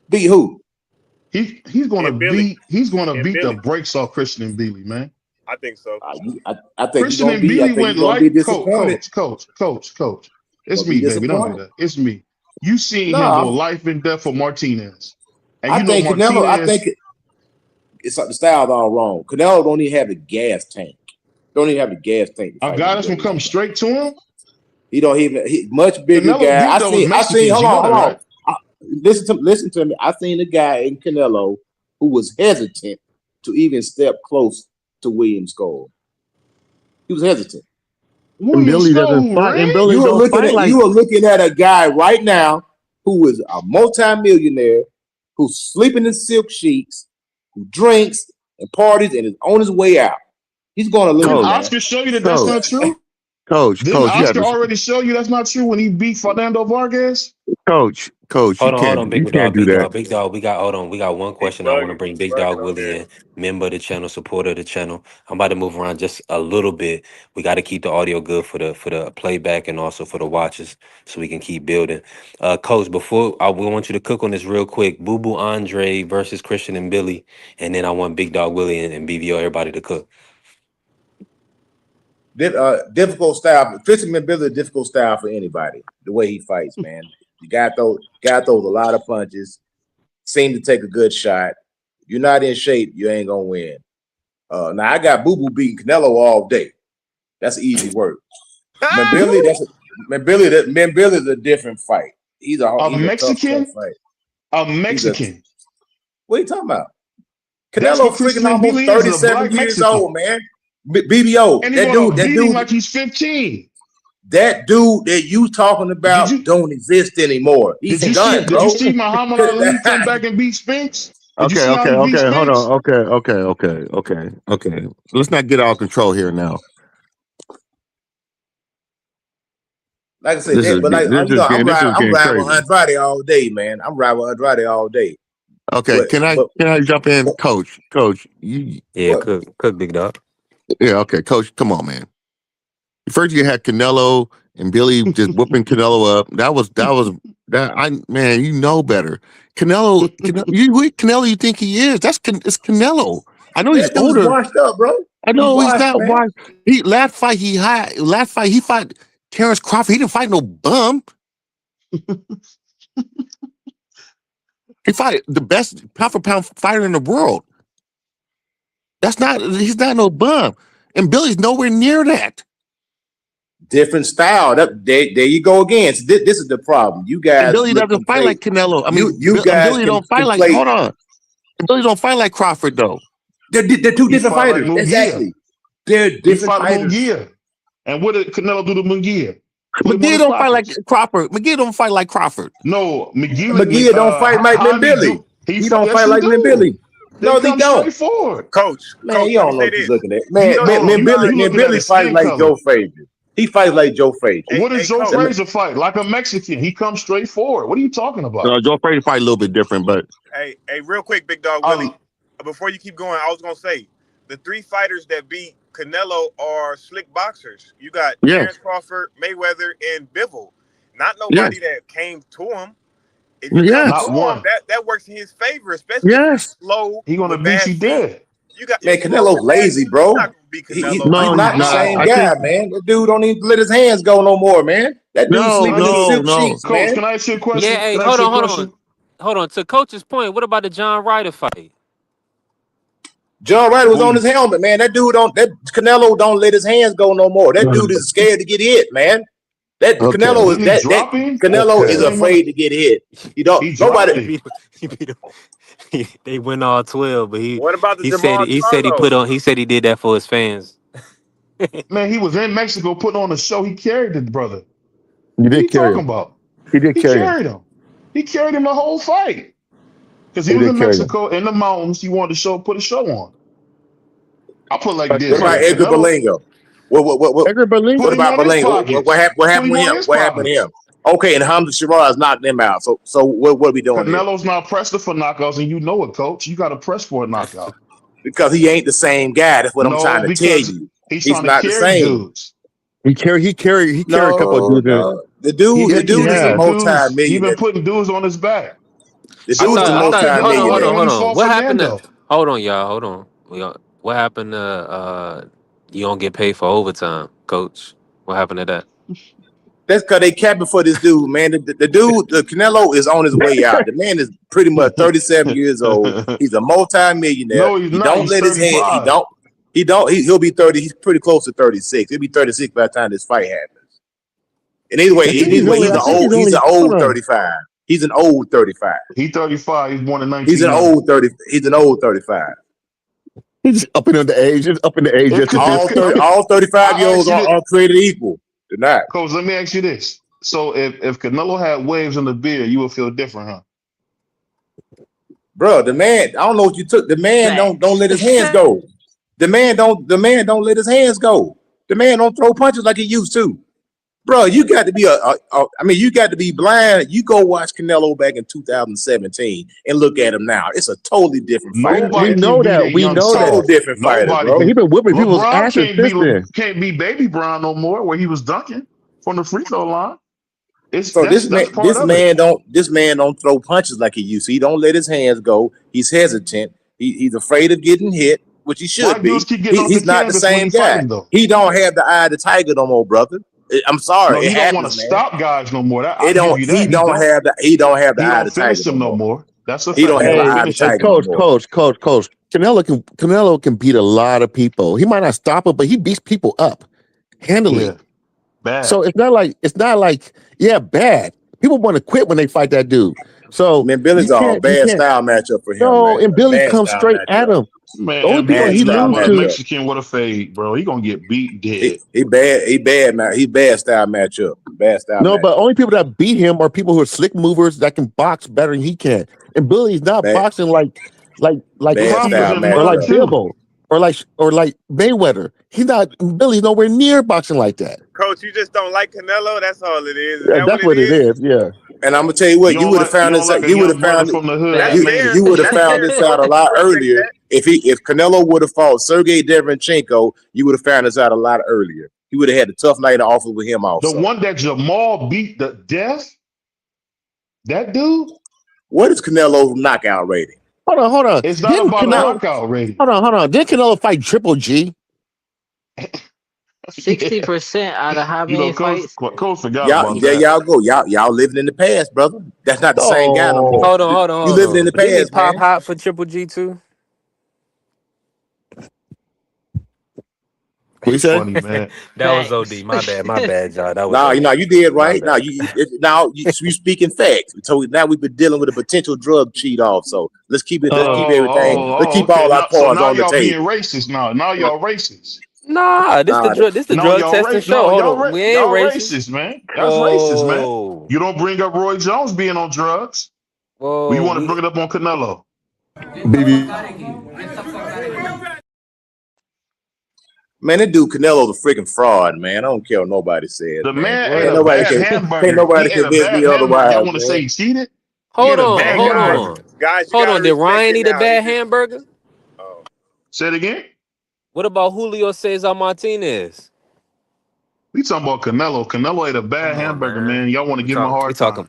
Beat who? He's gonna And Billy. beat And the Billy. brakes off Christian and Beasley, man. I think so. I think Christian and I Beasley think went you're gonna be like disappointed. coach. It's Gonna be me, baby. Don't do disappointed. that. It's me. You seen No, him go I'm- life and death for Martinez. And I you know think Canelo. I Martinez, think it's the style's all wrong. Canelo don't even have the gas tank. Don't even have the gas tank. To a fight guy that's Billy gonna come like that. straight to him. He don't even. He much bigger Canelo guy. beat those I seen. Mexicans. Hold You know on. that, right? Listen to me. I seen a guy in Canelo who was hesitant to even step close to William Skull. He was hesitant. And William Billy doesn't Skull, fight. And Red? Billy don't fight like. You are looking at a guy right now who is a multimillionaire who's sleeping in silk sheets, who drinks and parties and is on his way out. He's going to lose. Didn't Coach, Man. Oscar show you that that's coach, not true? coach, Didn't coach. You have Oscar to, already show you that's not true when he beat Fernando Vargas? coach. Hold You on, can't big do dog. that. Big dog. We got hold on. We got one He question. I want to bugging. bring He Big bugging Dog over Willie there. in, member of the channel, supporter of the channel. I'm about to move around just a little bit. We got to keep the audio good for the playback and also for the watches, so we can keep building. Coach, we want you to cook on this real quick. Boo Boo Andre versus Christian and Billy, and then I want Big Dog Willie and BVO everybody to cook. Difficult style. Christian McBilly is a difficult style for anybody. The way he fights, man. The guy throws a lot of punches. Seem to take a good shot. If you're not in shape, you ain't gonna win. Now I got Boo Boo beating Canelo all day. That's easy work. McBilly is a different fight. He's a Mexican? tough fight. A Mexican. What are you talking about? That's Canelo what Christian freaking almost McBilly is, a 37 black years Mexican. old, man. BBO. And he's gonna beat him like he's 15. That dude that you talking about don't exist anymore. He's done, bro. Did you see Muhammad Ali come back and beat Spinks? Okay. Hold on. Okay. Let's not get out of control here now. Like I said, This is I'm riding with crazy. Andrade all day, man. I'm riding with Andrade all day. Okay, But- can I jump in, Coach? Coach, Yeah, What? cook Big Dog. yeah, okay, Coach, come on, man. First you had Canelo and Billy just whooping Canelo up. Man, you know better. Canelo, you think he is? It's Canelo. I know he's That dude's older. washed up, bro. I know he's washed, not man. washed. Last fight he fought Terrence Crawford. He didn't fight no bum. He fought the best pound for pound fighter in the world. He's not no bum. And Billy's nowhere near that. Different style. There you go again. So this is the problem. You guys. And Billy doesn't fight like Canelo. I mean, you guys Billy can don't fight like. conflate- Hold on. And Billy don't fight like Crawford though. They're two different fought like fighters. Munguia. Exactly. They're He different fought fighters. Munguia. And what did Canelo do to Munguia? McGee don't fight like Crawford. McGee don't fight like Crawford. No, McGee don't fight like Billy. He don't fight like Billy. No, they don't. Straight forward. Coach, Man, Coach, you don't let me know say what you're this. looking at. Man, You man, looking Billy at his fights skin like color. Joe Frazier. He fights like Joe Frazier. What does Hey, Joe Coach. Frazier fight? Like a Mexican. He comes straight forward. What are you talking about? Joe Frazier fight a little bit different, but Hey, real quick, Big Dog Willie. Before you keep going, I was gonna say the three fighters that beat Canelo are slick boxers. You got Yeah. Terrence Crawford, Mayweather, and Bivol. Not nobody that came to him. If you Yes. come Not to one. him, that works in his favor, especially if Yes. he's slow. He gonna with beat bad you feet. dead. You got Man, Canelo's lazy, bro. You're not gonna beat Canelo. He's No, not he's the same not. I guy, man. That dude don't even let his hands go no more, man. That dude No, sleeping in silk sheets, Coach, man. can I ask you a question? Yeah, hey, Can I hold ask you a on. question? Hold on. To Coach's point, what about the John Ryder fight? John Ryder was on his helmet, man. That Canelo don't let his hands go no more. That dude is scared to get hit, man. That Okay. Canelo is Didn't he drop him? Canelo Okay. is afraid to get hit. You don't He dropped nobody him. He beat him. They went all 12, but What about the he Jamal said he Charlo? he said he did that for his fans. Man, he was in Mexico putting on a show. He carried the brother. You What are did you carry talking him. about? He did He carry him. carried him. He carried him the whole fight. Because he He was did in carry him. Mexico in the mountains. He wanted to put a show on. I put like this. What about Edgar Berlanga? What Edgar Berlanga. Put him about on his Berlanga? pockets. What happened Put with him on him? his What happened to him? pockets. Okay, and Hamza Shiraz knocked them out. So what are we doing here? Canelo's not pressed for knockouts, and you know it, Coach. You got to press for a knockout. Because he ain't the same guy. That's what I'm trying to tell because you. he's He's trying to not the carry same. dudes. He carried a couple of dudes. No. The He dude is a been putting multi-millionaire. dudes on his back. The I dude's a thought. Hold on. multi-millionaire. Only Hold on. fought What happened to? Fernando. Hold on, y'all. Hold on. What happened to? You don't get paid for overtime, Coach. What happened to that? That's because they capping for this dude, man. The dude, the Canelo is on his way out. The man is pretty much 37 years old. He's a multi-millionaire. No, he's he not. don't He's let his hand. 35. He'll be 30. He's pretty close to 36. He'll be 36 by the time this fight happens. And anyway, he's an old 35. He's an old 35. He's 35. He's born in 19. He's an old 30. He's an old 35. He's up in the age. Just up in the age. All 35-year-olds are created equal. They're not. Coach, let me ask you this. So if Canelo had waves in the beard, you would feel different, huh? Bro, the man, I don't know what you took. The man don't let his hands go. The man don't let his hands go. The man don't throw punches like he used to. Bro, you got to be you got to be blind. You go watch Canelo back in 2017 and look at him now. It's a totally different fighter. We know that. Totally different fighter, bro. He's been whipping people's asses since then. Can't be Baby Brown no more, where he was dunking from the free throw line. This man don't throw punches like he used to. He don't let his hands go. He's hesitant. He's afraid of getting hit, which he should be. He's not the same guy. He don't have the eye of the tiger no more, brother. I'm sorry. No, he don't want to stop guys no more. He don't have the eye of the tiger him no more. That's a fact. He don't have the eye of the tiger. Coach. Canelo can beat a lot of people. He might not stop it, but he beats people up handily. Yeah. Bad. So it's not like bad. People want to quit when they fight that dude. So man, Billy's a bad style matchup for him. No, man. and Billy comes straight at him. Man, the only people he loses to Mexican with a fade, bro. He gonna get beat dead. He bad, man. He bad style matchup. Bad style. No, but only people that beat him are people who are slick movers that can box better than he can. And Billy's not boxing like Bilbo or like Mayweather. Billy's nowhere near boxing like that. Coach, you just don't like Canelo. That's all it is. Yeah, that's what it is. Yeah. And I'm gonna tell you what, you would have found this. You would have found from the hood. You would have found this out a lot earlier. If Canelo would have fought Sergey Derevyanchenko, you would have found this out a lot earlier. He would have had a tough night to offer with him also. The one that Jamal beat to death. That dude. What is Canelo's knockout rating? Hold on. It's not about knockout rating. Hold on. Did Canelo fight Triple G? 60% out of how many fights? Coach forgot about that. Y'all go. Y'all living in the past, brother. That's not the same guy no more. Hold on. You living in the Didn't he past, pop man. hot for Triple G too? What you said? Funny, man. That was OD. My bad, y'all. That was you did right. Now you speaking facts. So now we've been dealing with a potential drug cheat off. So let's keep everything. Let's keep all our cards on the y'all table. being racist now. Now y'all racist. Nah, this the drug testing show. Hold on. We ain't racist, man. That's racist, man. You don't bring up Roy Jones being on drugs. Whoa. You want to bring it up on Canelo. Man, that dude Canelo the freaking fraud, man. I don't care what nobody says. The man ain't ate nobody a bad hamburger. Can't nobody convince me otherwise. Y'all want to say he cheated? Hold on. Guys, Did Ryan eat a bad hamburger? Say it again. What about Julio Cesar Martinez? We talking about Canelo. Canelo ate a bad hamburger, man. Y'all want to give him a hard time.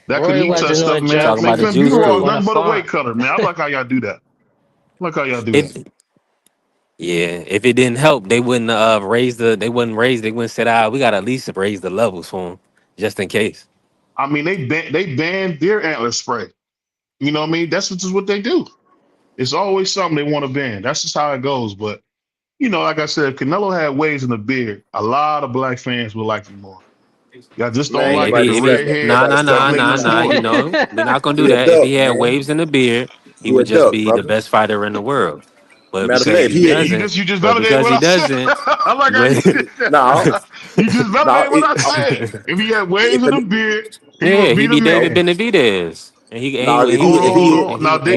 That could eat touch stuff, man. Make them beautiful, nothing but a weight cutter, man. I like how y'all do that. Yeah, if it didn't help, they wouldn't they wouldn't say, we gotta at least raise the levels for them, just in case. I mean, they banned deer antler spray. You know what I mean? That's just what they do. It's always something they want to ban. That's just how it goes. But, you know, like I said, if Canelo had waves in the beard, a lot of black fans would like him more. Y'all just don't like the red hair. Nah. You know, we're not gonna do that. If he had waves in the beard, he would just be the best fighter in the world. But because he doesn't, you just validated what I said. I'm like, you just validated what I said. If he had waves in the beard, he'd be David Benavidez, and he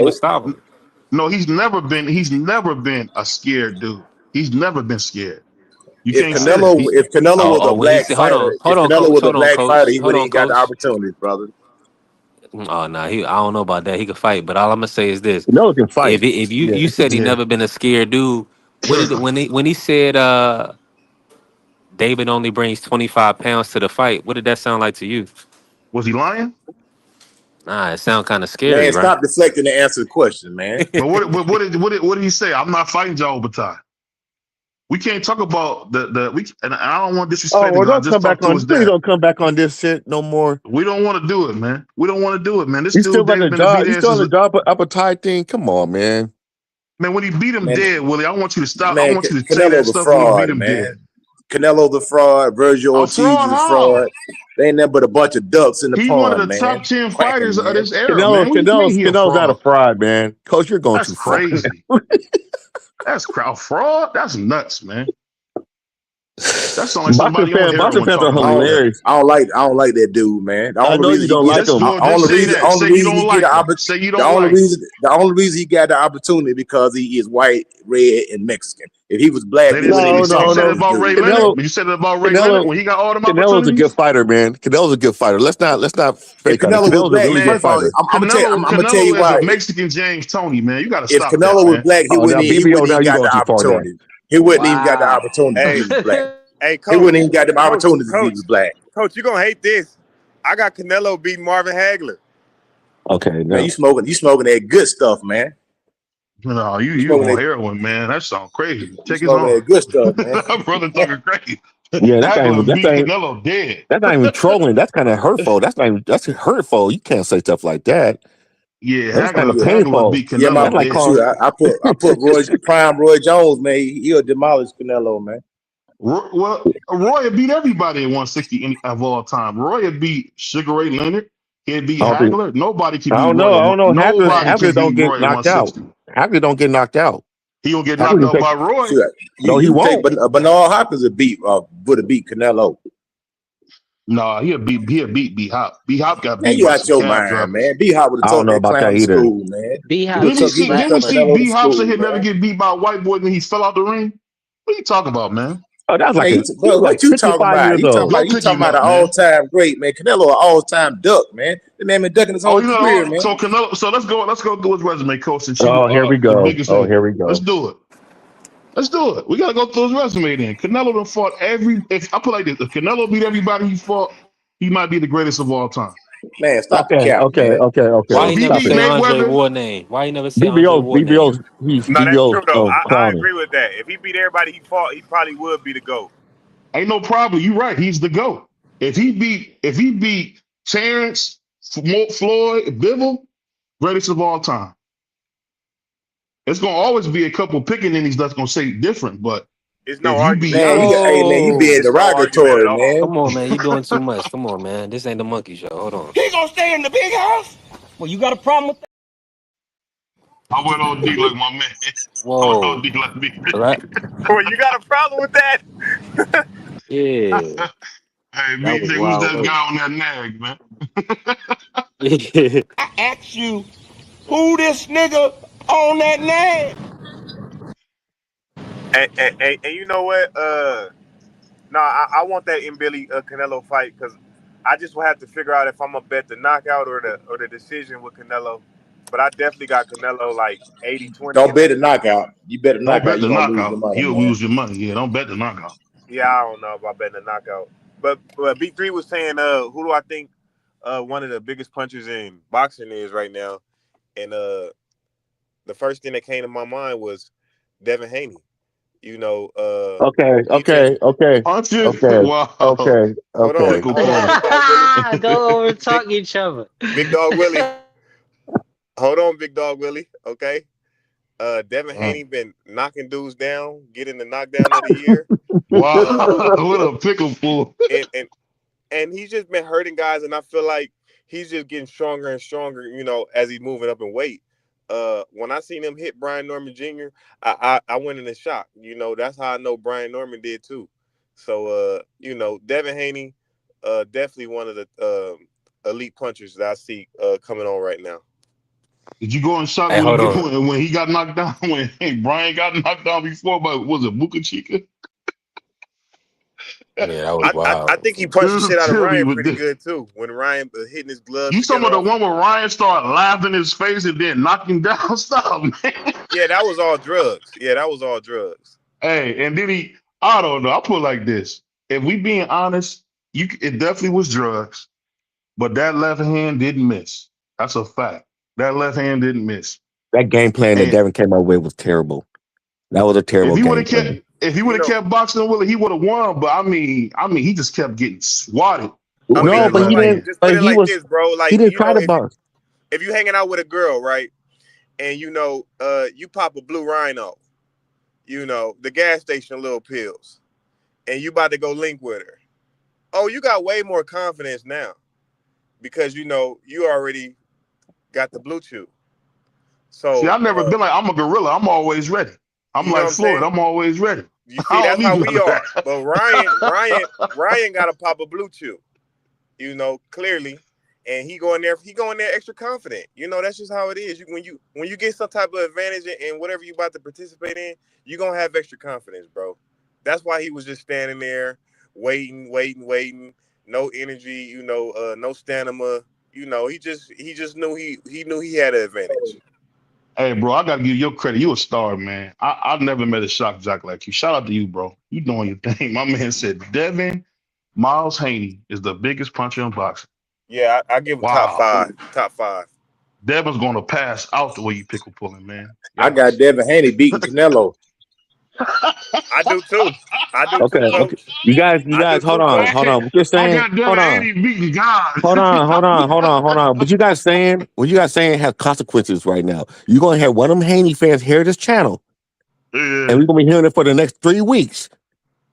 would stop him. No, he's never been a scared dude. He's never been scared. If Canelo was a black fighter, he would have got the opportunities, brother. Oh no, I don't know about that. He could fight, but all I'm gonna say is this: Canelo can fight. if you Yeah. you said he Yeah. never been a scared dude, what did when he said David only brings 25 pounds to the fight? What did that sound like to you? Was he lying? Nah, it sound kind of scary, Man, right? stop deflecting the answer to the question, man. But what did he say? I'm not fighting Joe Bataille. We can't talk about and I don't want to disrespect him. I Don't just come back talked to on. his Please dad. don't come back on this shit no more. We don't want to do it, man. We don't want to do it, man. This You still dude, got the David job. You still on Benavidez, the job appetite thing. Come on, man. man, when he beat him Man, dead, Willie, I want you to stop. I man, want you to say that Canelo the stuff when he beat fraud, him man. dead. Canelo the fraud. Virgil A Ortiz fraud the how? fraud. They ain't nothing but a bunch of ducks in the He's one of pond, the man. top 10 Quacking, fighters of man. this era, man. What do you mean he a Canelo's not a fraud? fraud, man. Coach, you're going That's too far. crazy. That's a fraud? That's nuts, man. That sounds like somebody on Boxing heroin fans are talking like that. hilarious. I don't like that dude, man. The I only know reason you don't he like get, him. Just only say that. Say you don't like him. Say you don't like him. the only reason he got the opportunity because he is white, red, and Mexican. If he was black, They they didn't wouldn't say even you talk said about it this about dude. Ray Canelo- Leonard. You said it about Ray Leonard when he got all them Canelo's a opportunities. good fighter, man. Canelo's a good fighter. Let's not If fake on it. Canelo was Canelo's a black, really good first of all, fighter. I'm gonna tell you Canelo is why. a Mexican James Tony, man. You got to If stop Canelo that, was man. black, he Oh, wouldn't now even BBO, now got you the going too far now. opportunity. He wouldn't even got the Wow. opportunity if he was black. Hey, He coach, wouldn't even got the opportunities if he coach, was black. coach, you gonna hate this. I got Canelo beating Marvin Hagler. Okay, Man, no. you smoking that good stuff, man. No, you smoking on that, heroin, man. That sounds crazy. you Take his smoking arm. that good stuff, man. That brother talking crazy. Yeah, Hagler beat Canelo dead. that's not even trolling. That's kind of hurtful. That's hurtful. You can't say stuff like that. Yeah, That's kind of Hagler painful. beat Yeah, Canelo That's like dead. calling. I put Roy Jones, man. He'll demolish Canelo, man. Roy had beat everybody at 160 of all time. Roy had beat Sugar Ray Leonard. He had beat I don't think- Hagler. Nobody can I beat don't Roy. know. I don't know. Nobody Hagler can don't beat get Roy at knocked out. 160. Hagler don't get knocked out. He gonna get Hagler knocked can out take- by Roy. Sure. No, he you won't. Take Bernard Hopkins would have beat Canelo. No, he had beat B Hop. B Hop got Man, beat you by out some your cab mind, drivers. man. B Hop would I have don't took know that about clown that to either. school, man. B-Hop Didn't you was see Canelo to B Hop school, say he'd never man. get beat by a white boy when he fell out the ring? What are you talking about, man? Oh, that was like Hey, bro, what you talking 55 about? years old. Go You pick talking him about up, an man. all-time great, man. Canelo an all-time duck, man. The man been ducking his Oh, whole you career, know, man. so Canelo. So let's go through his resume, coach. Since you Oh, here we the go. biggest Oh, hater. here we go. Let's do it. Let's do it. We gotta go through his resume then. Canelo done fought if I put it like this, if Canelo beat everybody he fought, he might be the greatest of all time. Man, stop the Okay, cap, okay, man. okay, okay. So Why if he he never beat say Andre Mayweather, Ward name? Why he never say Andre Ward name? He's No, that's true though. I clowning. agree with that. If he beat everybody he fought, he probably would be the GOAT. ain't no problem. You're right. He's the GOAT. If he beat Terrence, Floyd, Bivol, greatest of all time. It's gonna always be a couple pickaninnies that's gonna say different, but It's no if you argument. beat Man, you being It's no argument derogatory, at all. man. Come on, man. You doing too much. Come on, man. This ain't the monkey show. Hold on. He gonna stay in the big house? Well, you got a problem with that? I went on D like my man. I went Whoa. on D like me. Right? Well, you got a problem with that? Yeah. Hey, That me, was who's wild. that guy on that nag, man? Yeah. I asked you, who this nigga on that name? And you know what? No, I want that in Billy Canelo fight because I just will have to figure out if I'm gonna bet the knockout or the decision with Canelo. But I definitely got Canelo like 80-20. Don't bet the knockout. You bet the Don't knockout, bet the you're gonna lose your knockout. money, You'll man. lose your money. Yeah, don't bet the knockout. Yeah, I don't know about betting the knockout. But B3 was saying, who do I think one of the biggest punchers in boxing is right now? And the first thing that came to my mind was Devin Haney. You know, Okay. Punches. Okay. Wow. Okay. Hold on. Pickle Willie. Go over talk each other. Big Dog Willie. Hold on, Big Dog Willie. Okay. Devin Haney been knocking dudes down, getting the knockdown of the year. Wow. What a pickle fool. And he's just been hurting guys, and I feel like he's just getting stronger and stronger, you know, as he's moving up in weight. When I seen him hit Brian Norman Jr., I went in a shock. You know, that's how I know Brian Norman did too. So you know, Devin Haney, definitely one of the elite punchers that I see coming on right now. Did you go in shock Hey, hold on. when he got knocked down? When Brian got knocked down before, but was it Buka Chica? Yeah, that was I wild. think he punched the shit out of Tilly Ryan with pretty this. good too. When Ryan was hitting his gloves You talking together. about the one where Ryan started laughing in his face and then knocking down? Stop, man. Yeah, that was all drugs. Yeah, that was all drugs. Hey, and then I don't know. I'll put it like this. If we being honest, it definitely was drugs, but that left hand didn't miss. That's a fact. That left hand didn't miss. That game plan that And Devin came up with was terrible. That was a terrible game plan. if he would have kept boxing with it, he would have won. But I mean, he just kept getting swatted. I mean, No, but he didn't. just But put it he like was. this, bro. Like, He didn't you try know, to box. if you hanging out with a girl, right, and you know, you pop a blue rhino, you know, the gas station little pills, and you about to go link with her. Oh, you got way more confidence now because you know you already got the blue chew. So See, I've never been like I'm a gorilla. I'm always ready. I'm You know like what I'm Floyd. saying? I'm always ready. you see, that's how we are. But Ryan got to pop a blue chew, you know, clearly, and he going there extra confident. You know, that's just how it is. When you get some type of advantage in whatever you about to participate in, you're gonna have extra confidence, bro. That's why he was just standing there, waiting, no energy, you know, no stamina. You know, he just knew he had an advantage. Hey, bro, I gotta give you your credit. You a star, man. I've never met a shock jock like you. Shout out to you, bro. You doing your thing. My man said Devin Miles Haney is the biggest puncher in boxing. Yeah, I give him top five. Devin's gonna pass out the way you pickle pulling, man. I got Devin Haney beating Canelo. I do too. Okay, Coach. okay. You guys, hold on. What you're saying? I got Devin Haney beating God. Hold on. But you guys saying has consequences right now. You're gonna have one of them Haney fans hear this channel, and we're gonna be hearing it for the next 3 weeks.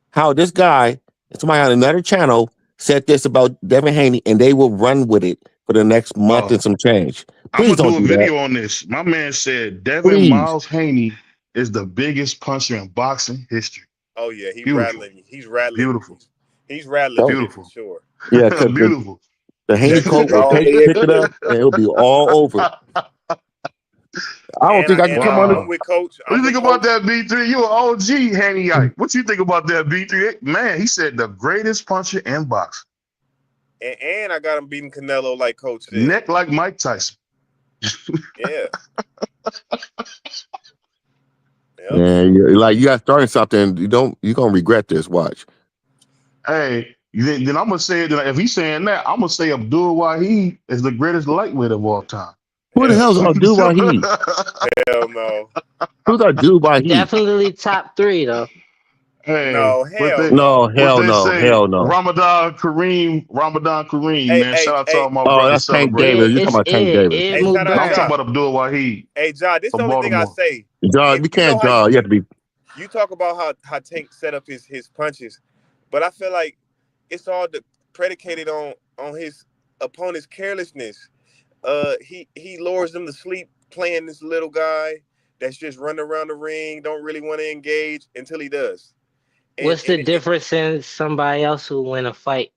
How this guy and somebody on another channel said this about Devin Haney, and they will run with it for the next month and some change. Please I'm gonna don't do a do video that. on this. My man said Devin Please. Miles Haney is the biggest puncher in boxing history. Oh yeah, he's Beautiful. rattling. He's rattling. Beautiful. He's rattling. Beautiful. For sure. Yeah, because Beautiful. the Haney coat will pick it up, and it'll be all over. I don't think I can come on. I'm with Coach. What do you think about that, B3? You an OG Haneyite. What you think about that, B3? Man, he said the greatest puncher in boxing. And I got him beating Canelo like Coach said. Neck like Mike Tyson. Yeah. Yeah, you got starting something. You're gonna regret this. Watch. Hey, then I'm gonna say it. If he's saying that, I'm gonna say Abdul Wahid is the greatest lightweight of all time. Who the hell's Abdul Wahid? Hell no. Who's Abdul Wahid? Definitely top 3 though. Hey, No, hell no, hell no. Ramadan Kareem, man. Shout out to all my brothers. That's Tank Davis. You're talking about Tank Davis. shout out I'm to talking about Abdul Wahid. Hey, John, this is the only thing I say. John, we can't draw. You have to be. You talk about how Tank set up his punches, but I feel like it's all predicated on his opponent's carelessness. He lures them to sleep playing this little guy that's just running around the ring, don't really want to engage until he does. What's the difference in somebody else who win a fight?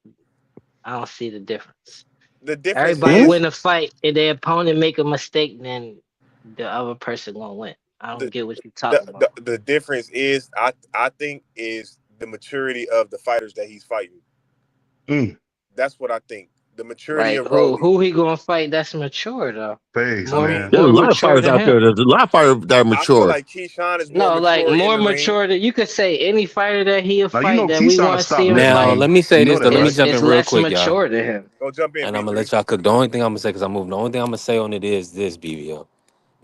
I don't see the difference. The difference Everybody is, win a fight, and their opponent make a mistake, then the other person gonna win. I don't get what you're talking about. The difference is, I think, is the maturity of the fighters that he's fighting. That's what I think. The maturity of who he gonna fight that's mature though. Face, man. There's a lot of fighters out there. There's a lot of fighters that are mature. I feel like Keyshawn is more mature than you could say any fighter that he'll fight that we want to see him now, fight. let me say this. Let me jump in real quick, y'all. mature than him. Go jump in, and I'm gonna let y'all cook. The only thing I'm gonna say, because I moved. The only thing I'm gonna say on it is this, BBO.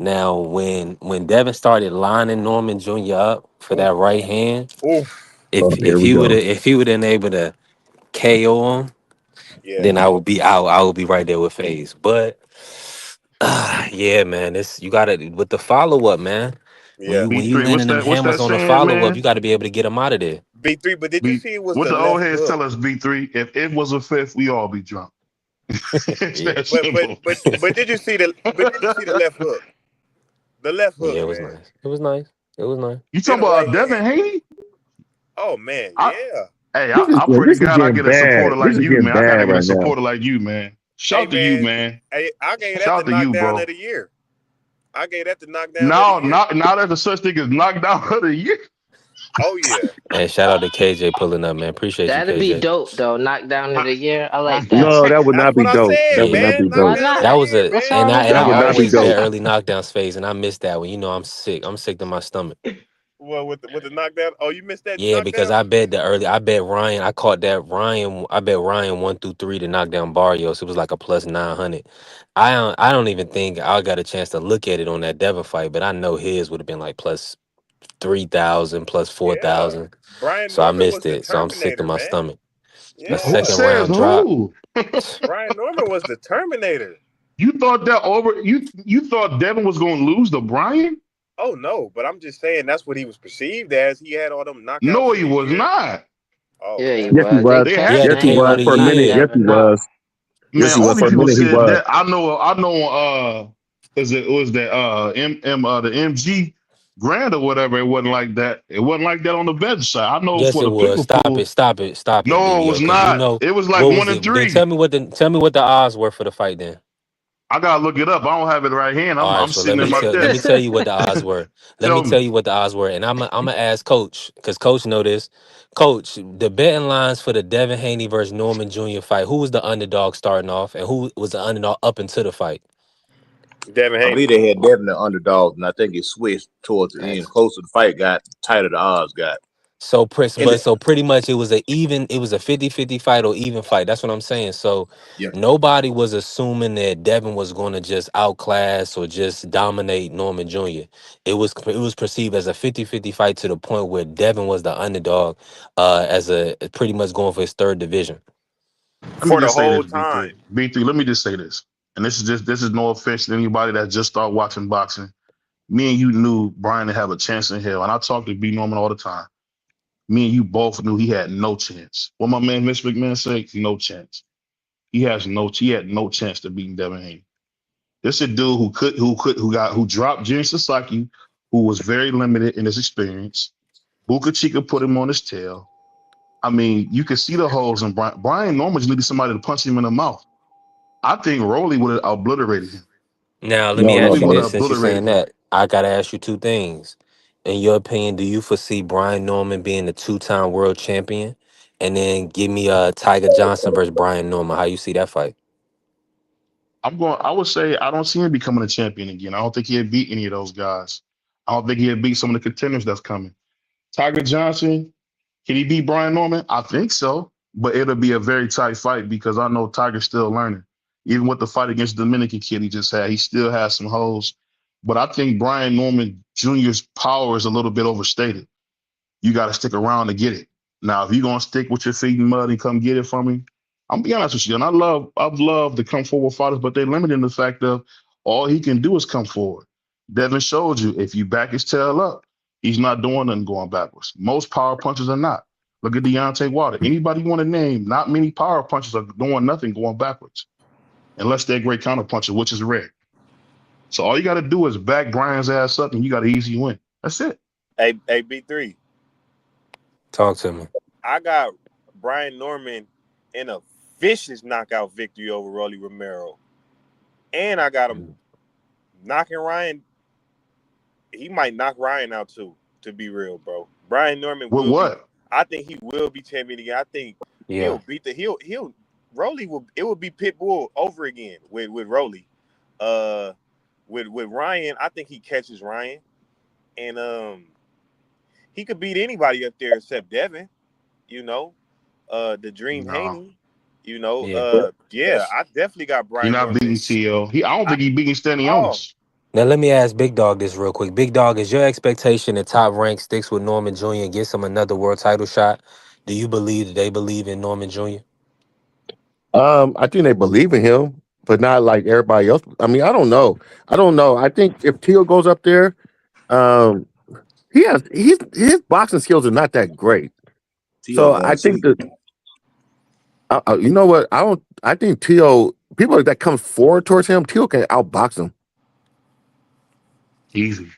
Now, when Devin started lining Norman Jr. up for that right hand, if he would have been able to KO him, then I would be right there with FaZe. But yeah, man, you gotta with the follow up, man. Yeah. When you landing them hammers on the follow up, you got to be able to get him out of there. B3, but did you see it was what the old left heads hook? tell us? B3, if it was a fifth, we all be drunk. It's that simple. But did you see the left hook? The left hook. Yeah, it was nice. It was nice. It was nice. You talking about Devin Haney? Oh man, yeah. Hey, I pray to God I get a supporter like you, man. I gotta get a supporter like you, man. Shout to you, man. Hey, I gave that Shout the to you, knockdown bro. of the year. I gave that the knockdown. Now there's a such thing as knockdown of the year. Oh yeah. And shout out to KJ pulling up, man. Appreciate you, That'd be KJ. dope though. Knockdown of the year. I like that. No, that would That's not be what I dope. That said, would Yeah. not be man. Why dope. Knockdown of not? the That was year, a That's man. all I'm and I That would not be always saying. bet dope. early knockdowns phase, and I missed that one. You know I'm sick. I'm sick to my stomach. Well, with the knockdown. Oh, you missed that Yeah, because knockdown? I bet the early. I bet Ryan. I caught that Ryan. I bet Ryan 1 through 3 to knock down Barrios. It was like a plus 900. I don't even think I got a chance to look at it on that Devin fight, but I know his would have been like plus 3,000, plus Yeah. 4,000. Brian So I Norman was missed the it. So I'm sick to Terminator, my man. stomach. The Yeah. Who second says round drop. who? Brian Norman was the Terminator. You thought that over? You thought Devin was going to lose to Brian? Oh no, but I'm just saying that's what he was perceived as. He had all them knockouts. No, in he a was year. not. Oh Yeah, he man. Yes, he was. was. They They kept had Yeah, the Yes, he saying KO was. of the For a knock minute. Yes, year. he Devin out. was. Yes, Man, he all was. these For a people minute, he said was. that. I know. Is it was that the MG Grand or whatever? It wasn't like that. It wasn't like that on the vet side. I know Yes, for it the was. pickle Stop pool. it. Stop it. Stop it, No, Big it Yo. was Because you not. know It was like what was 1 and it? Then tell 3. me what the odds were for the fight. Then. I gotta look it up. I don't have it right hand. All right, I'm so sitting at my let me desk. tell you what the odds were. Let me Tell tell me. you what the odds were, and I'm gonna ask Coach because Coach know this. Coach, the betting lines for the Devin Haney versus Norman Jr. fight. Who was the underdog starting off, and who was the underdog up until the fight? Devin I believe Haney. they had Devin the underdog, and I think it switched towards the end. Nice. Closer the fight got, tighter the odds got. So, And so pretty much it was a 50-50 fight or even fight. That's what I'm saying. So yeah, nobody was assuming that Devin was going to just outclass or just dominate Norman Jr. It was perceived as a 50-50 fight to the point where Devin was the underdog as a pretty much going for his third division. Let me For the just say whole this, time. B3. B3, let me just say this. And this is no offense to anybody that just started watching boxing. Me and you knew Brian to have a chance in hell. And I talk to B Norman all the time. Me and you both knew he had no chance. What my man Vince McMahon said, no chance. He had no chance to beat Devin Haney. This is a dude who dropped Jimmy Sasaki, who was very limited in his experience. Buka Chica put him on his tail. I mean, you can see the holes in Brian. Brian Norman needed somebody to punch him in the mouth. I think Rolly would have obliterated him. Now, let me No, no, ask Rolly you would no. have this: since you're saying obliterated him. that, I gotta ask you two things. In your opinion, do you foresee Brian Norman being the two-time world champion? And then give me Tiger Johnson versus Brian Norman. How you see that fight? I would say I don't see him becoming a champion again. I don't think he'd beat any of those guys. I don't think he'd beat some of the contenders that's coming. Tiger Johnson, can he beat Brian Norman? I think so, but it'll be a very tight fight because I know Tiger's still learning. Even with the fight against the Dominican kid he just had, he still has some holes. But I think Brian Norman Jr.'s power is a little bit overstated. You got to stick around to get it. Now, if you're gonna stick with your feet in mud and come get it from me, I'm gonna be honest with you. And I've loved the come forward fighters, but they're limited in the fact of all he can do is come forward. Devin showed you if you back his tail up, he's not doing nothing going backwards. Most power punches are not. Look at Deontay Wilder. Anybody you want to name, not many power punches are doing nothing going backwards, unless they're great counter punchers, which is rare. So all you got to do is back Brian's ass up, and you got an easy win. That's it. Hey, B3. Talk to me. I got Brian Norman in a vicious knockout victory over Rolly Romero. And I got him knocking Ryan. He might knock Ryan out too, to be real, bro. Brian Norman With what? I think he will be champion again. I think he'll beat Rolly will be Pitbull over again with Rolly. With Ryan, I think he catches Ryan. And he could beat anybody up there except Devin, the Dream Haney, I definitely got Brian. You're not Norman. beating T.O. I don't think he beating Stanionis. Now let me ask Big Dog this real quick. Big Dog, is your expectation that Top Rank sticks with Norman Jr. and gets him another world title shot? Do you believe that they believe in Norman Jr.? I think they believe in him, but not like everybody else. I mean, I don't know. I think if Teal goes up there, his boxing skills are not that great. So I think that you know what? I think Teal, people that come forward towards him, Teal can outbox him. Easy.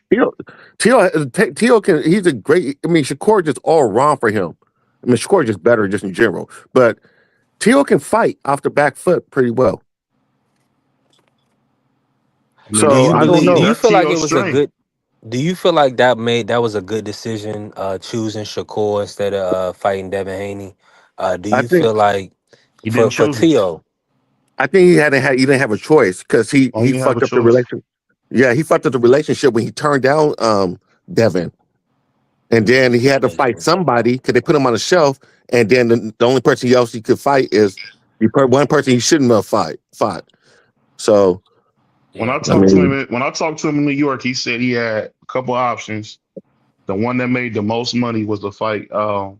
Teal can. He's a great. I mean, Shakur just all wrong for him. I mean, Shakur just better just in general, but Teal can fight off the back foot pretty well. I mean, So I don't know. Do you feel like it was a good? Do you feel like that was a good decision, choosing Shakur instead of fighting Devin Haney? Do I you think feel like He didn't for choose him. Tio? he didn't have a choice because Oh, he he didn't have a fucked up the choice. relation. Yeah, he fucked up the relationship when he turned down Devin, and then he had to fight Listen, somebody because they put him on the shelf, and then the only person else he could fight is one person he shouldn't have fought. So When I yeah, I talked to mean, him, when I talked to him in New York, he said he had a couple options. The one that made the most money was the fight. Shakur.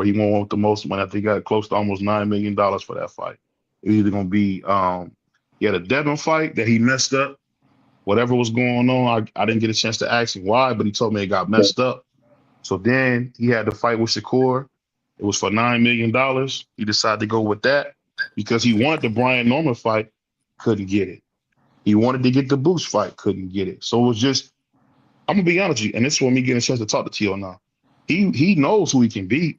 He won with the most money. I think he got close to almost $9 million for that fight. It was either gonna be he had a Devin fight that he messed up. Whatever was going on, I didn't get a chance to ask him why, but he told me it got messed up. So then he had to fight with Shakur. It was for $9 million. He decided to go with that because he wanted the Brian Norman fight, couldn't get it. He wanted to get the Boots fight, couldn't get it. So it was just, I'm gonna be honest with you, and this is when me getting a chance to talk to Tio now. He knows who he can beat.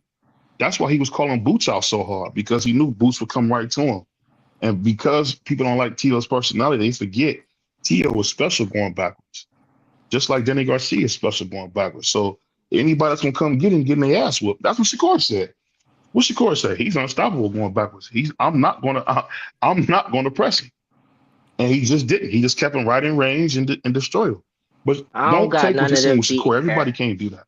That's why he was calling Boots out so hard, because he knew Boots would come right to him. And because people don't like Tio's personality, they forget Tio was special going backwards. Just like Danny Garcia is special going backwards. So anybody that's gonna come get him, getting their ass whooped. That's what Shakur said. What Shakur said? He's unstoppable going backwards. I'm not gonna press him. And he just didn't. He just kept him right in range and destroyed him. But I don't don't got take what none you're of saying them with Shakur. beating Everybody her. can't do that.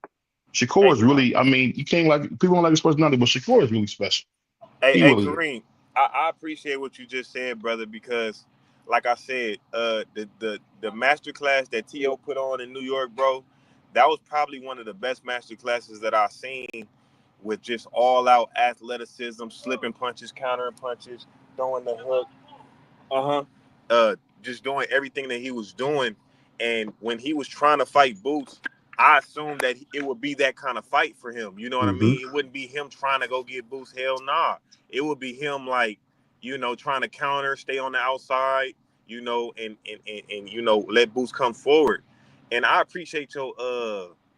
Shakur Hey, is really, I mean, you can't like, people don't like his personality, but Shakur is really special. He really is. Kareem, I appreciate what you just said, brother, because like I said, the master class that T.O. put on in New York, bro, that was probably one of the best master classes that I've seen, with just all out athleticism, slipping punches, countering punches, throwing the hook. Uh-huh. Just doing everything that he was doing. And when he was trying to fight Boots, I assumed that it would be that kind of fight for him. You know what I Mm-hmm. mean? It wouldn't be him trying to go get Boots. Hell nah. It would be him, like, trying to counter, stay on the outside, and let Boots come forward. And I appreciate your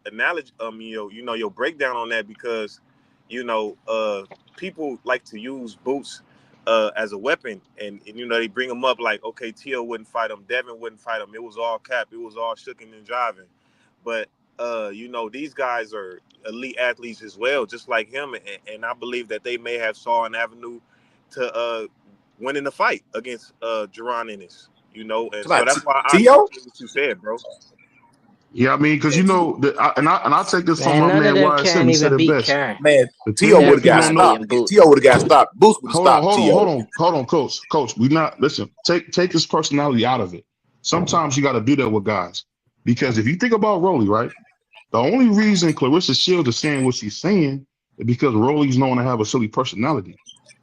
analogy, your breakdown on that, because, people like to use Boots as a weapon, and they bring him up like, okay, Tio wouldn't fight him, Devin wouldn't fight him. It was all cap. It was all shooking and driving. But these guys are elite athletes as well, just like him, and I believe that they may have saw an avenue to winning the fight against Jaron Ennis. And so that's why I T.O.? appreciate what you said, bro. Yeah, I mean, because I'll take this from Man, my none of man them YSM. can't He said even it beat best. Karen. Man, The T.O. thing would that have people got Karen don't know. stopped. beating Boots. T.O. would have got stopped. Boost would have Hold on, stopped hold on, T.O. hold on, hold on, coach. We not listen. Take his personality out of it. Sometimes you got to do that with guys, because if you think about Rolly, right, the only reason Clarissa Shields is saying what she's saying is because Rolly's known to have a silly personality.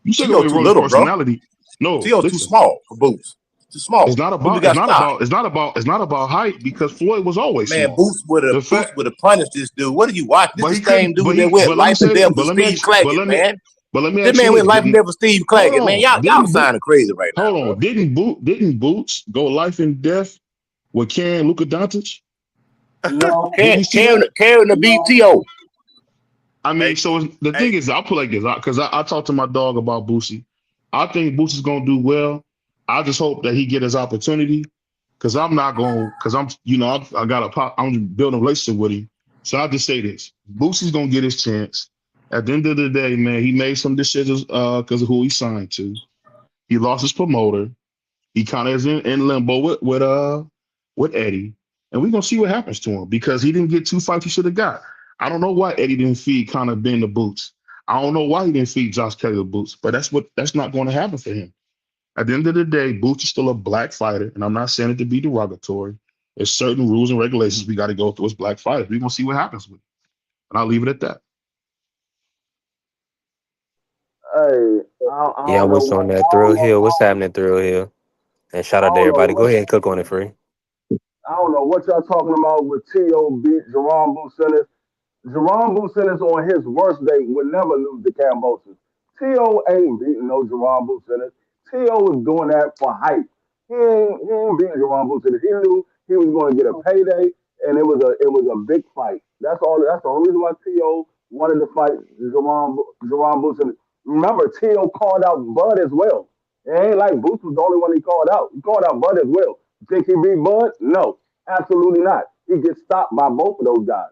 You take T.O. away too Rolly's little, bro. personality, no, T.O. too listen. small for Boots. Too It's small. not Boots about. It's got not stopped. about. It's not about. It's not about height, because Floyd was always Man, small. Boots would The have fact, punished this dude. What are you watching? This but is he the same couldn't. dude that went But let me life and say. death with But let me. Steve Claggett, man. But let me This ask you man went this. life and death with Steve Hold Claggett, man. on. Y'all sounding crazy right now, Hold bro. on. Didn't Boots go life and death with Karen Luka Doncic? No, Didn't you see that? Carrying the no. BTO. I mean, Hey, so the hey, thing is, I'll put like this, because I talked to my dog about Boosie. I think Boosie's gonna do well. I just hope that he get his opportunity, because I'm not going, because I got I'm building a relationship with him. So I'll just say this: Boosie's gonna get his chance. At the end of the day, man, he made some decisions because of who he signed to. He lost his promoter. He kind of is in limbo with Eddie, and we're gonna see what happens to him, because he didn't get two fights he should have got. I don't know why Eddie didn't feed Conor Ben the boots. I don't know why he didn't feed Josh Kelly the boots, but that's not going to happen for him. At the end of the day, Boots is still a black fighter, and I'm not saying it to be derogatory. There's certain rules and regulations we got to go through as black fighters. We're gonna see what happens with him, and I'll leave it at that. Hey, I Yeah, don't know what's what on that Thrill Hill? What's happening, Thrill Hill? And shout I out to don't know everybody. Go what ahead and cook on it, free. I don't know what y'all talking about with T.O. beat Jerome Bucenis. Jerome Bucenis on his worst day would never lose to Cambosis. T.O. ain't beating no Jerome Bucenis. T.O. was doing that for hype. He ain't beating Jerome Bucenis. He knew he was going to get a payday, and it was a big fight. That's all. That's the only reason why T.O. wanted to fight Jerome Bucenis. Remember, T.O. called out Bud as well. It ain't like Boots was the only one he called out. He called out Bud as well. You think he beat Bud? No. Absolutely not. He gets stopped by both of those guys.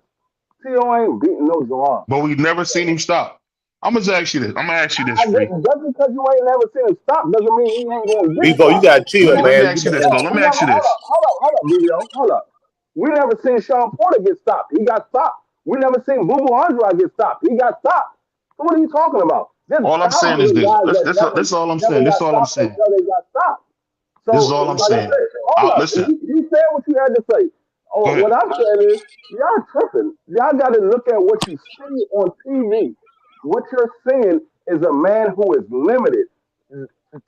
T.O. ain't beating no Jerron. But we've never seen him stop. I'm gonna ask you this. I'm gonna ask you this, Free. Just because you ain't never seen him stop doesn't mean he ain't going to get Before you stopped. got chill, Let me man. ask you this though. Let We me never, ask you this. hold up, video, hold up. We never seen Sean Porter get stopped. He got stopped. We never seen Boo Boo Andrade get stopped. He got stopped. So what are you talking about? There's All I'm saying is thousands of this. guys that This is all I'm never saying. This is got all I'm stopped saying. until they got stopped. So, This is all I'm like I saying. said, hold up. Listen. You said what you had to say. Go Oh, ahead. what I'm saying is, y'all tripping. Y'all got to look at what you see on TV. What you're seeing is a man who is limited.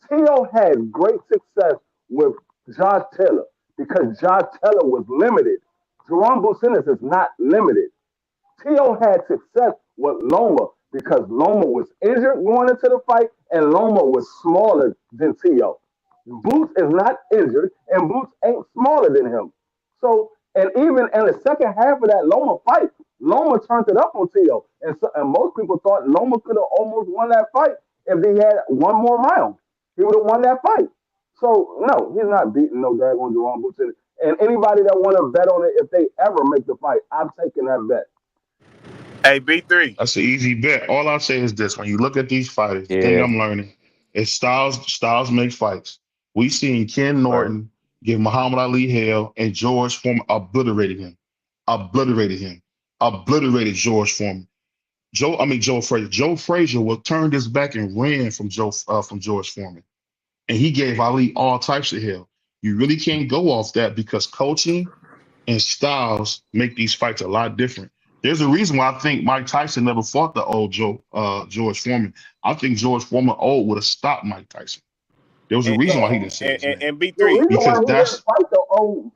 Tio had great success with Josh Taylor because Josh Taylor was limited. Jerome Bucinis is not limited. Tio had success with Loma because Loma was injured going into the fight and Loma was smaller than Tio. Boots is not injured and Boots ain't smaller than him. So, and even in the second half of that Loma fight, Loma turned it up on Tio. And most people thought Loma could have almost won that fight if they had one more round. He would have won that fight. So, no, he's not beating no daggone Jerome Boots. And anybody that want to bet on it, if they ever make the fight, I'm taking that bet. Hey, B3. That's an easy bet. All I'll say is this: when you look at these fighters, the thing Yeah. I'm learning is styles make fights. We seen Ken Word. Norton give Muhammad Ali hell, and George Foreman obliterated him. Obliterated George Foreman. Joe Frazier. Joe Frazier will turn his back and ran from George Foreman, and he gave Ali all types of hell. You really can't go off that because coaching and styles make these fights a lot different. There's a reason why I think Mike Tyson never fought the old George Foreman. I think George Foreman old would have stopped Mike Tyson. There was a And, reason why he didn't say and, his and, name. and The B3. reason why Because he didn't that's fight the old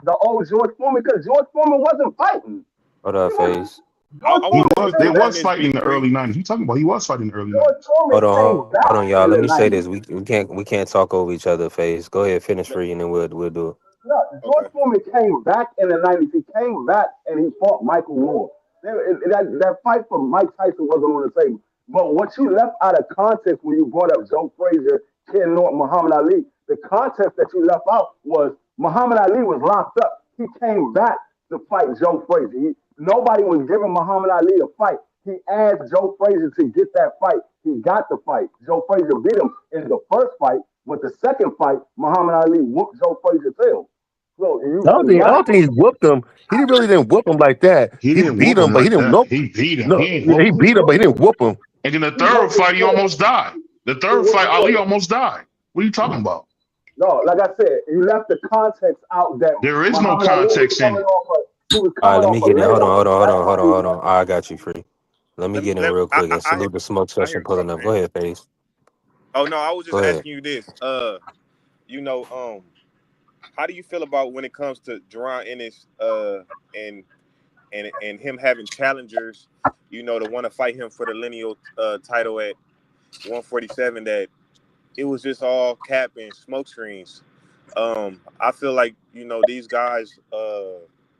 George Foreman because George Foreman wasn't fighting. What He up, wasn't. FaZe? George I he want to Foreman was. push They came back back. on was this, fighting in the early B3. '90s. You talking about he was fighting in the early George '90s. Foreman Hold on, came back hold on, y'all. in Let the me say 90s. this: we can't talk over each other, FaZe. Go ahead, finish Free, and then we'll do it. No, Okay. George Foreman came back in the 90s. He came back and he fought Michael Moore. That fight for Mike Tyson wasn't on the table. But what you left out of context when you brought up Joe Frazier, Ken Norton, Muhammad Ali, the context that you left out was Muhammad Ali was locked up. He came back to fight Joe Frazier. Nobody was giving Muhammad Ali a fight. He asked Joe Frazier to get that fight. He got the fight. Joe Frazier beat him in the first fight, but the second fight, Muhammad Ali whooped Joe Frazier's tail. So I don't think he whooped him. He really didn't whoop him like that. He He didn't beat whoop him, him but he like didn't that. know. He beat him. He No, ain't yeah, whoop he him. beat him, but he didn't whoop him. And then the third fight, he almost died. The third fight, Ali almost died. What are you talking about? No, like I said, you left the context out that There is no Muhammad Ali was context in coming it. off he was All right, coming let off me a get in. Hold on, layoff. hold on, hold That's on, why hold on, he hold on. left. I got you, Free. Let me get in real quick and I hear salute the smoke I session hear pulling talk, up. Go man. ahead, FaZe. Oh no, I was Go just ahead. asking you this. You know, how do you feel about when it comes to Jerron Ennis, and him having challengers, you know, to want to fight him for the lineal title at 147? That it was just all cap and smoke screens. I feel like, you know, these guys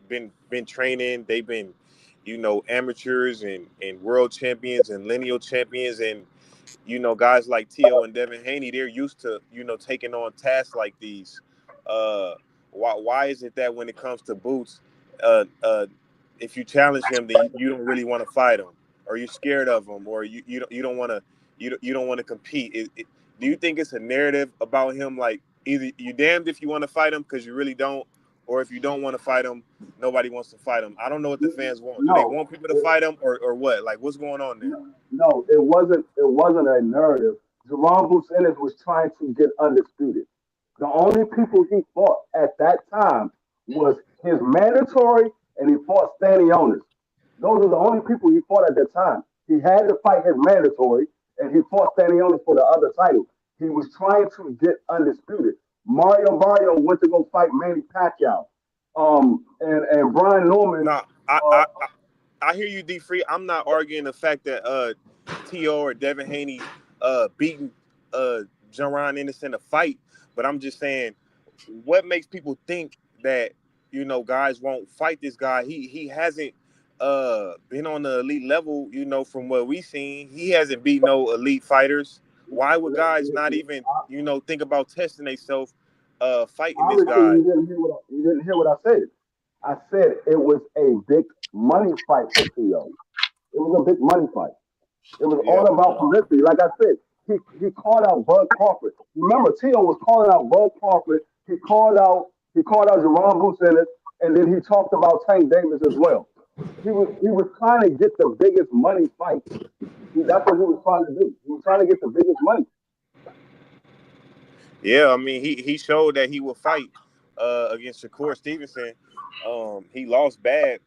been training. They've been, you know, amateurs and world champions and lineal champions, and you know, guys like Tio and Devin Haney, they're used to, you know, taking on tasks like these. Uh, why is it that when it comes to Boots, uh, uh, if you challenge him, then you don't really want to fight him, or you're scared of him, or you don't want to you don't want to compete? Do you think it's a narrative about him, like either you damned if you want to fight him because you really don't, or if you don't want to fight him, nobody wants to fight him? I don't know what the fans want. Do they No, want people to fight him, or what? Like, what's going on there? no, it wasn't. It wasn't a narrative. Jerome Boots Ennis was trying to get undisputed. The only people he fought at that time was his mandatory, and he fought Stanionis. Those are the only people he fought at that time. He had to fight his mandatory, and he fought Stanionis for the other title. He was trying to get undisputed. Mario Barrio went to go fight Manny Pacquiao. And Brian Norman. No, I hear you, D Free. I'm not arguing the fact that T.O. or Devin Haney beating Jerron Ennis in a fight, but I'm just saying, what makes people think that, you know, guys won't fight this guy? He hasn't been on the elite level, you know, from what we've seen. He hasn't beat no elite fighters. Why would guys not even, you know, think about testing themselves fighting this Obviously, guy? you didn't hear what I said. I said it was a big money fight for T.O. It was a big money fight. It was Yeah. all about publicity. Like I said, he called out Bud Crawford. Remember, T.O. was calling out Bud Crawford. He called out Jerome Buchanan, and then he talked about Tank Davis as well. He was trying to get the biggest money fight. That's what he was trying to do. He was trying to get the biggest money. Yeah, I mean, he showed that he would fight against Shakur Stevenson. He lost bad,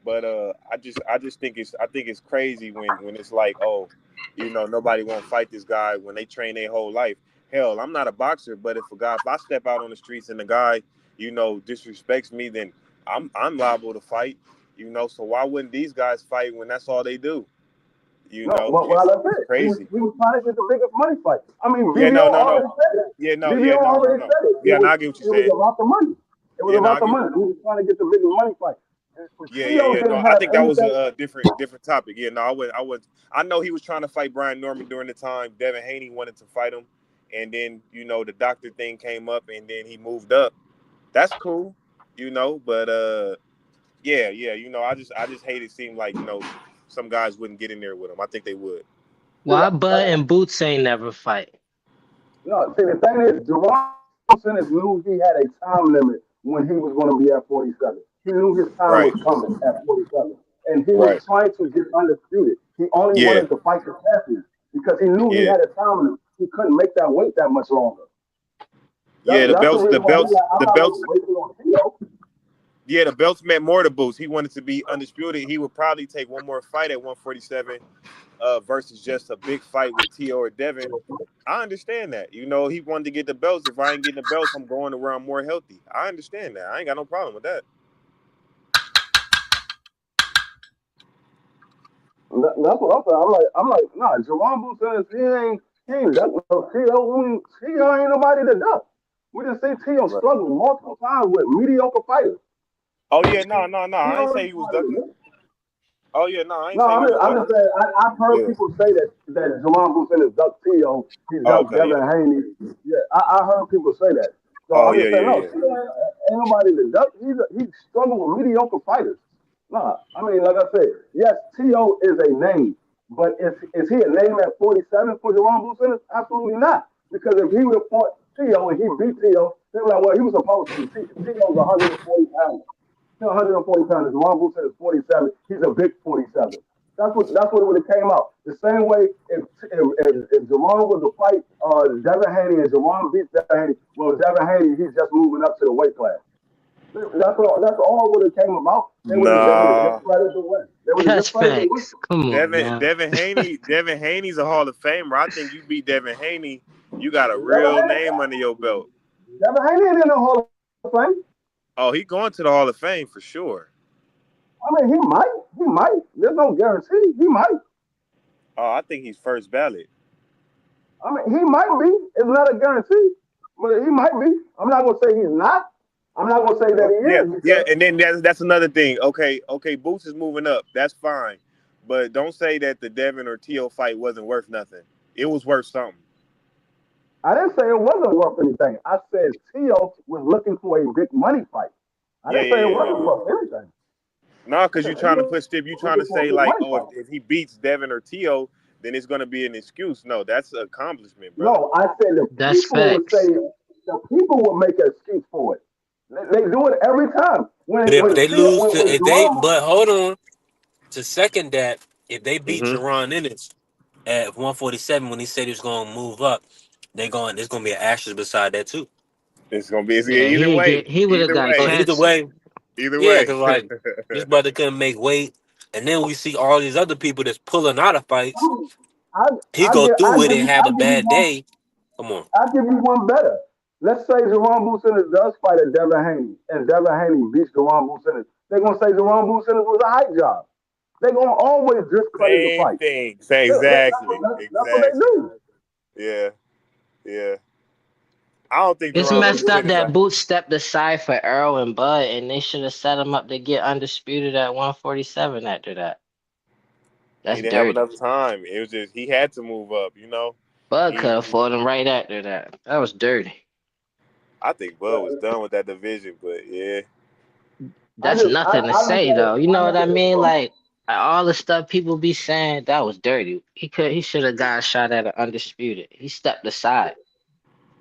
but I just think it's crazy when it's like, oh, nobody won't fight this guy when they train their whole life. Hell, I'm not a boxer, but if I step out on the streets and the guy, disrespects me, then I'm liable to fight. So why wouldn't these guys fight when that's all they do? No, but what I It's said, crazy. we was trying to get the biggest money fight. I mean, Yeah, BBO no. already said it. Yeah, no, BBO already no. said it. Yeah, no, I get what It you're was saying. about the money. It was Yeah, no, about I the get. money. We was trying to get the biggest money fight. T.O. Yeah. No, didn't I have think that was anything. a different topic. Yeah, no, I know he was trying to fight Brian Norman during the time. Devin Haney wanted to fight him, and then the doctor thing came up, and then he moved up. That's cool, But yeah. I just hate it. Seemed like some guys wouldn't get in there with him. I think they would. Why Bud and Boots ain't never fight? No, see, the thing is, Jerome Sanders knew he had a time limit when he was going to be at 47. He knew his time Right, was coming at 47. And he was right. trying to get undisputed. He only Yeah, wanted to fight the champion because he knew he yeah, had a time limit. He couldn't make that weight that much longer. yeah. The That's the belts, the reason why belts, I'm the not belts. waiting on Tito. Yeah, the belts meant more to Boots. He wanted to be undisputed. He would probably take one more fight at 147 versus just a big fight with T.O. or Devin. I understand that. He wanted to get the belts. If I ain't getting the belts, I'm going to where I'm more healthy. I understand that. I ain't got no problem with that. That's what I'm saying. I'm like, nah, Jerome Booth says he ain't duck no Tito. Tito ain't nobody to duck. We just see Tito Right. struggle multiple times with mediocre fighters. Oh, yeah, no. He I ain't don't say really he was try to ducking. duck. Oh, yeah, no. I ain't No, say he was I'm just ducking. saying. I've heard Yeah. people say that Jerome Booth is duck Tito. He's Oh, duck okay, Devin yeah. Haney. Yeah, I heard people say that. So Oh, I'm yeah, just saying, yeah, no, yeah. Tito ain't nobody to duck. He struggled with mediocre fighters. Nah, I mean, like I said, yes, T.O. is a name, but is he a name at 47 for Jerome Booth? Absolutely not. Because if he would have fought T.O. and he beat T.O., they were like, well, he was supposed to. T.O.'s 140 pounds. He's 140 pounds. Jerome Booth is 47. He's a big 47. That's what it would have came out. The same way if Jerome was to fight Devin Haney and Jerome beats Devin Haney, well, Devin Haney, he's just moving up to the weight class. That's all would have came about. They would have Nah. discredited the win. They would have That's discredited the win. facts. Come on now. Devin Haney's a Hall of Famer. I think you beat Devin Haney, you got a Devin real Haney, name under your belt. Devin Haney ain't in the Hall of Fame. Oh, he going to the Hall of Fame for sure. I mean, he might. He might. There's no guarantee. He might. Oh, I think he's first ballot. I mean, he might be. It's not a guarantee, but he might be. I'm not gonna say he's not. I'm not gonna say that he Yeah, is yeah, because and then that's another thing. Okay, Boots is moving up. That's fine, but don't say that the Devin or T.O. fight wasn't worth nothing. It was worth something. I didn't say it wasn't worth anything. I said T.O. was looking for a big money fight. I Yeah, didn't say it yeah, yeah. wasn't worth anything. No, I because said you're trying to T.O. put Steve. You're was trying looking to for a say big like, money oh, fight. if he beats Devin or T.O., then it's gonna be an excuse. No, that's an accomplishment, brother. No, I said the That's people would say facts. the people would make an excuse for it. They do it every time. But if they lose to When if they Jerome, but hold on to second that if they beat Mm-hmm. Jerron Ennis at 147 when he said he was gonna move up, there's gonna be an asterisk beside that too. It's gonna be Yeah, either way. he would have Either got So way. either canceled. way, Either yeah, way. because like this brother couldn't make weight, and then we see all these other people that's pulling out of fights. I He go I through it give and you have I a give you bad one day. Come on. I give you one better. Let's say Jerome Booth does fight at Devin Haney, and Devin Haney beats Jerome Booth. They're gonna say Jerome Booth was a hype job. They're gonna always discredit the Same fight. thing. Say That's exactly. what they Exactly. do. Yeah. Yeah. I don't think It's Jerron messed up Booson is that a. Boots stepped aside for Earl and Bud, and they should have set him up to get undisputed at 147 after that. He That's didn't have dirty. enough time. It was just he had to move up. Bud could have He fought him right after that. That was dirty. I think Bud was done with that division, but yeah. That's nothing to I look say at it. though. You know what I From mean? Like all the stuff people be saying that was dirty. He should have got a shot at an undisputed. He stepped aside.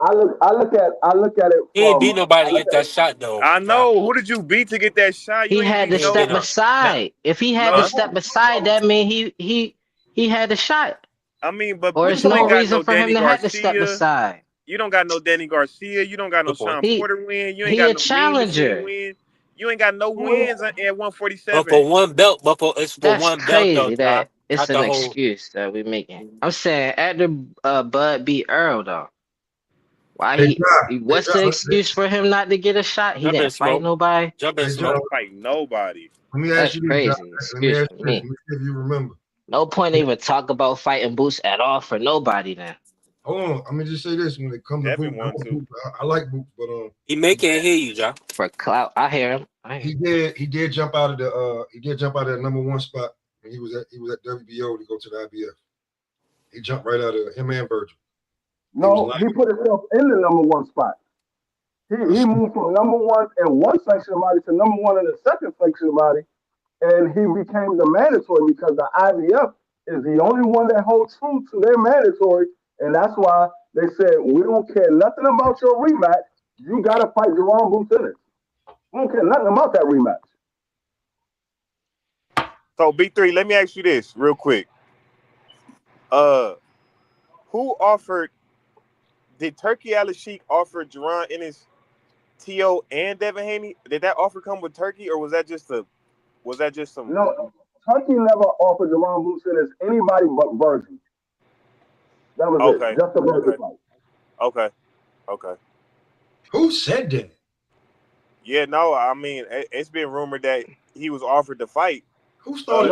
I look at it He ain't from beat nobody I to look get at that it. shot though, I John. know. Who did you beat to get that shot? You He ain't had beat to He ain't step beat no. no. Not aside. If he had to No. step aside, that mean he had a shot. I mean, but Or but it's you no ain't got reason no for him Danny to have to step Garcia. aside. You don't got no Danny Garcia. You don't got no good point. Sean Porter win. You ain't He got a no Mean Machine challenger. win. You ain't got no wins at But 147. for one belt, it's for That's one belt though, crazy John. that it's Not an the whole. excuse that we making. I'm saying after Bud beat Earl though, why Hey, Josh. Hey, what's the Josh. excuse for him not to get a shot? He Jump in, didn't fight smoke. nobody. Jump in, Hey, He Josh. smoke. didn't fight nobody. Let me ask That's you this, Josh. crazy. Let me Excuse ask for you this. Let me. me see if you remember. No point to even talk about fighting Boots at all for nobody then. Hold on. Let me just say this. When it comes to Devin Boots, won too. I like Boots, but Can't hear you, John. For clout, I hear him. he did jump out of the number one spot when he was at WBO to go to the IBF. He jumped right out of him and Virgil. No, he put himself in the number one spot. He moved from number one in one section of body to number one in the second section of body, and he became the mandatory because the IBF is the only one that holds true to their mandatory, and that's why they said we don't care nothing about your rematch. You got to fight Jerome Boots in it. We don't care nothing about that rematch. So B3, let me ask you this real quick. Who offered? Did Turkey Al-Sheikh offer Jerron Ennis, T.O. and Devin Haney? Did that offer come with Turkey, or was that just some? No, Turkey never offered Jerome Boots in as anybody but Virgil. That was Okay. it. Just a Virgil fight. Okay. Who said that? Yeah, no, I mean it's been rumored that he was offered to fight. Who started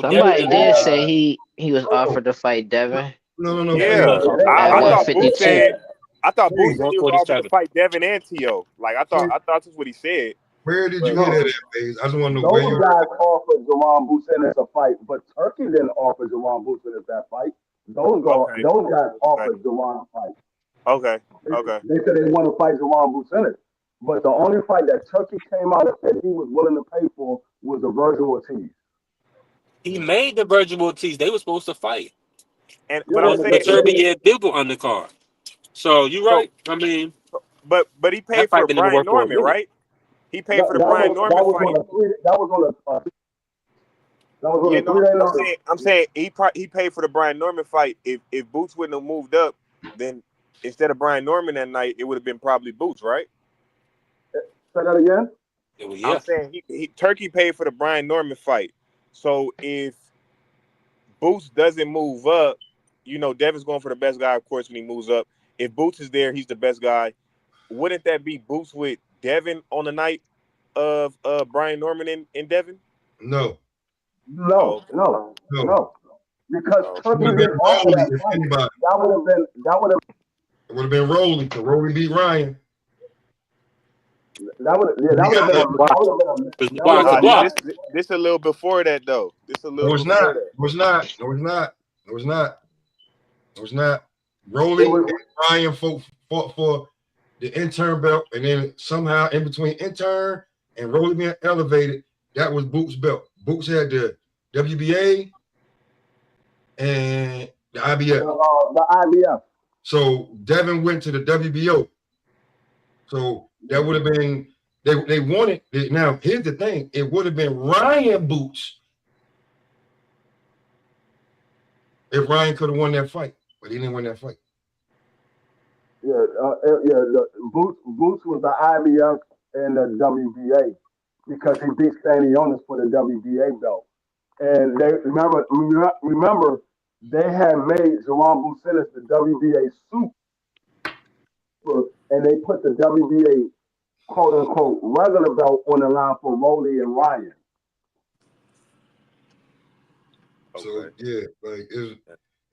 Somebody did say he was offered to fight Devin. No. Yeah, At I thought Boots 152. said. I thought Boots said he was offered 147. to fight Devin and T.O. Like I thought that's what he said. Where did But- you hear that at, Faze? I just want to know where Those you guys offered Jerome Boots in as a fight, but Turkey didn't offer Jerome Boots in as that fight. Those guys offered Jerome a fight. Okay. They said they want to fight Jerome Boots in it. But the only fight that Turkey came out and said he was willing to pay for was the Virgil Ortiz. He made the Virgil Ortiz. They were supposed to fight. But I'm saying the Turkey and Diggle undercard. So you're right. I mean, but he paid that for fight been in the Brian work for a Norman, minute. right? He paid for the Brian Norman fight. That was on a 3-day notice. I'm saying he paid for the Brian Norman fight. If Boots wouldn't have moved up, then instead of Brian Norman that night, it would have been probably Boots, right? Say that again. I'm saying Turkey paid for the Brian Norman fight. So if Boots doesn't move up, Devin's going for the best guy, of course, when he moves up. If Boots is there, he's the best guy. Wouldn't that be Boots with Devin on the night of Brian Norman and Devin? No. No. Because Turkey didn't offer that fight. It would have been Rolly. The Rolly beat Ryan. That would have been This a little before that though. No, it's not. Rolly and Ryan fought for the intern belt, and then somehow in between intern and Rolly being elevated, that was Boots' belt. Boots had the WBA and the IBF. The IBF. So Devin went to the WBO. So that would have been they wanted it. Now here's the thing: it would have been Ryan Boots if Ryan could have won that fight, but he didn't win that fight. Boots was the IBF and the WBA because he beat Stanionis for the WBA belt. And they remember they had made Jerome Boots the WBA super, and they put the WBA quote unquote regular belt on the line for Rolly and Ryan. So yeah, like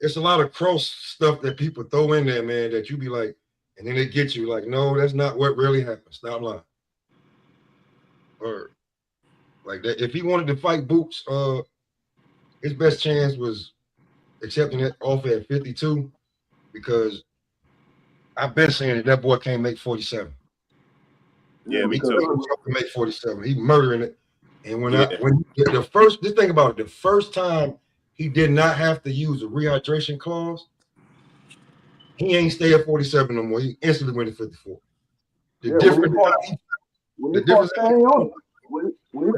it's a lot of cross stuff that people throw in there, man, that you be like, and then they get you like, no, that's not what really happened. Stop lying. Or like that. If he wanted to fight Boots, his best chance was accepting that offer at 52, because I've been saying that boy can't make 47. Yeah, me He too. was up to make 47. He murdering it. And when Yeah. just think about it, the first time he did not have to use a rehydration clause, he ain't stay at 47 no more. He instantly went to 54. The difference, when he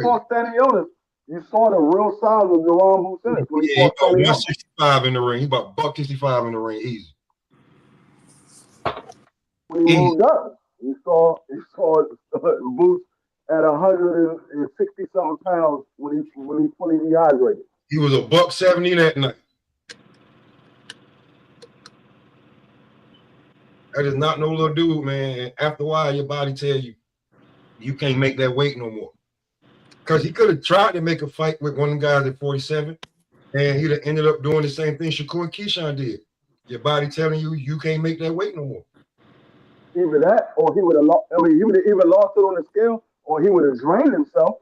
fought Stanionis, you saw the real size of Jerome Buchanan when he fought Stanionis. 165 in the ring. He about $165 in the ring easy. When he moved up, you saw Boots at 160 something pounds when he fully dehydrated. He was $170 that night. That is not no little dude, man. And after a while, your body tell you you can't make that weight no more. Because he could have tried to make a fight with one of the guys at 47, and he'd have ended up doing the same thing Shakur and Keyshawn did. Your body telling you you can't make that weight no more. Either that, or he would have lost. I mean, he would have either lost it on the scale, or he would have drained himself.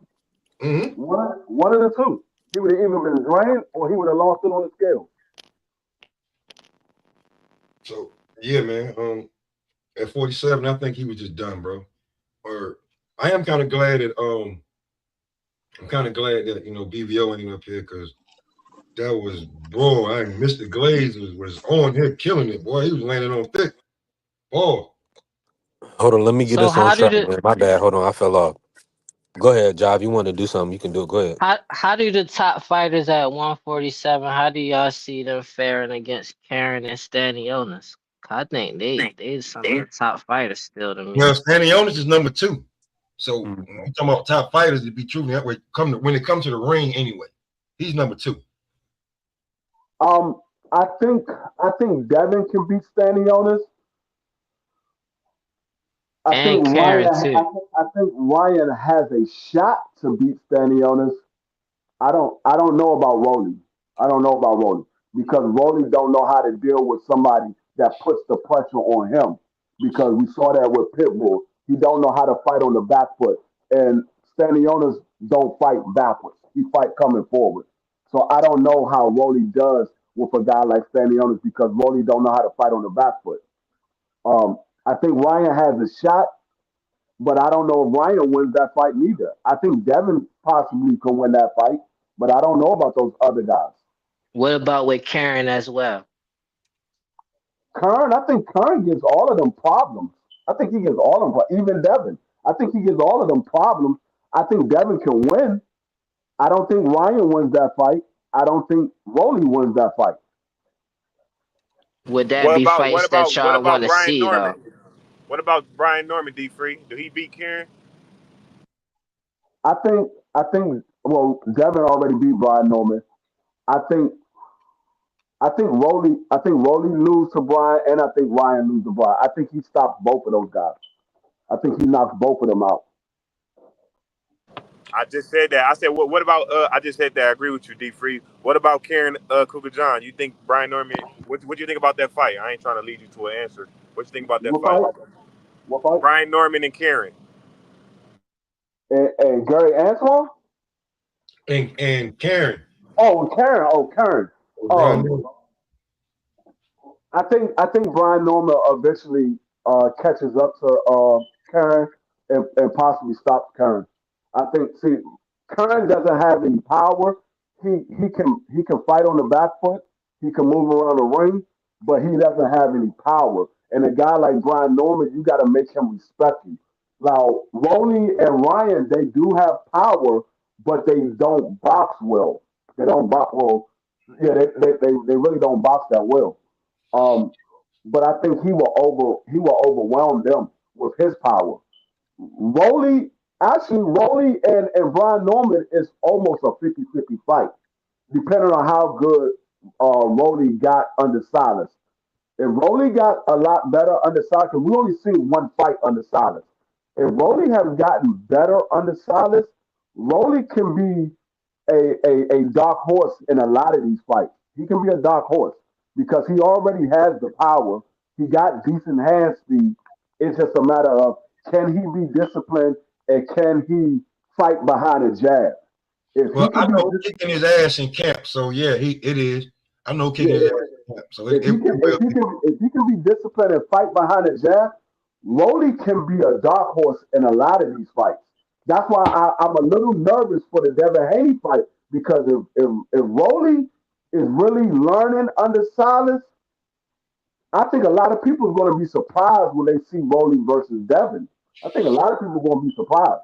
Mm-hmm. One of the two. He would have either been drained, or he would have lost it on the scale. So yeah, man. At 47, I think he was just done, bro. Or I am kind of glad that BVO ain't up here because that was Mr. Glaze was on here killing it, boy. He was landing on thick. Boy. Hold on, let me get So us on how track, did man. My bad. Hold on, I fell off. Go ahead, Job. You want to do something? You can do it. Go ahead. how do the top fighters at 147? How do y'all see them faring against Karen and Stanionis? I think they some of the top fighters still to me. Well, Stanionis is number 2. So when we talking about top fighters, to be true, that way when it comes to the ring anyway, he's number 2. I think Devin can beat Stanionis. I think Ryan has a shot to beat Stanionis. I don't know about Rolly. Because Rolly don't know how to deal with somebody that puts the pressure on him. Because we saw that with Pitbull. He don't know how to fight on the back foot. And Stanionis don't fight backwards. He fight coming forward. So I don't know how Rolly does with a guy like Stanionis because Rolly don't know how to fight on the back foot. I think Ryan has a shot, but I don't know if Ryan wins that fight neither. I think Devin possibly can win that fight, but I don't know about those other guys. What about with Karen as well? I think Kern gives all of them problems. I think he gives all of them, even Devin. I think he gives all of them problems. I think Devin can win. I don't think Ryan wins that fight. I don't think Rolly wins that fight. Would that be fights that y'all want to see, though? What about Brian Norman, D-Free? Do he beat Kieran? I think. Well, Devin already beat Brian Norman. I think Rolly lose to Brian, and I think Ryan lose to Brian. I think he stops both of those guys. I think he knocks both of them out. I just said that. I said, what about? I just said that. I agree with you, D-Free. What about Karen Cougar John? You think Brian Norman? What do you think about that fight? I ain't trying to lead you to an answer. What you think about that fight? What fight? Brian Norman and Karen. And Gary Antoine? And Karen. Karen. I think Brian Norman eventually catches up to Karen and possibly stops Karen. I think Karen doesn't have any power. He can fight on the back foot. He can move around the ring, but he doesn't have any power. And a guy like Brian Norman, you got to make him respect you. Now, Rolly and Ryan, they do have power, but they don't box well. They don't box well. Yeah, they really don't box that well. But I think he will overwhelm them with his power. Rolly and Brian Norman is almost a 50-50 fight, depending on how good Rolly got under Silas. If Rolly got a lot better under Silas, because we only seen one fight under Silas. If Rolly has gotten better under Silas, Rolly can be a dark horse in a lot of these fights. He can be a dark horse because he already has the power. He got decent hand speed. It's just a matter of can he be disciplined and can he fight behind a jab? I know kicking his ass in camp, so yeah, it is. I know kicking his ass in camp. So if he can be disciplined and fight behind a jab, Rolly can be a dark horse in a lot of these fights. That's why I'm a little nervous for the Devin Haney fight because if Rolly is really learning under Silas, I think a lot of people are going to be surprised when they see Rolly versus Devin. I think a lot of people are going to be surprised.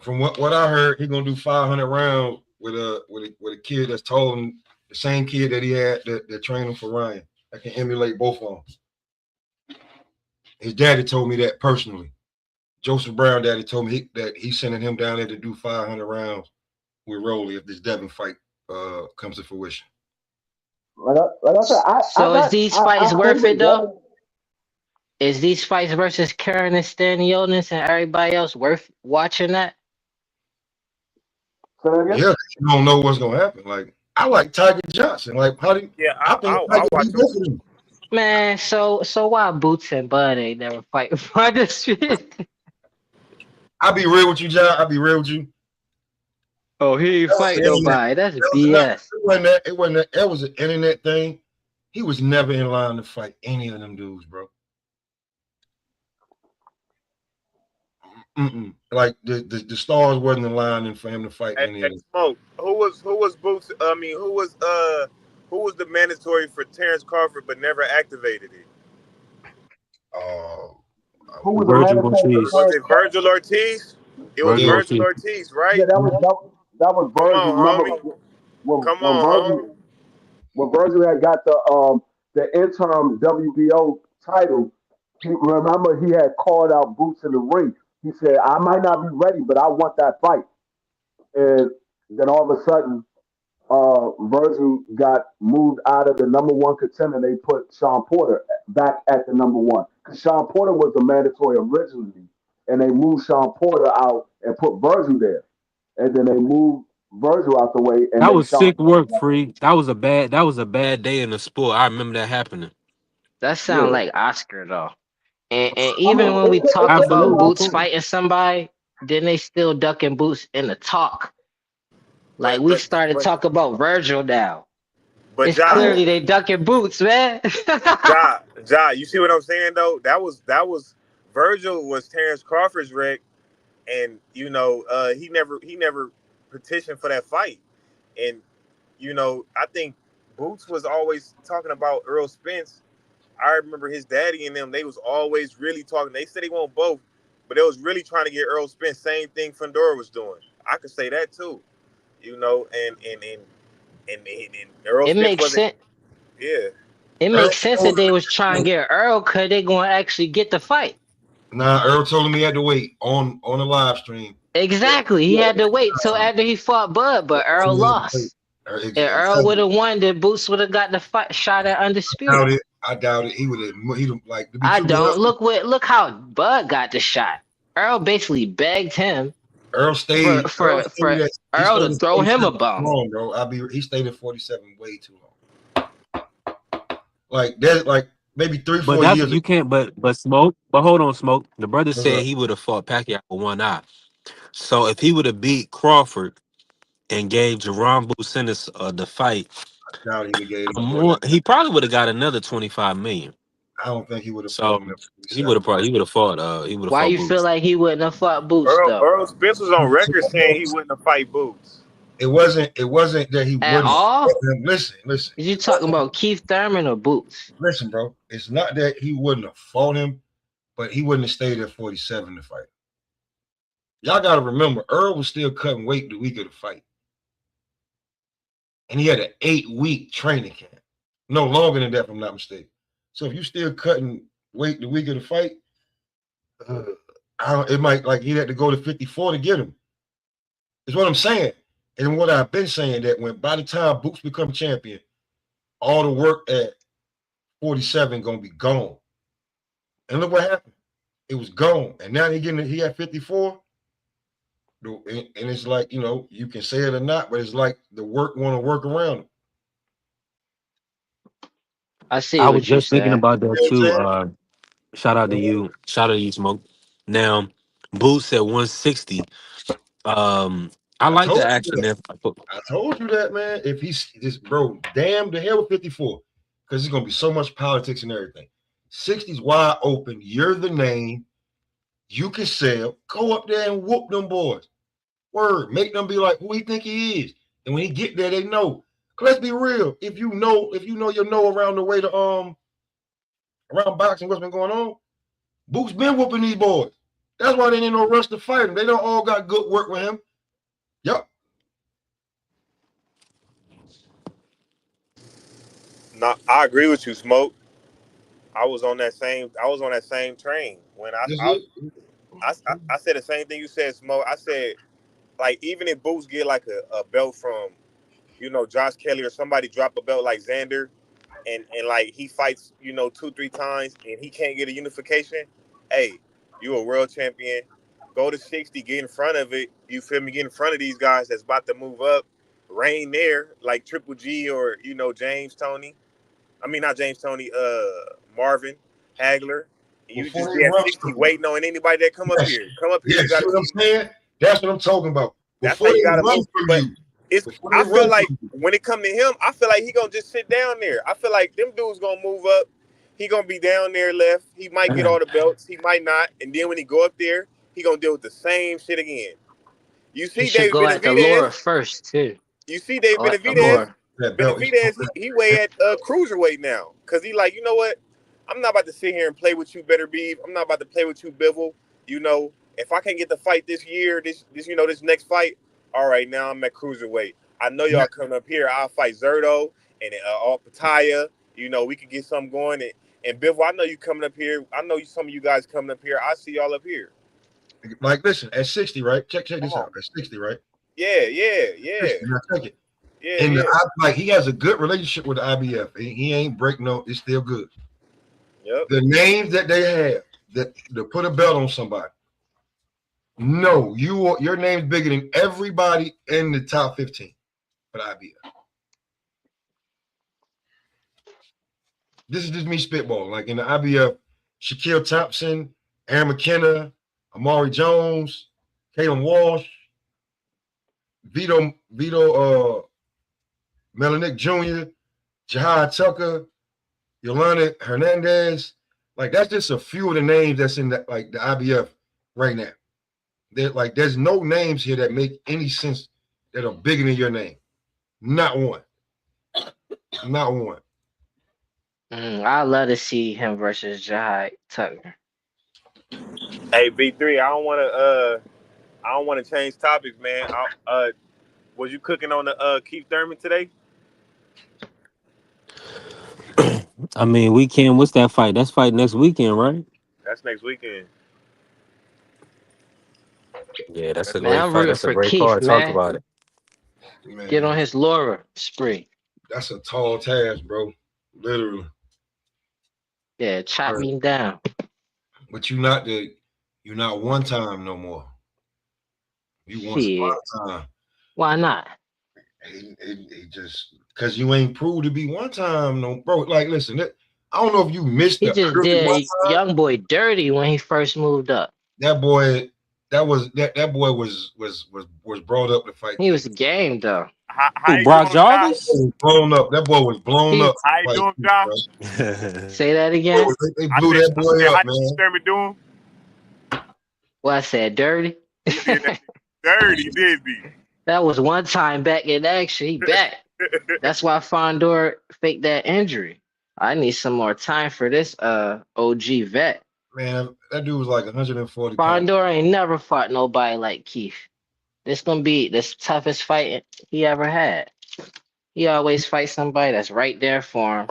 From what I heard, he's gonna do 500 rounds with a kid that's told him the same kid that he had that trained him for Ryan. I can emulate both of them. His daddy told me that personally. Joseph Brown daddy told me that he's sending him down there to do 500 rounds with Rolly if this Devin fight comes to fruition. Like I said, So is these fights worth it though? Is these fights versus Karen and Stanionis and everybody else worth watching that? Yeah, you don't know what's gonna happen. Like I like Tiger Johnson. Like how do you, Yeah, I think Tiger beat both of them. Man, so why Boots and Bud ain't never fight for this shit? I'll be real with you, John. I'll be real with you. Oh, he ain't fight nobody. That's BS. It wasn't that. That was an internet thing. He was never in line to fight any of them dudes, bro. Like the stars wasn't in line for him to fight any of them. Smoke. Who was Boots? I mean, who was the mandatory for Terrence Crawford but never activated it? Who was Virgil Ortiz? Was it Virgil Ortiz? It was Virgil Ortiz, right? Yeah, that was Virgil. When Virgil had got the interim WBO title, he had called out Boots in the ring. He said, I might not be ready, but I want that fight. And then all of a sudden, Virgil got moved out of the number one contender. They put Sean Porter back at the number one. Because Sean Porter was the mandatory originally. And they moved Sean Porter out and put Virgil there. And then they moved Virgil out the way. And That was sick work, Free. That was a bad day in the sport. I remember that happening. That sounds like Oscar though. And even when we talk about Boots fighting somebody, then they still ducking Boots in the talk. Like we started talking about Virgil now. But it's clearly they ducking Boots, man. Ja, you see what I'm saying though? That was Virgil was Terrence Crawford's wreck, and you know he never petitioned for that fight, and you know I think Boots was always talking about Earl Spence. I remember his daddy and them, they was always really talking. They said they want both, but they was really trying to get Earl Spence. Same thing Fundora was doing. I could say that too. You know, and Earl it Spence makes sense. Yeah. It makes sense that they was trying to get Earl because they going to actually get the fight. Nah, Earl told him he had to wait on the live stream. Exactly. He had to wait till after he fought Bud, but Earl lost. If Earl would have won, then Boots would have got the fight shot at Undisputed. I doubt it. He would have like. I don't look how Bud got the shot. Earl basically begged him. Earl stayed for Earl to throw him a bone. Long, bro. He stayed at 47 way too long. Like there's like maybe 3-4 years. You can't. But Smoke. But hold on, Smoke. The brother said he would have fought Pacquiao with one eye. So if he would have beat Crawford and gave Jerome Bucenis the fight, I doubt he would have he probably would have got another $25 million. I don't think he would have. So he would have fought. Why you Boots. feel like he wouldn't have fought Boots though? Earl Spence was on record saying he wouldn't have fight Boots. It wasn't that he at all. Listen. Is you talking about Keith Thurman or Boots? Listen, bro. It's not that he wouldn't have fought him, but he wouldn't have stayed at 47 to fight. Y'all got to remember, Earl was still cutting weight the week of the fight. And he had an 8-week training camp. No longer than that, if I'm not mistaken. So if you still cutting weight the week of the fight, it might like he had to go to 54 to get him. Is what I'm saying. And what I've been saying that by the time Boots become champion, all the work at 47 gonna be gone. And look what happened. It was gone. And now he had 54. And it's like, you know, you can say it or not, but it's like the work want to work around him. I see. I was just thinking about that too. Shout out to you. Shout out to you, Smoke. Now, Boots at 160. I like the action there. I told you that, man. If he's this bro, damn the hell with 54, because there's gonna be so much politics and everything. 60's wide open. You're the name. You can sell. Go up there and whoop them boys. Word. Make them be like who he think he is. And when he get there, they know. Let's be real. If you know around the way to around boxing, what's been going on, Boot's been whooping these boys. That's why they ain't no rush to fight him. They don't all got good work with him. Yep. No, I agree with you, Smoke. I was on that same train when I said the same thing you said, Smoke. I said, like, even if Boots get like a belt from, Josh Kelly or somebody drop a belt like Xander, and like he fights, 2-3 times and he can't get a unification, hey, you a world champion. Go to 60, get in front of it. You feel me? Get in front of these guys that's about to move up. Reign there, like Triple G or James Tony. I mean, not James Tony, Marvin Hagler. You just be at 60 waiting on anybody that come up here. Come up here. Yeah, see what I'm saying? That's what I'm talking about. That's how you gotta move. But I feel like when it come to him, I feel like he gonna just sit down there. I feel like them dudes gonna move up. He gonna be down there left. He might get all the belts. He might not. And then when he go up there, he gonna deal with the same shit again. You see, David go at the Laura Benavidez first too. You see, David Benavidez. Benavidez, he weigh at cruiserweight now, cause he like, you know what? I'm not about to sit here and play with you, Better Beef. I'm not about to play with you, Bivol. If I can't get the fight this year, this next fight, all right, now I'm at cruiserweight. I know y'all coming up here. I'll fight Zerto and Pataya. We can get something going. And Bivol, I know you coming up here. I know some of you guys coming up here. I see y'all up here. Like, listen, at 60, right? Check this out. At 60, right? Yeah. 60, now check it. Yeah, and yeah. He has a good relationship with the IBF. He ain't breaking no. It's still good. Yep. The names that they have that to put a belt on somebody. No, your name's bigger than everybody in the top 15 for the IBF. This is just me spitballing. Like in the IBF, Shaquille Thompson, Aaron McKenna, Amari Jones, Caleb Walsh, Vito Melanik Jr., Jahad Tucker, Yolanda Hernandez. Like, that's just a few of the names that's in the IBF right now. There's no names here that make any sense that are bigger than your name. Not one. Not one. I'd love to see him versus Jahad Tucker. Hey, B3, I don't want to change topics, man. Was you cooking on the Keith Thurman today? I mean, weekend. What's that fight? That's fight next weekend, right? That's next weekend. Yeah, that's a Man, great I'm fight. rooting That's a for great Keith, card. Talk man. about it. Man, get on his Laura spree. That's a tall task, bro. Literally. Yeah, chop me down. But you're not one time no more. You want spot time. Why not? It just because you ain't proved to be one time, no, bro. Like, listen, I don't know if you missed. He just did young boy dirty when he first moved up. That boy was brought up to fight. He was game though. Who, Brock Jarvis? Blown up. That boy was blown up. How you doing, Josh? Say that again. They blew that boy up, man. How you doing? Well, I said dirty. Dirty, did he? That was one time back in action. He back. That's why Fondor faked that injury. I need some more time for this OG vet. Man, that dude was like 140 Fondor ain't never fought nobody like Keith. This gonna be the toughest fight he ever had. He always fights somebody that's right there for him.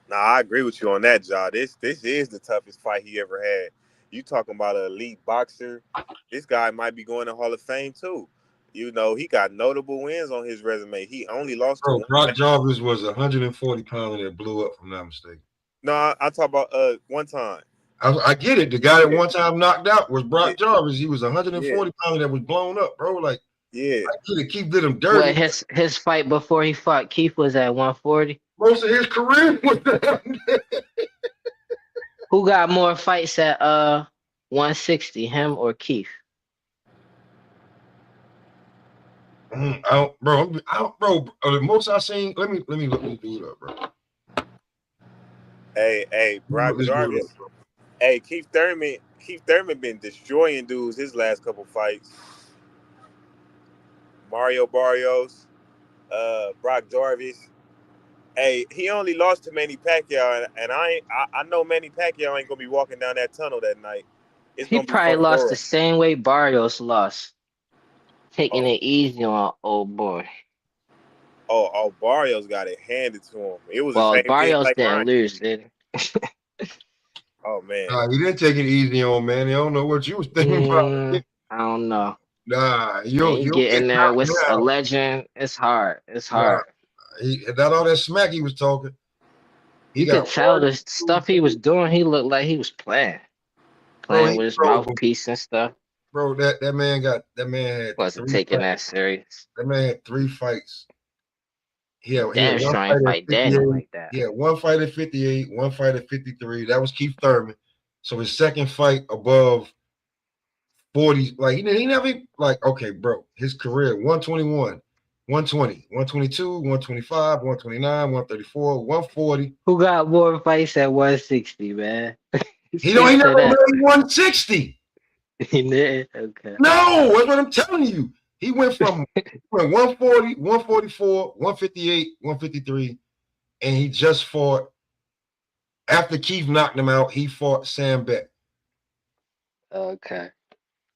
Nah, I agree with you on that, Ja. This is the toughest fight he ever had. You talking about an elite boxer? This guy might be going to Hall of Fame too. He got notable wins on his resume. He only lost to Brock Jarvis was 140 pounder that blew up, if I'm not mistaken. No, I talk about one time. I get it. The guy that one time knocked out was Brock Jarvis. He was 140 pounder that was blown up, bro. Like, yeah, I get it. Keith did him dirty. What, his fight before he fought Keith was at 140. Most of his career was that. Who got more fights at 160, him or Keith? Bro. The most I seen. Let me look this dude up, bro. Hey, Brock This dude Jarvis. up, bro. Hey, Keith Thurman been destroying dudes his last couple fights. Mario Barrios, Brock Jarvis. Hey, he only lost to Manny Pacquiao, and I know Manny Pacquiao ain't gonna be walking down that tunnel that night. It's He gonna be probably lost the Fundora. same way Barrios lost, taking Oh, it easy on old boy. oh, Barrios got it handed to him. It was the Well, same thing Barrios like didn't Ryan. lose, did Oh man, He didn't take it easy on, man. I don't know what you was he? thinking about. I don't know. Nah, And you you'll get get in there knocked with a down. legend. It's hard. It's Nah, hard. not all that smack he was talking. He You could got tell one, the stuff he was doing. He looked like he was bro. playing with his mouthpiece and stuff. Bro, that man had Wasn't 3 taking fights. that serious. That man had 3 fights. He had Damn one sure fight ain't at fight Danny 58. like that. He had 1 fight at 58, 1 fight at 53. That was Keith Thurman. So his second fight above 40, like he never like, okay, bro. His career 121, 120, 122, 125, 129, 134, 140. Who got more fights at 160, man? He never Speak to that. made 160. He did? Okay. No, that's what I'm telling you. He went from 140, 144, 158, 153, and he just fought. After Keith knocked him out, he fought Sam Beck. Okay.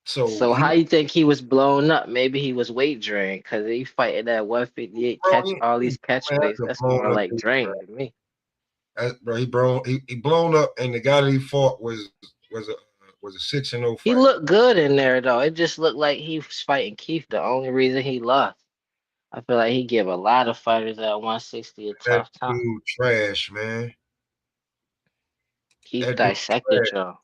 So So how you think he was blown up? Maybe he was weight drained because he fighting at 158, catch all these catch weights. That's more like drained to me. Bro, he blown up, and the guy that he fought was a 6-0 fight. He looked good in there though. It just looked like he was fighting Keith. The only reason he lost. I feel like he give a lot of fighters at 160 a tough time. Dude, trash, man. Keith dissected y'all.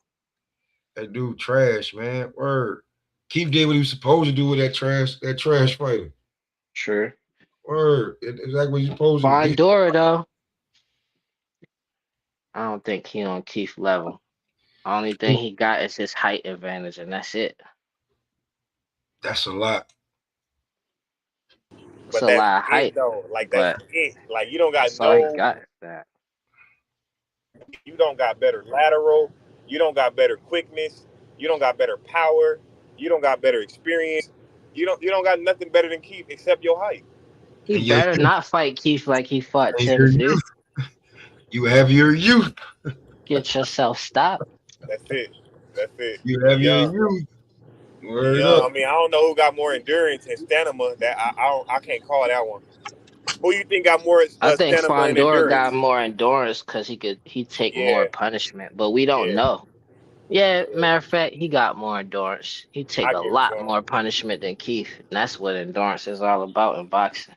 That dude trash, man. Word. Keith did what he was supposed to do with that trash fighter. Sure. Word. Exactly what he's supposed to do. Fundora though. I don't think he on Keith level. Only thing he got is his height advantage, and that's it. That's a lot. It's a lot of height. though, like that's it. Like you don't got that's all he got is that. You don't got better lateral. You don't got better quickness. You don't got better power. You don't got better experience. You don't got nothing better than Keith except your height. He better not fight Keith like he fought Tennessee. You have your youth. Get yourself stopped. That's it. You have your youth. Word Yeah, up. I mean, I don't know who got more endurance and stamina. That I can't call that one. Who you think got more? I think stamina and Fundora endurance? got more endurance because he take more punishment, but we don't know. Yeah, matter of fact, he got more endurance. He take a lot more punishment than Keith, and that's what endurance is all about in boxing.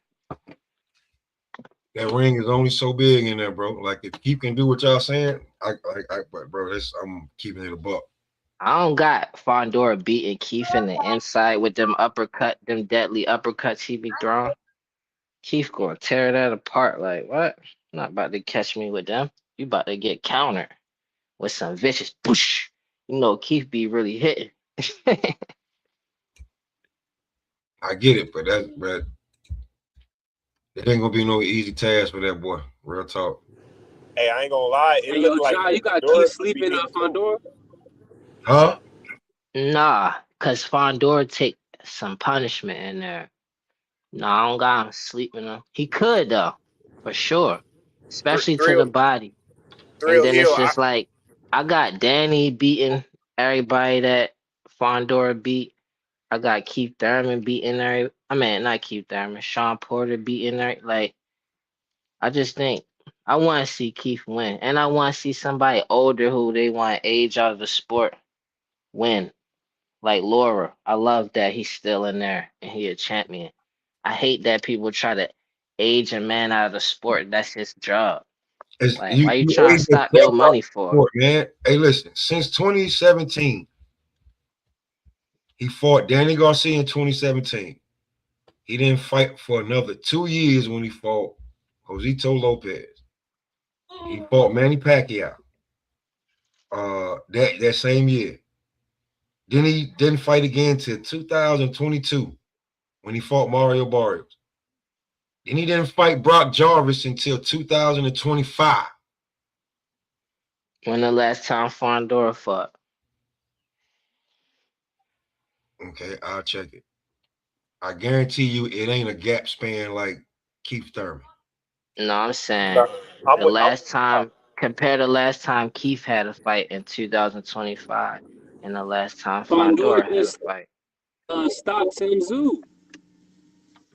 That ring is only so big in there, bro. Like if Keith can do what y'all saying, but bro, I'm keeping it a buck. I don't got Fundora beating Keith in the inside with them deadly uppercuts he be throwing. Keith gonna tear that apart. Like what? Not about to catch me with them. You about to get countered with some vicious push. You know Keith be really hitting. I get it, but it ain't gonna be no easy task for that boy. Real talk. Hey, I ain't gonna lie. It looked like you got Keith sleeping on Fundora? Huh? Nah, cause Fundora take some punishment in there. No, I don't got him sleeping on. He could though, for sure, especially to the body. And then it's just like I got Danny beating everybody that Fundora beat. I got Keith Thurman beating not Keith Thurman, Sean Porter beating her. Like, I just think I want to see Keith win, and I want to see somebody older who they want to age out of the sport win. Like Laura, I love that he's still in there and he a champion. I hate that people try to age a man out of the sport. That's his job. Like, why you trying to stop your money for? Man, hey, listen. Since 2017, he fought Danny Garcia in 2017. He didn't fight for another 2 years when he fought Josito Lopez. He fought Manny Pacquiao that same year. Then he didn't fight again till 2022 when he fought Mario Barrios. Then he didn't fight Brock Jarvis until 2025. When the last time Fondor fought? Okay, I'll check it. I guarantee you it ain't a gap span like Keith Thurman. No, I'm saying the last time, compare the last time Keith had a fight in 2025 and the last time Fondor Fondor had a just fight. stopped Tim Zoo.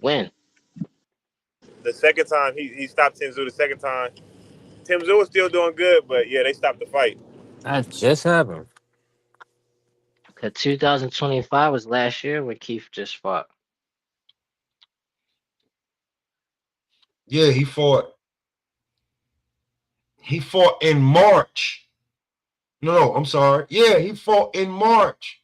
When? The second time he stopped Tim Tszyu the second time. Tim Tszyu was still doing good, but yeah, they stopped the fight. That just happened. Because 2025 was last year when Keith just fought. Yeah, he fought in March. No, I'm sorry. Yeah, he fought in March.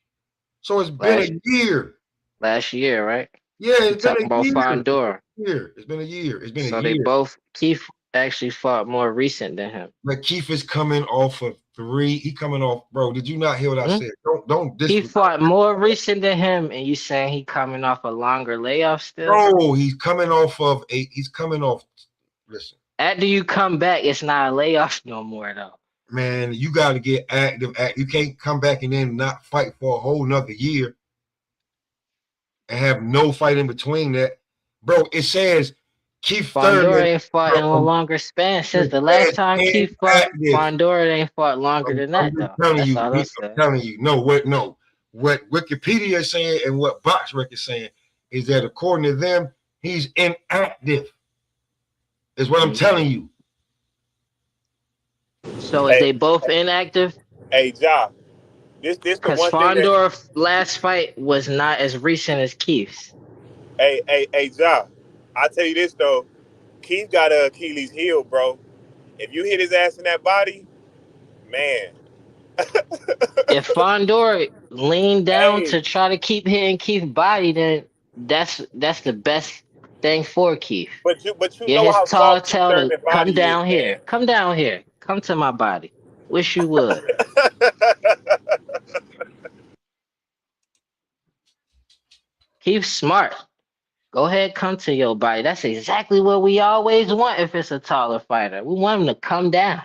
So it's been a year. Last year, right? Yeah, it's been talking a about year. Fondor. It's been a year. It's been So a they year. both, Keith actually fought more recent than him. But Keith is coming off of 3. He coming off, bro. Did you not hear what I said? Don't He disrespect. fought more recent than him, and you saying he coming off a longer layoff still? Bro, he's coming off. Listen, After you come back, it's not a layoff no more though. man, you got to get active. You can't come back and then not fight for a whole nother year and have no fight in between that. Bro, it says Keith Fondor Thurman ain't fought in a longer span since the last time Keith fought. Fondor ain't fought longer than that though. That's all I'm saying. I'm telling you. No, what Wikipedia is saying and what BoxRec is saying is that according to them, he's inactive. Is what I'm telling you. So is they both inactive? Hey, Ja, this the Because one thing that Fondor's last fight was not as recent as Keith's. hey, Ja, I tell you this though, Keith got a Achilles heel, bro. If you hit his ass in that body, man. If Fondor leaned down to try to keep hitting Keith's body, then that's the best thing for Keith. But you Get know his how tall soft Keith tail to Thurman's come body is, down man. here. Come down here. Come to my body. Wish you would. Keith's smart. Go ahead, come to your body. That's exactly what we always want if it's a taller fighter. We want him to come down.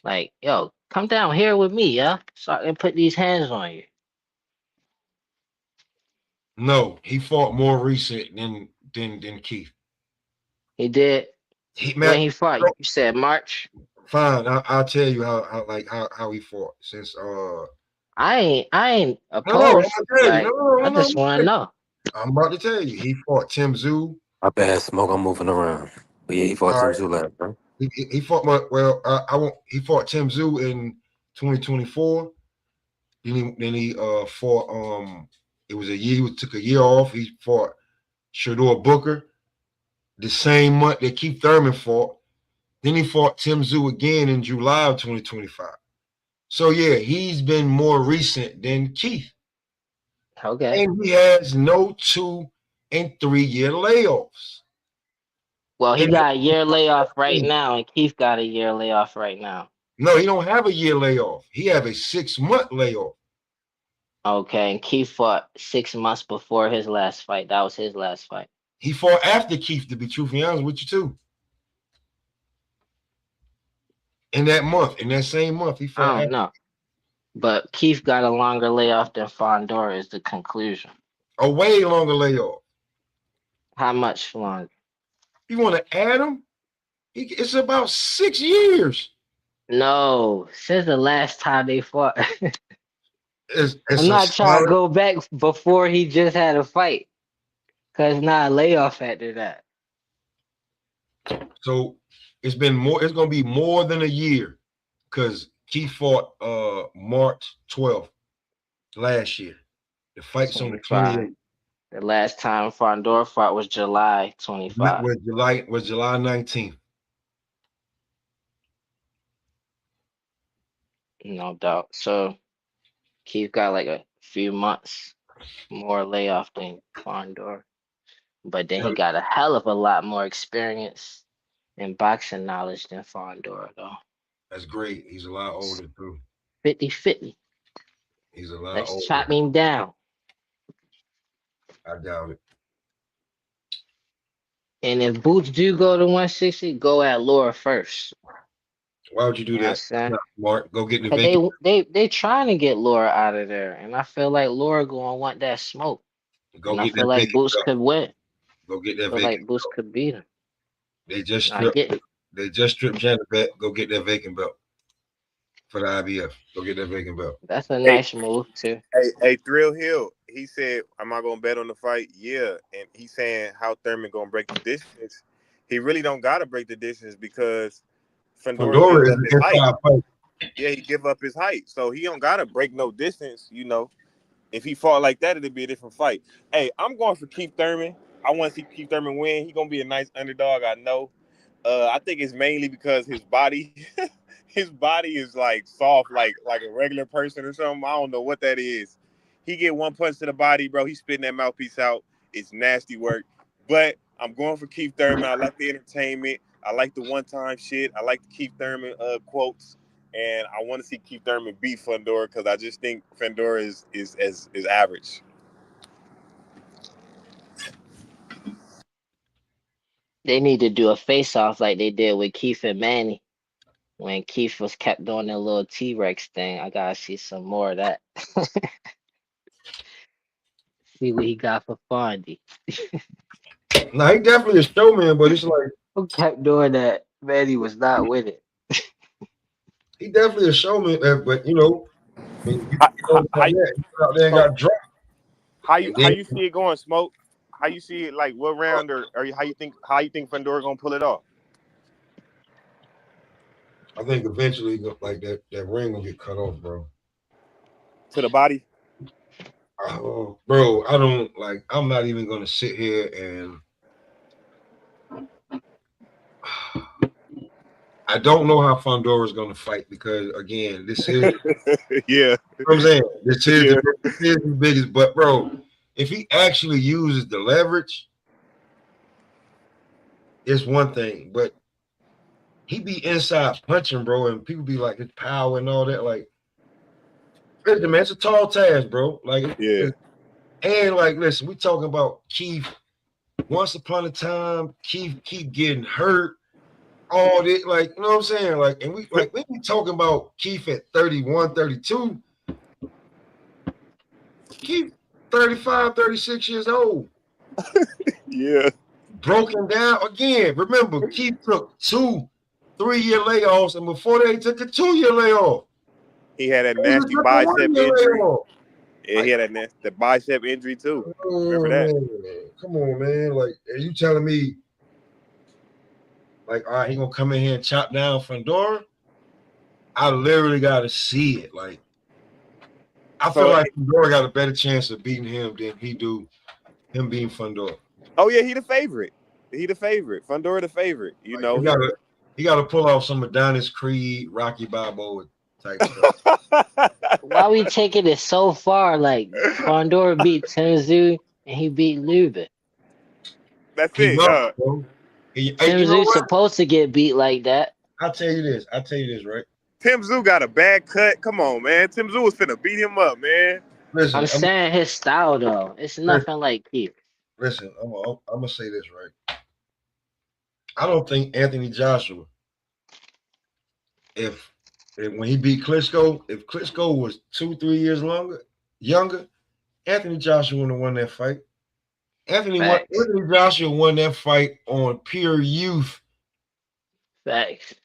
Like, yo, come down here with me, yeah? So I can put these hands on you. No, he fought more recent than Keith. He did. When he fought, you said March? Fine, I'll tell you how he fought since I ain't opposed. I just want to know. I'm about to tell you. He fought Tim Tszyu. My bad, Smoke. I'm moving around. But yeah, he fought Tim Tszyu last, bro. He fought he fought Tim Tszyu in 2024. Then he fought it was a year. He took a year off. He fought Shador Booker the same month that Keith Thurman fought. Then he fought Tim Tszyu again in July of 2025. So yeah, he's been more recent than Keith. Okay. And he has no 2 and 3 year layoffs. Well, he got a year layoff right now, and Keith got a year layoff right now. No, he don't have a year layoff. He have a 6-month layoff. Okay, and Keith fought 6 months before his last fight. That was his last fight. He fought after Keith, to be truthfully honest with you, too. In that same month, he fought. I don't know. But Keith got a longer layoff than Fondor is the conclusion. A way longer layoff. How much longer? You want to add him? It's about 6 years. No, since the last time they fought. I'm not trying to go back before he just had a fight. Because not a layoff after that. So it's going to be more than a year because Keith fought March 12th last year. The fight's on the 28th. The last time Fondor fought was July 25. Was July 19th. No doubt. So Keith got like a few months more layoff than Fondor. But then he got a hell of a lot more experience and boxing knowledge than Fondor, though. That's great. He's a lot older, too. 50-50. He's a lot older. Let's chop him down. I doubt it. And if Boots do go to 160, go at Laura first. Why would you do You know what I'm that? saying? Not smart. Go get the Cause vacant. they trying to get Laura out of there, and I feel like Laura gonna want that smoke, Go and I get feel that like vacant Boots belt. could win. Go get I that feel like vacant Boots belt. could beat him. They just I stripped. get it. They just stripped Janet back. Go get that vacant belt for the IBF. Go get that vacant belt. That's a Hey, nice move too. hey, Thrill Hill. He said, "Am I gonna bet on the fight?" Yeah, and he's saying how Thurman gonna break the distance. He really don't gotta break the distance because Fedor Fundora gives is up an his height. inside fight. Yeah, he give up his height, so he don't gotta break no distance. You know, if he fought like that, it'd be a different fight. Hey, I'm going for Keith Thurman. I want to see Keith Thurman win. He's gonna be a nice underdog, I know. I think it's mainly because his body, his body is like soft, like a regular person or something. I don't know what that is. He get one punch to the body, bro. He's spitting that mouthpiece out. It's nasty work. But I'm going for Keith Thurman. I like the entertainment. I like the one-time shit. I like the Keith Thurman quotes, and I want to see Keith Thurman beat Fedor because I just think Fedor is average. They need to do a face-off like they did with Keith and Manny when Keith was kept doing that little T-Rex thing. I gotta see some more of that. See what he got for Fondy. Now he definitely a showman, but it's like Who kept doing that? Manny was not with it. he definitely a showman. But you know, I mean, you How, know how, he went out there and so got dropped, and how then you see it going, Smoke? How you see it? Like what round or how you think Fedor gonna pull it off? I think eventually like that ring will get cut off, bro. To the body? Oh, bro, I don't like. I'm not even gonna sit here and. I don't know how Fondora is going to fight because again, this is Yeah. I'm saying this is Yeah. the biggest. But bro, if he actually uses the leverage, it's one thing. But he be inside punching, bro, and people be like his power and all that. Like, listen, man, it's a tall task, bro. Like, Yeah. and like, listen, we talking about Keith. Once upon a time, Keith keep getting hurt. All this, like, you know what I'm saying? Like, and we be talking about Keith at 31, 32. Keith 35, 36 years old. Yeah. Broken down again. Remember, Keith took 2 3-year layoffs, and before they took a 2-year layoff. He had that He nasty took a bicep 1-year injury. layoff. Yeah, he had that nasty bicep injury too. Remember Man, that? come on, man. Like, are you telling me, like, all right, he gonna come in here and chop down Fedor? I literally gotta see it. Like, I feel like Fedor got a better chance of beating him than he do him being Fedor. Oh yeah, he the favorite. He the favorite. Fedor the favorite. You know, he gotta pull off some Adonis Creed, Rocky Balboa type stuff. Why we taking it so far? Like Fondor beat Tenzu and he beat Lubin. That's it. Tenzu's supposed to get beat like that. I'll tell you this, right? Tim Tszyu got a bad cut. Come on, man. Tim Tszyu was finna beat him up, man. Listen, I'm saying his style though. It's nothing like Keith. Listen, I'm gonna say this right. I don't think Anthony Joshua, if when he beat Klitschko, if Klitschko was 2-3 years younger, Anthony Joshua would have won that fight. Anthony Joshua won that fight on pure youth. Facts.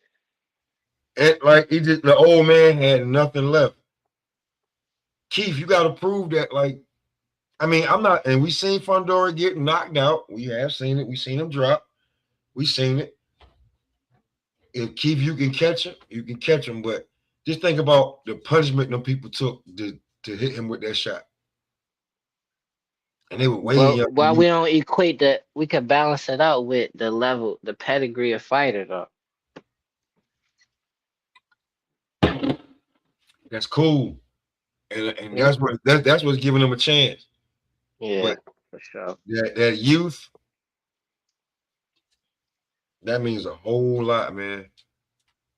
Like the old man had nothing left. Keith, you got to prove that. Like, I mean, I'm not, and we seen Fondora get knocked out. We have seen it. We seen him drop. We seen it. If Keith, you can catch him, you can catch him. But just think about the punishment them people took to hit him with that shot. And they were way young. Why we don't equate that? We could balance it out with the level, the pedigree of fighter though. That's cool, and that's what's giving them a chance. Yeah, but for sure. That youth, that means a whole lot, man.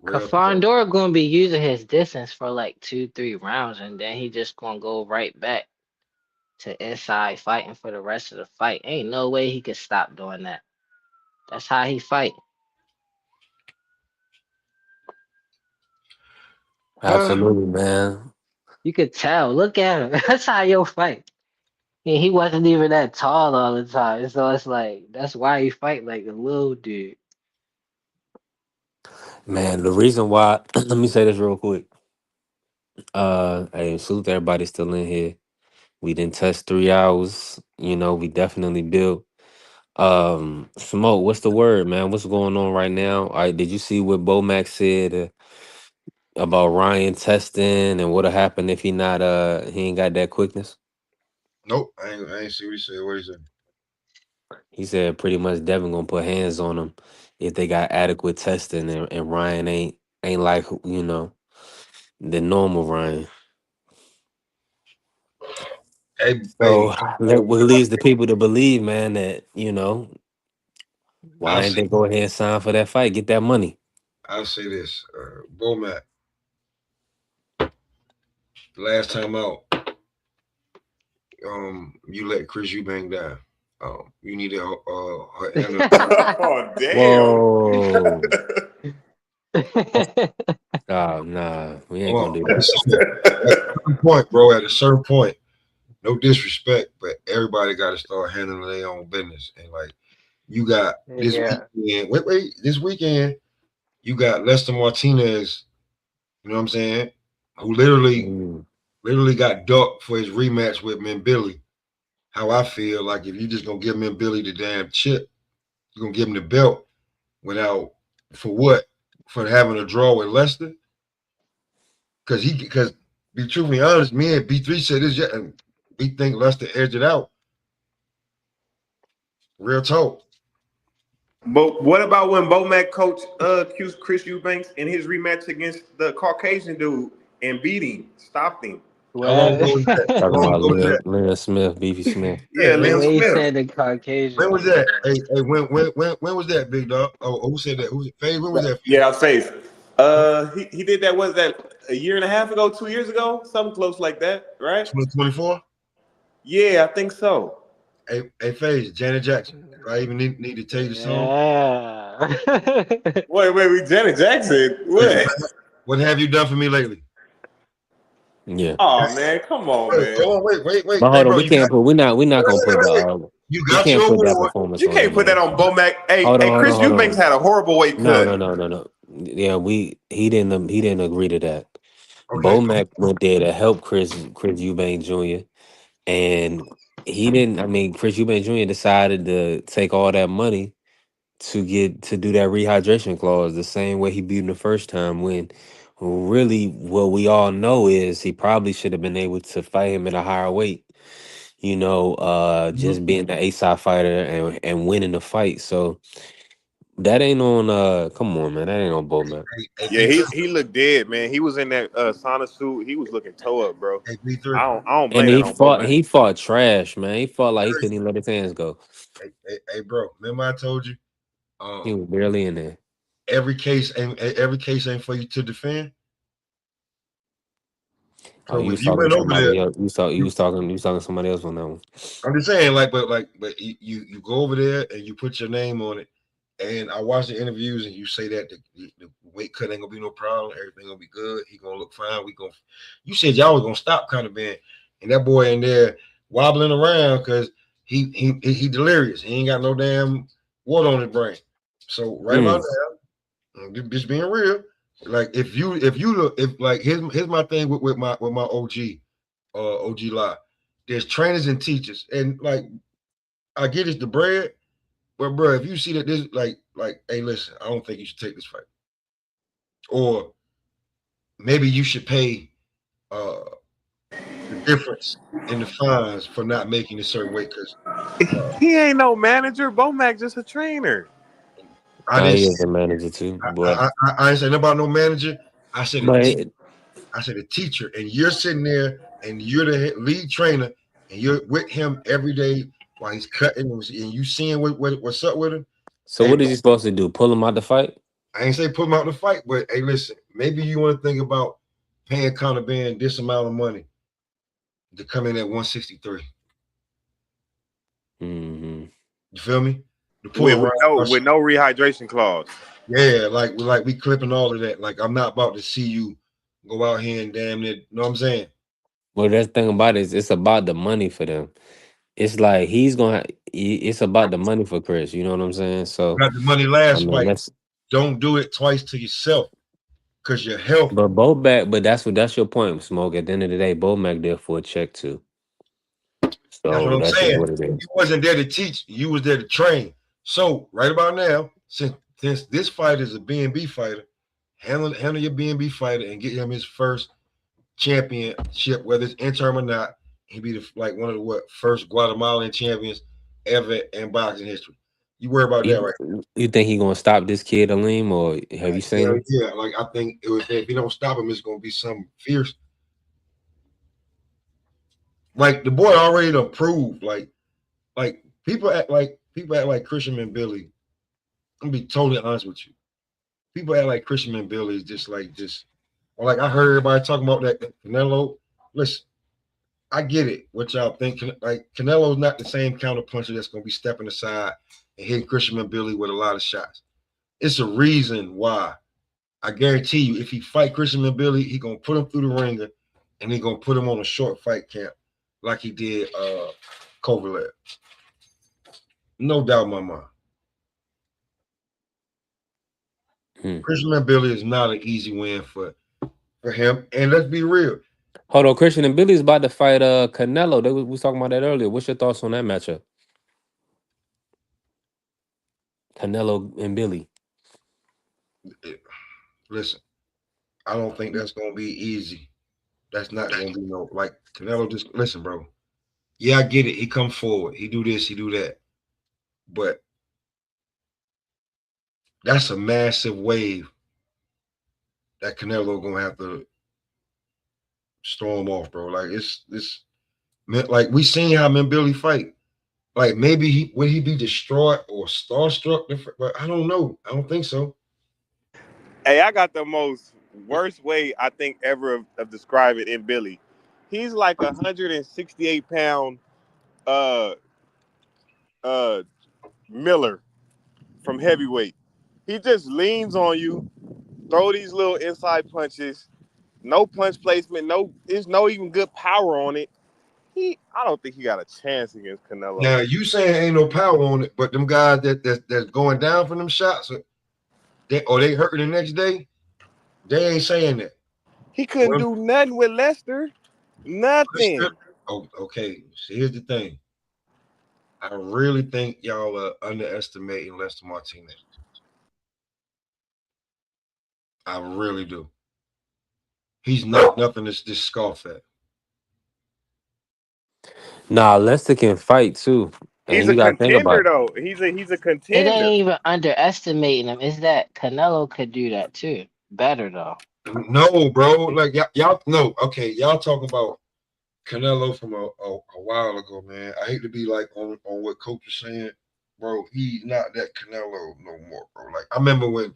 Fondor gonna be using his distance for like 2-3 rounds, and then he just gonna go right back to inside fighting for the rest of the fight. Ain't no way he could stop doing that. That's how he fight. Absolutely, man. You could tell. Look at him. That's how you'll fight. And he wasn't even that tall all the time. So it's like that's why he fight like a little dude. Man, the reason why let me say this real quick. Hey, salute to everybody still in here. We didn't test 3 hours. You know, we definitely built. Smoke, what's the word, man? What's going on right now? All right, did you see what Bo Max said about Ryan testing and what'll happen if he ain't got that quickness? Nope, I ain't see what he said. What he said? He said pretty much Devin gonna put hands on him if they got adequate testing and Ryan ain't like, you know, the normal Ryan. Hey, So that what leads the people to believe, man, that, you know, I'll why ain't say, they go ahead and sign for that fight? Get that money. I'll say this, Bomac. Last time out, you let Chris Eubank die. You need to handle. Oh Whoa. damn! Oh, nah, we ain't gonna do At a that. certain point, bro. At a certain point, no disrespect, but everybody got to start handling their own business. And like, you got this weekend. Wait. This weekend, you got Lester Martinez. You know what I'm saying? Who literally got ducked for his rematch with Billy. How I feel like if you just gonna give Billy the damn chip, you're gonna give him the belt without for what? For having a draw with Lester? Because be truthfully honest, me and B3 said this yet, and we think Lester edged it out. Real talk. But what about when Bomac coached Chris Eubanks in his rematch against the Caucasian dude and beat him, stopped him? How long ago was that? Talking about Liam Smith, Beefy Smith. Yeah, Liam He Smith. said the Caucasian. When was that? Hey, when was that, big dog? Oh, who said that? Who was it? Faye, when was that? Yeah, Faith. He did that. Was that a year and a half ago, 2 years ago, something close like that, right? 2024. Yeah, I think so. Hey, Faye, Janet Jackson. I even need to tell you the song. Yeah. Wait, Janet Jackson. What? What have you done for me lately? Yeah. Oh man, come on, man. Hold on, wait. But hold on, we can't put. We're not gonna put the. You we got can't your put that award. performance. You on can't him, put man. that on Bomac. Hey, Hold on, Chris hold Eubanks on. had a horrible weight cut. No. Yeah, he didn't agree to that. Okay. Bomac went there to help Chris Eubank Jr. and he didn't. I mean, Chris Eubank Jr. decided to take all that money to do that rehydration clause the same way he beat him the first time. When really, what we all know is he probably should have been able to fight him at a higher weight. You know, just being the A-side fighter and winning the fight. So that ain't on. Come on, man, that ain't on Bomac. Yeah, he looked dead, man. He was in that sauna suit. He was looking toe up, bro. Hey, I don't And blame that on Bomac. he fought trash, man. He fought like he couldn't even let his hands go. Hey, bro. Remember I told you? He was barely in there. Every case ain't for you to defend. Oh, So you was you talking went to over somebody there. else. You was talking to somebody else on that one. I'm just saying, but you go over there and you put your name on it. And I watch the interviews and you say that the weight cut ain't gonna be no problem, everything gonna be good, he gonna look fine. You said y'all was gonna stop kind of being, and that boy in there wobbling around because he delirious. He ain't got no damn water on his brain. So right about now, just being real. Like if here's my thing with my OG Lie. There's trainers and teachers, and like I get it's the bread, but bro, if you see that this like, hey, listen, I don't think you should take this fight, or maybe you should pay the difference in the fines for not making a certain weight. Because He ain't no manager. Bomac just a trainer. I didn't. He is a manager too, but I ain't saying about no manager. I said but I said a teacher, and you're sitting there, and you're the lead trainer, and you're with him every day while he's cutting, and you seeing what's up with him. so Hey, what is he supposed to do? Pull him out the fight? I ain't say put him out in the fight, but hey, listen, maybe you want to think about paying Conor Benn this amount of money to come in at 163. Mm-hmm. You feel me? With no rehydration clause. Yeah, like we clipping all of that. Like I'm not about to see you go out here and damn near, you know what I'm saying? Well, that's the thing about it is it's about the money for them. It's like it's about the money for Chris. You know what I'm saying? So Got the money I last mean fight. that's Don't do it twice to yourself, cause your health. but that's your point, Smoke. At the end of the day, Bomac there for a check too. That's So what I'm that's just saying. what it is. You wasn't there to teach. You was there to train. So right about now, since this fight is a B&B fighter, handle your B&B fighter and get him his first championship, whether it's interim or not. He'd be like one of the first Guatemalan champions ever in boxing history. You worry about that, right? You think he gonna stop this kid Aleem, or have you seen him? Yeah, like I think if you don't stop him, it's gonna be something fierce. Like the boy already done proved, like people act like Christian and Billy. I'm gonna be totally honest with you. People act like Christian and Billy is just or like I heard everybody talking about that Canelo. Listen, I get it. What y'all think? Like Canelo's not the same counter puncher that's gonna be stepping aside and hitting Christian and Billy with a lot of shots. It's a reason why. I guarantee you, if he fight Christian and Billy, he gonna put him through the ringer, and he gonna put him on a short fight camp like he did Kovalev. No doubt in my mind. Christian and Billy is not an easy win for him. And let's be real. Hold on, Christian and Billy's about to fight Canelo. We was talking about that earlier. What's your thoughts on that matchup? Canelo and Billy. Listen, I don't think that's gonna be easy. That's not gonna be no like Canelo. Just listen, bro. Yeah, I get it. He come forward. He do this. He do that. But that's a massive wave that Canelo gonna have to storm off, bro. Like it's like we seen how him and Billy fight. Like maybe would he be destroyed or starstruck? But I don't know. I don't think so. Hey, I got the most worst way I think ever of describing in Billy. He's like 168-pound Miller from heavyweight. He just leans on you, throw these little inside punches, no punch placement, there's no even good power on it. I don't think he got a chance against Canelo. Now you saying ain't no power on it, but them guys that's going down from them shots, they hurting the next day, they ain't saying that. He couldn't do nothing with Lester. Nothing. Oh, okay. So here's the thing. I really think y'all are underestimating Lester Martinez. I really do. He's not nothing to just scoff at. Nah, Lester can fight too. He's a contender, though. He's a contender. It ain't even underestimating him. It's that Canelo could do that too. Better though. No, bro. Like y'all no. Okay, y'all talking about Canelo from a while ago, man. I hate to be like on what Coach is saying, bro. He's not that Canelo no more, bro. Like I remember when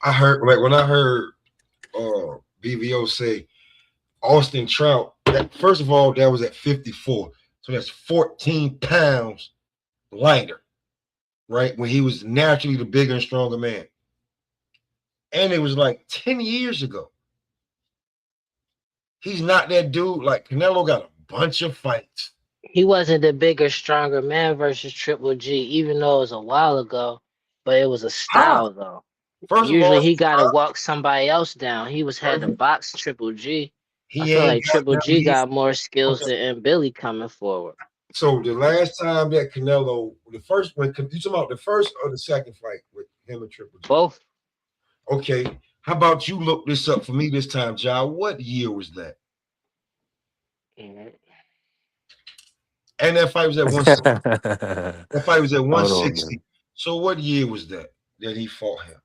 I heard BVO say Austin Trout. First of all, that was at 54, so that's 14 pounds lighter, right? When he was naturally the bigger and stronger man. And it was like 10 years ago. He's not that dude. Like Canelo got a bunch of fights. He wasn't the bigger, stronger man versus Triple G, even though it was a while ago. But it was a style though. Usually he gotta walk somebody else down. He had to box Triple G. I feel like Triple G got more skills than Billy coming forward. So the last time that Canelo, you talking about the first or the second fight with him and Triple G? Both. Okay. How about you look this up for me this time, Ja? What year was that? And that fight was at 160. That fight was at 160. So what year was that he fought him?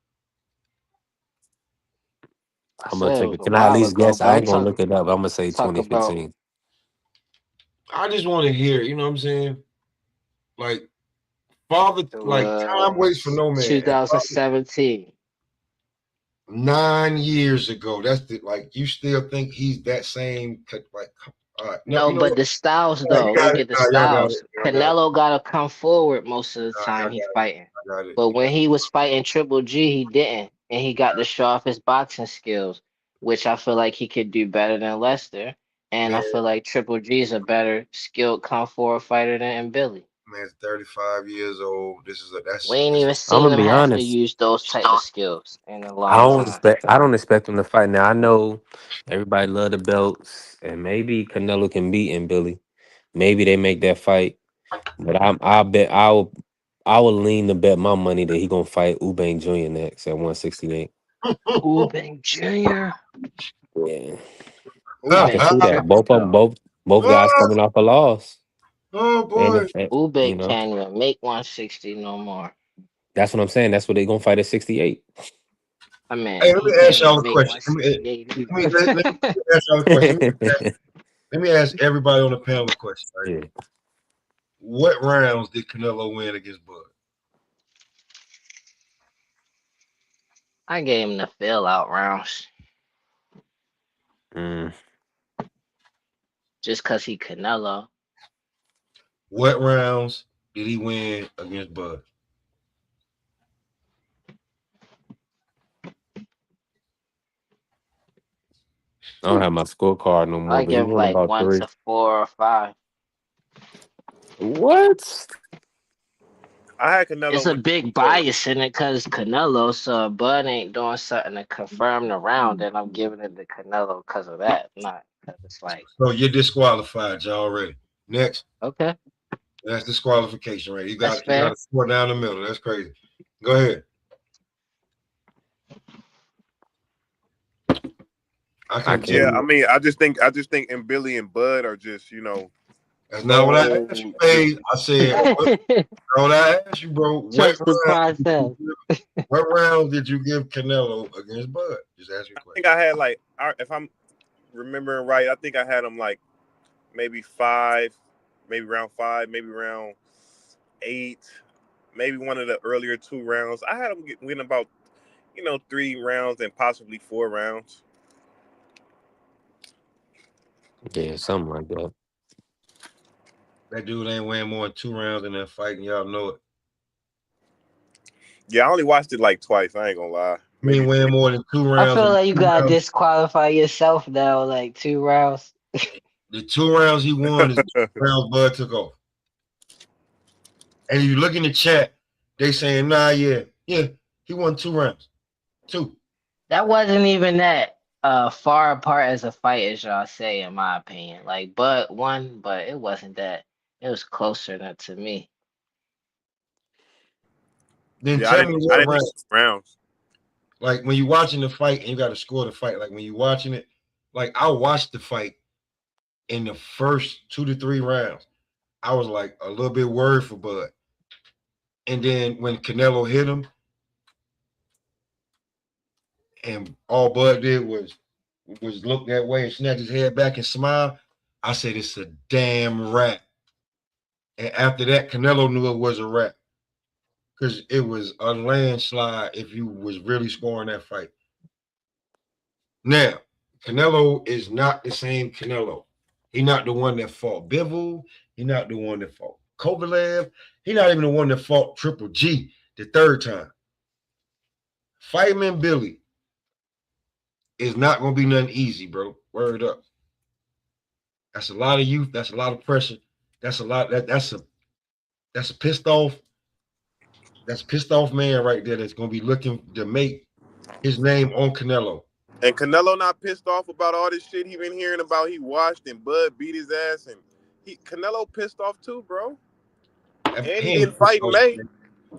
I'm gonna take it. Can I at least guess? I ain't gonna look it up. I'm gonna say 2015. I just want to hear, you know what I'm saying? Like, time waits for no man. 2017. 9 years ago. That's you still think he's that same? No, but the styles though. Look at the styles. Canelo gotta come forward most of the time he's fighting. But when he was fighting Triple G, he didn't, and he got to show off his boxing skills. which I feel like he could do better than Lester. And I Man, feel like Triple G is a better skilled come forward fighter than Billy. man's 35 years old. We ain't even I'm seen gonna him be have to honest. use those type of skills in a long time. I don't expect him to fight now. I know everybody love the belts, and maybe Canelo can beat him, Billy. Maybe they make that fight, but I will lean to bet my money that he gonna fight Eubank Jr. next at 168. Eubank Jr. Yeah, I can Eubank see that. tripping though. Both guys coming off a loss, Oh and boy. you Eubank know can't even make 160 no more. that's what I'm saying. That's what they gonna fight at 68. I mean, Hey, let he me can't ask y'all even a make question. 168 Let either. me ask y'all a question. Let me ask everybody on the panel a question. Right? Yeah. What rounds did Canelo win against Bud? I gave him the fill out rounds Mm. just cause he Canelo. What rounds did he win against Bud? I don't have my scorecard no more, I but he give him won like about 1 3. to 4 or 5. What? I had Canelo It's a win. big bias in it because Canelo, so if Bud ain't doing something to confirm the round, then I'm giving it to Canelo because of that, not because it's like, So you're disqualified, y'all already. Next. okay, That's disqualification, right? You that's got fair. to score down the middle. That's crazy. Go ahead. I I can tell can't. Yeah, I you. mean, I just think and Billy and Bud are just, That's not what I asked you, so Paige. I said, what I asked you, bro. Trust the process. What round did you give Canelo against Bud? Just ask you a I question. think I had if I'm remembering right, I think I had him like maybe 5, maybe round 5, maybe round 8, maybe one of the earlier 2 rounds. I had him win about 3 rounds and possibly 4 rounds. Yeah, something like that. That dude ain't winning more than 2 rounds in that fight, and y'all know it. Yeah, I only watched it like twice. I ain't gonna lie. He ain't winning more than 2 I rounds. feel In like you 2 gotta rounds. disqualify yourself now, like 2 rounds. The 2 rounds he won is 2 rounds Bud took off. And if you look in the chat, they saying, nah, yeah, he won 2 rounds. 2. That wasn't even that far apart as a fight as y'all say, in my opinion. Like Bud won, but it wasn't that. It was closer to me. Then Yeah, tell me I what didn't round. think 2 rounds. Like when you're watching the fight and you got to score the fight, like when you're watching it, like I watched the fight in the first 2 to 3 rounds. I was like a little bit worried for Bud. And then when Canelo hit him, and all Bud did was look that way and snatch his head back and smile, I said, it's a damn wrap. And after that, Canelo knew it was a wrap. Because it was a landslide if you was really scoring that fight. Now, Canelo is not the same Canelo. He's not the one that fought Bivol. He's not the one that fought Kovalev. He's not even the one that fought Triple G the 3rd time. Fighting Billy is not going to be nothing easy, bro. Word up. That's a lot of youth. That's a lot of pressure. That's a lot. That's a pissed off. That's a pissed off man right there that's going to be looking to make his name on Canelo. And Canelo not pissed off about all this shit he been hearing about. He washed and Bud beat his ass, and Canelo pissed off too, bro. And he didn't fight in May.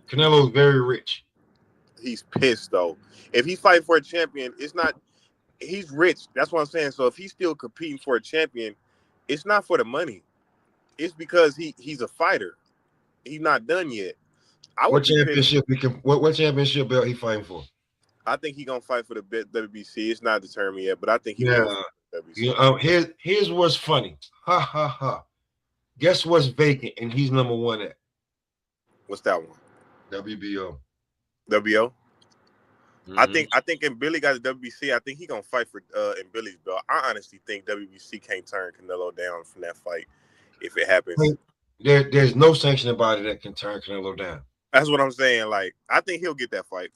Canelo is very rich. He's pissed though. If he's fighting for a champion, it's not. He's rich. That's what I'm saying. So if he's still competing for a champion, it's not for the money. It's because he's a fighter. He's not done yet. What championship what championship belt he fighting for? I think he's gonna fight for the WBC. It's not determined yet, but I think he's Yeah. gonna fight for the WBC. Here's what's funny. Ha ha ha. Guess what's vacant and he's number 1 at? What's that one? WBO. WBO? Mm-hmm. I think if Billy got the WBC, I think he's gonna fight for in Billy's belt. I honestly think WBC can't turn Canelo down from that fight if it happens. There's no sanctioning body that can turn Canelo down. That's what I'm saying. Like, I think he'll get that fight.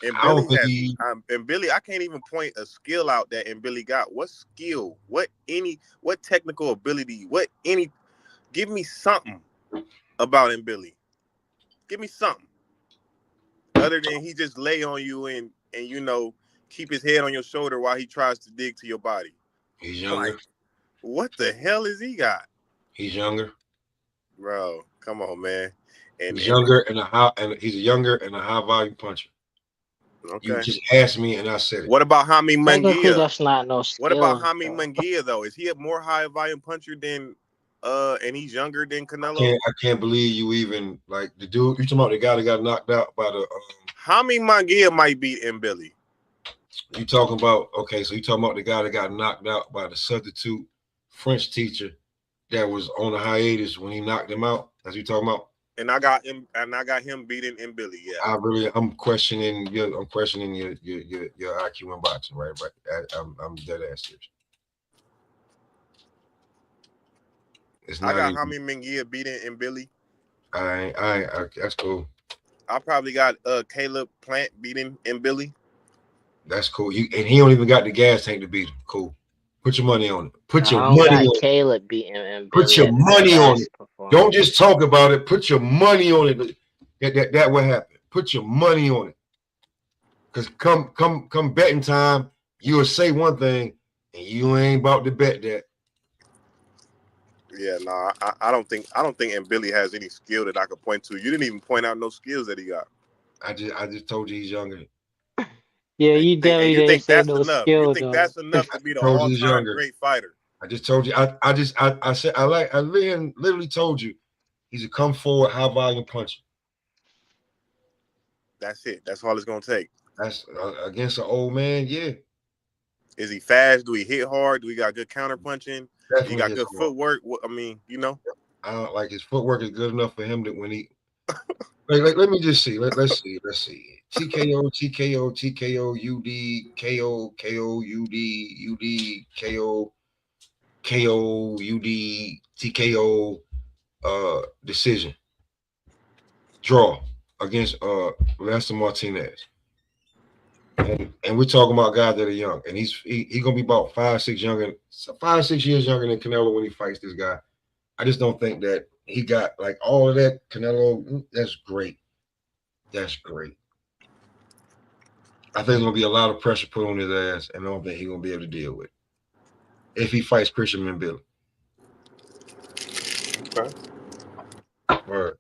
And I don't Billy think has, he. and Billy, I can't even point a skill out that and Billy got. What skill? What technical ability? Give me something about him, Billy. Give me something other than he just lay on you and keep his head on your shoulder while he tries to dig to your body. He's younger. Like, what the hell is he got? He's younger. Bro, come on, man. He's younger and he's a younger and a high volume puncher. Okay. You just asked me and I said it. What about Jaime Technically, Munguia? that's not no skill. What about Jaime Munguia though? Is he a more high volume puncher than and he's younger than Canelo? I can't believe you even like the dude. You talking about the guy that got knocked out by the Jaime Munguia might beat Billy. You talking about so you talking about the guy that got knocked out by the substitute French teacher that was on a hiatus when he knocked him out? That's what you talking about? And I got him beating Billy. Yeah. I'm questioning your IQ in boxing, right? But I'm dead ass serious. I got Jaime Munguia beating Billy. That's cool. I probably got Caleb Plant beating Billy. That's cool. And he don't even got the gas tank to beat him. Cool. Put your money on it. Put your money on it. Caleb beating him. Put your money on it. Don't just talk about it. Put your money on it. That will happen. Put your money on it. Because come betting time, you'll say one thing and you ain't about to bet that. Yeah, no, I don't think Billy has any skill that I could point to. You didn't even point out no skills that he got. I just told you he's younger. Yeah, you definitely didn't say no skill. You think that's enough to be the all-time great fighter? I just told you. I said I literally told you he's a come forward high volume puncher. That's it. That's all it's gonna take. That's against an old man. Yeah. Is he fast? Do he hit hard? Do he got good counter punching? Definitely he got good footwork. I mean, I don't like his footwork is good enough for him that when he let me just see. Let's see. TKO, TKO, TKO, UD, KO, KO, UD, UD, KO, KO, UD, TKO, decision. Draw against Lester Martinez. And we're talking about guys that are young. And he's gonna be about 5, 6 years younger than Canelo when he fights this guy. I just don't think that he got like all of that. Canelo, that's great. That's great. I think there's gonna be a lot of pressure put on his ass, and I don't think he's gonna be able to deal with it if he fights Christian Billy. Okay. Right.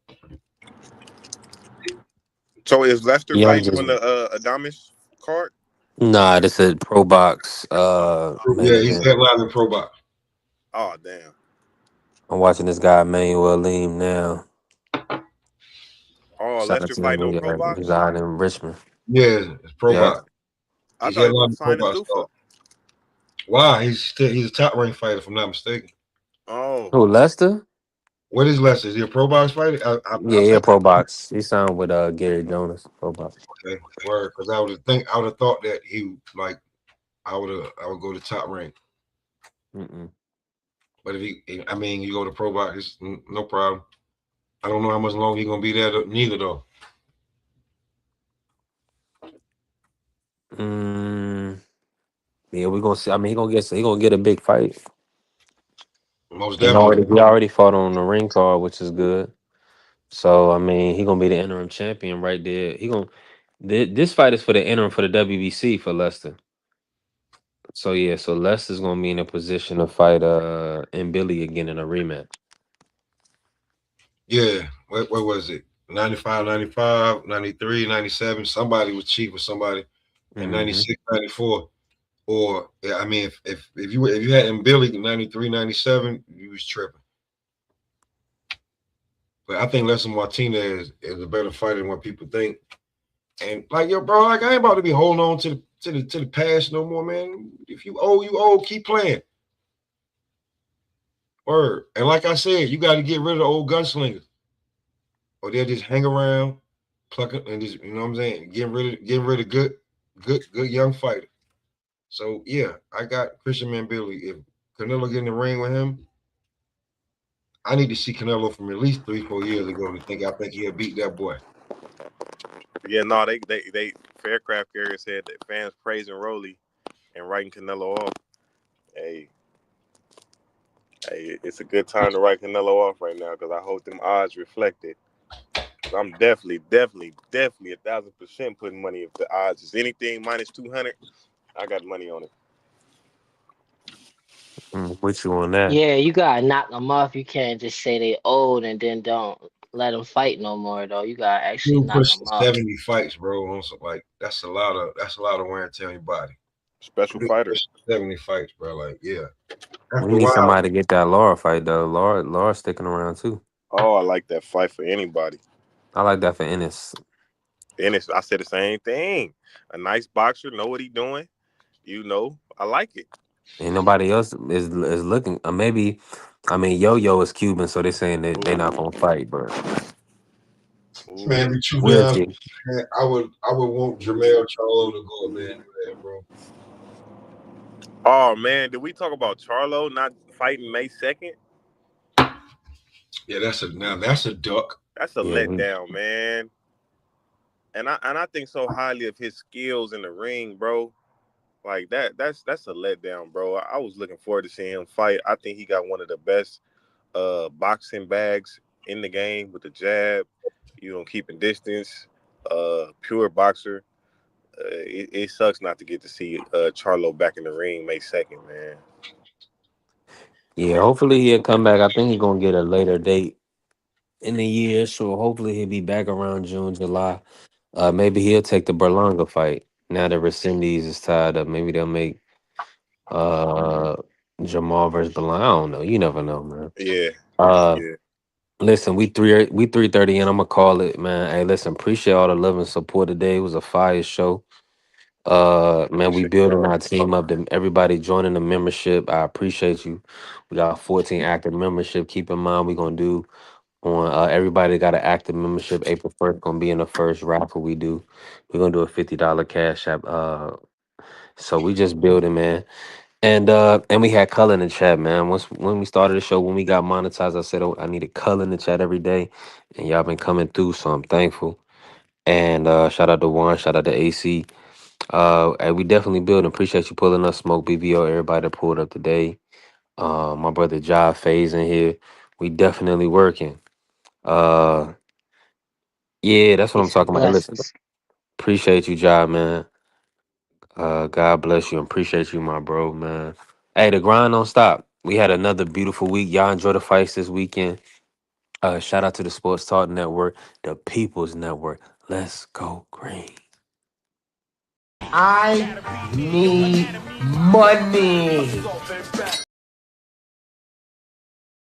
So is Lester fighting on the Adames card? Nah, this is Pro Box. Yeah, he's headlining Pro Box. Oh damn. I'm watching this guy Emmanuel Lim now. Oh, Lester fighting on Pro Box? He's out in Richmond. Yeah, it's Pro Box. I thought he was signing Zuffa. Wow, he's a top ranked fighter, if I'm not mistaken. Oh. Who, Lester? What is Lester? Is he a Pro Box fighter? Yeah, Pro Box. He signed with Gary Jonas. Pro Box. Okay, word. Because I would have thought that he I would go to top rank. But if you go to Pro Box, it's no problem. I don't know how much longer he's gonna be there. Neither though. Yeah, we're gonna see. I mean, he gonna get a big fight. Most definitely. He already fought on the ring card, which is good. So I mean, he gonna be the interim champion right there. This fight is for the interim for the WBC for Lester. So yeah, so Lester's gonna be in a position to fight Billy again in a rematch. Yeah, what was it? 95, 95, 93, 97. Somebody was cheap with somebody, and 96, 94. Or I mean, if you had Billy in 93, 97, you was tripping. But I think Lester Martinez is a better fighter than what people think. And like, yo, bro, like I ain't about to be holding on to the past no more, man. If you owe, you owe. Keep playing. Word. And like I said, you got to get rid of the old gunslingers, or they'll just hang around, plucking, and just, you know what I'm saying, getting rid of good young fighter. So yeah, I got Christian Billy. If Canelo get in the ring with him, I need to see Canelo from at least 3-4 years ago to think he'll beat that boy. Yeah, no, they Faircraft Carrier said that fans praising Rolly and writing Canelo off. Hey, it's a good time to write Canelo off right now because I hope them odds reflect it. 'Cause I'm definitely 1,000% putting money if the odds is anything minus 200. I got money on it. With you on that. Yeah, you gotta knock them off. You can't just say they old and then don't let them fight no more though. You gotta actually You knock push them off. 70 fights, bro. On some, like that's a lot of wear and tear on your body. Special fighter. 70 fights, bro. Like, yeah. We After a need while, somebody to get that Laura fight though. Laura's sticking around too. Oh, I like that fight for anybody. I like that for Ennis. Ennis, I said the same thing. A nice boxer, know what he doing. You know, I like it. Ain't nobody else is looking. Maybe, I mean, Yo-Yo is Cuban, so they're saying that they're not gonna fight, but man, be too we'll damn. see. Man, I would want Jermell Charlo to go up there and do that, bro. Oh man, did we talk about Charlo not fighting May 2nd? Yeah, that's a duck. That's a letdown, man. And I think so highly of his skills in the ring, bro. Like that's a letdown, bro. I was looking forward to seeing him fight. I think he got one of the best boxing bags in the game with the jab, keeping distance, pure boxer. It sucks not to get to see Charlo back in the ring May 2nd, man. Yeah, hopefully he'll come back. I think he's gonna get a later date in the year, so hopefully he'll be back around June, July. Maybe he'll take the Berlanga fight. Now that Resendez is tied up, maybe they'll make Jamal versus Berlanga. I don't know. You never know, man. Yeah. Listen, we 3:30 and I'm gonna call it, man. Hey, listen, appreciate all the love and support today. It was a fire show. Man, we building our team up. Everybody joining the membership. I appreciate you. We got 14 active membership. Keep in mind, we're gonna do on everybody that got an active membership. April 1st gonna be in the first raffle we do. We're gonna do a $50 cash app. So we just building, man. And we had color in the chat, man. When we started the show, when we got monetized, I said I needed color in the chat every day, and y'all been coming through, so I'm thankful. And shout out to Juan, shout out to AC. And we definitely building. Appreciate you pulling up, Smoke BBO, everybody that pulled up today. My brother Jai Faze in here. We definitely working. Yeah, that's what I'm Peace and talking about. Hey, listen, blessings. appreciate you, Jai, man. God bless you and appreciate you, my bro, man. Hey, the grind don't stop. We had another beautiful week. Y'all enjoy the fights this weekend. Shout out to the Sports Talk Network, the People's Network. Let's go green. I need money.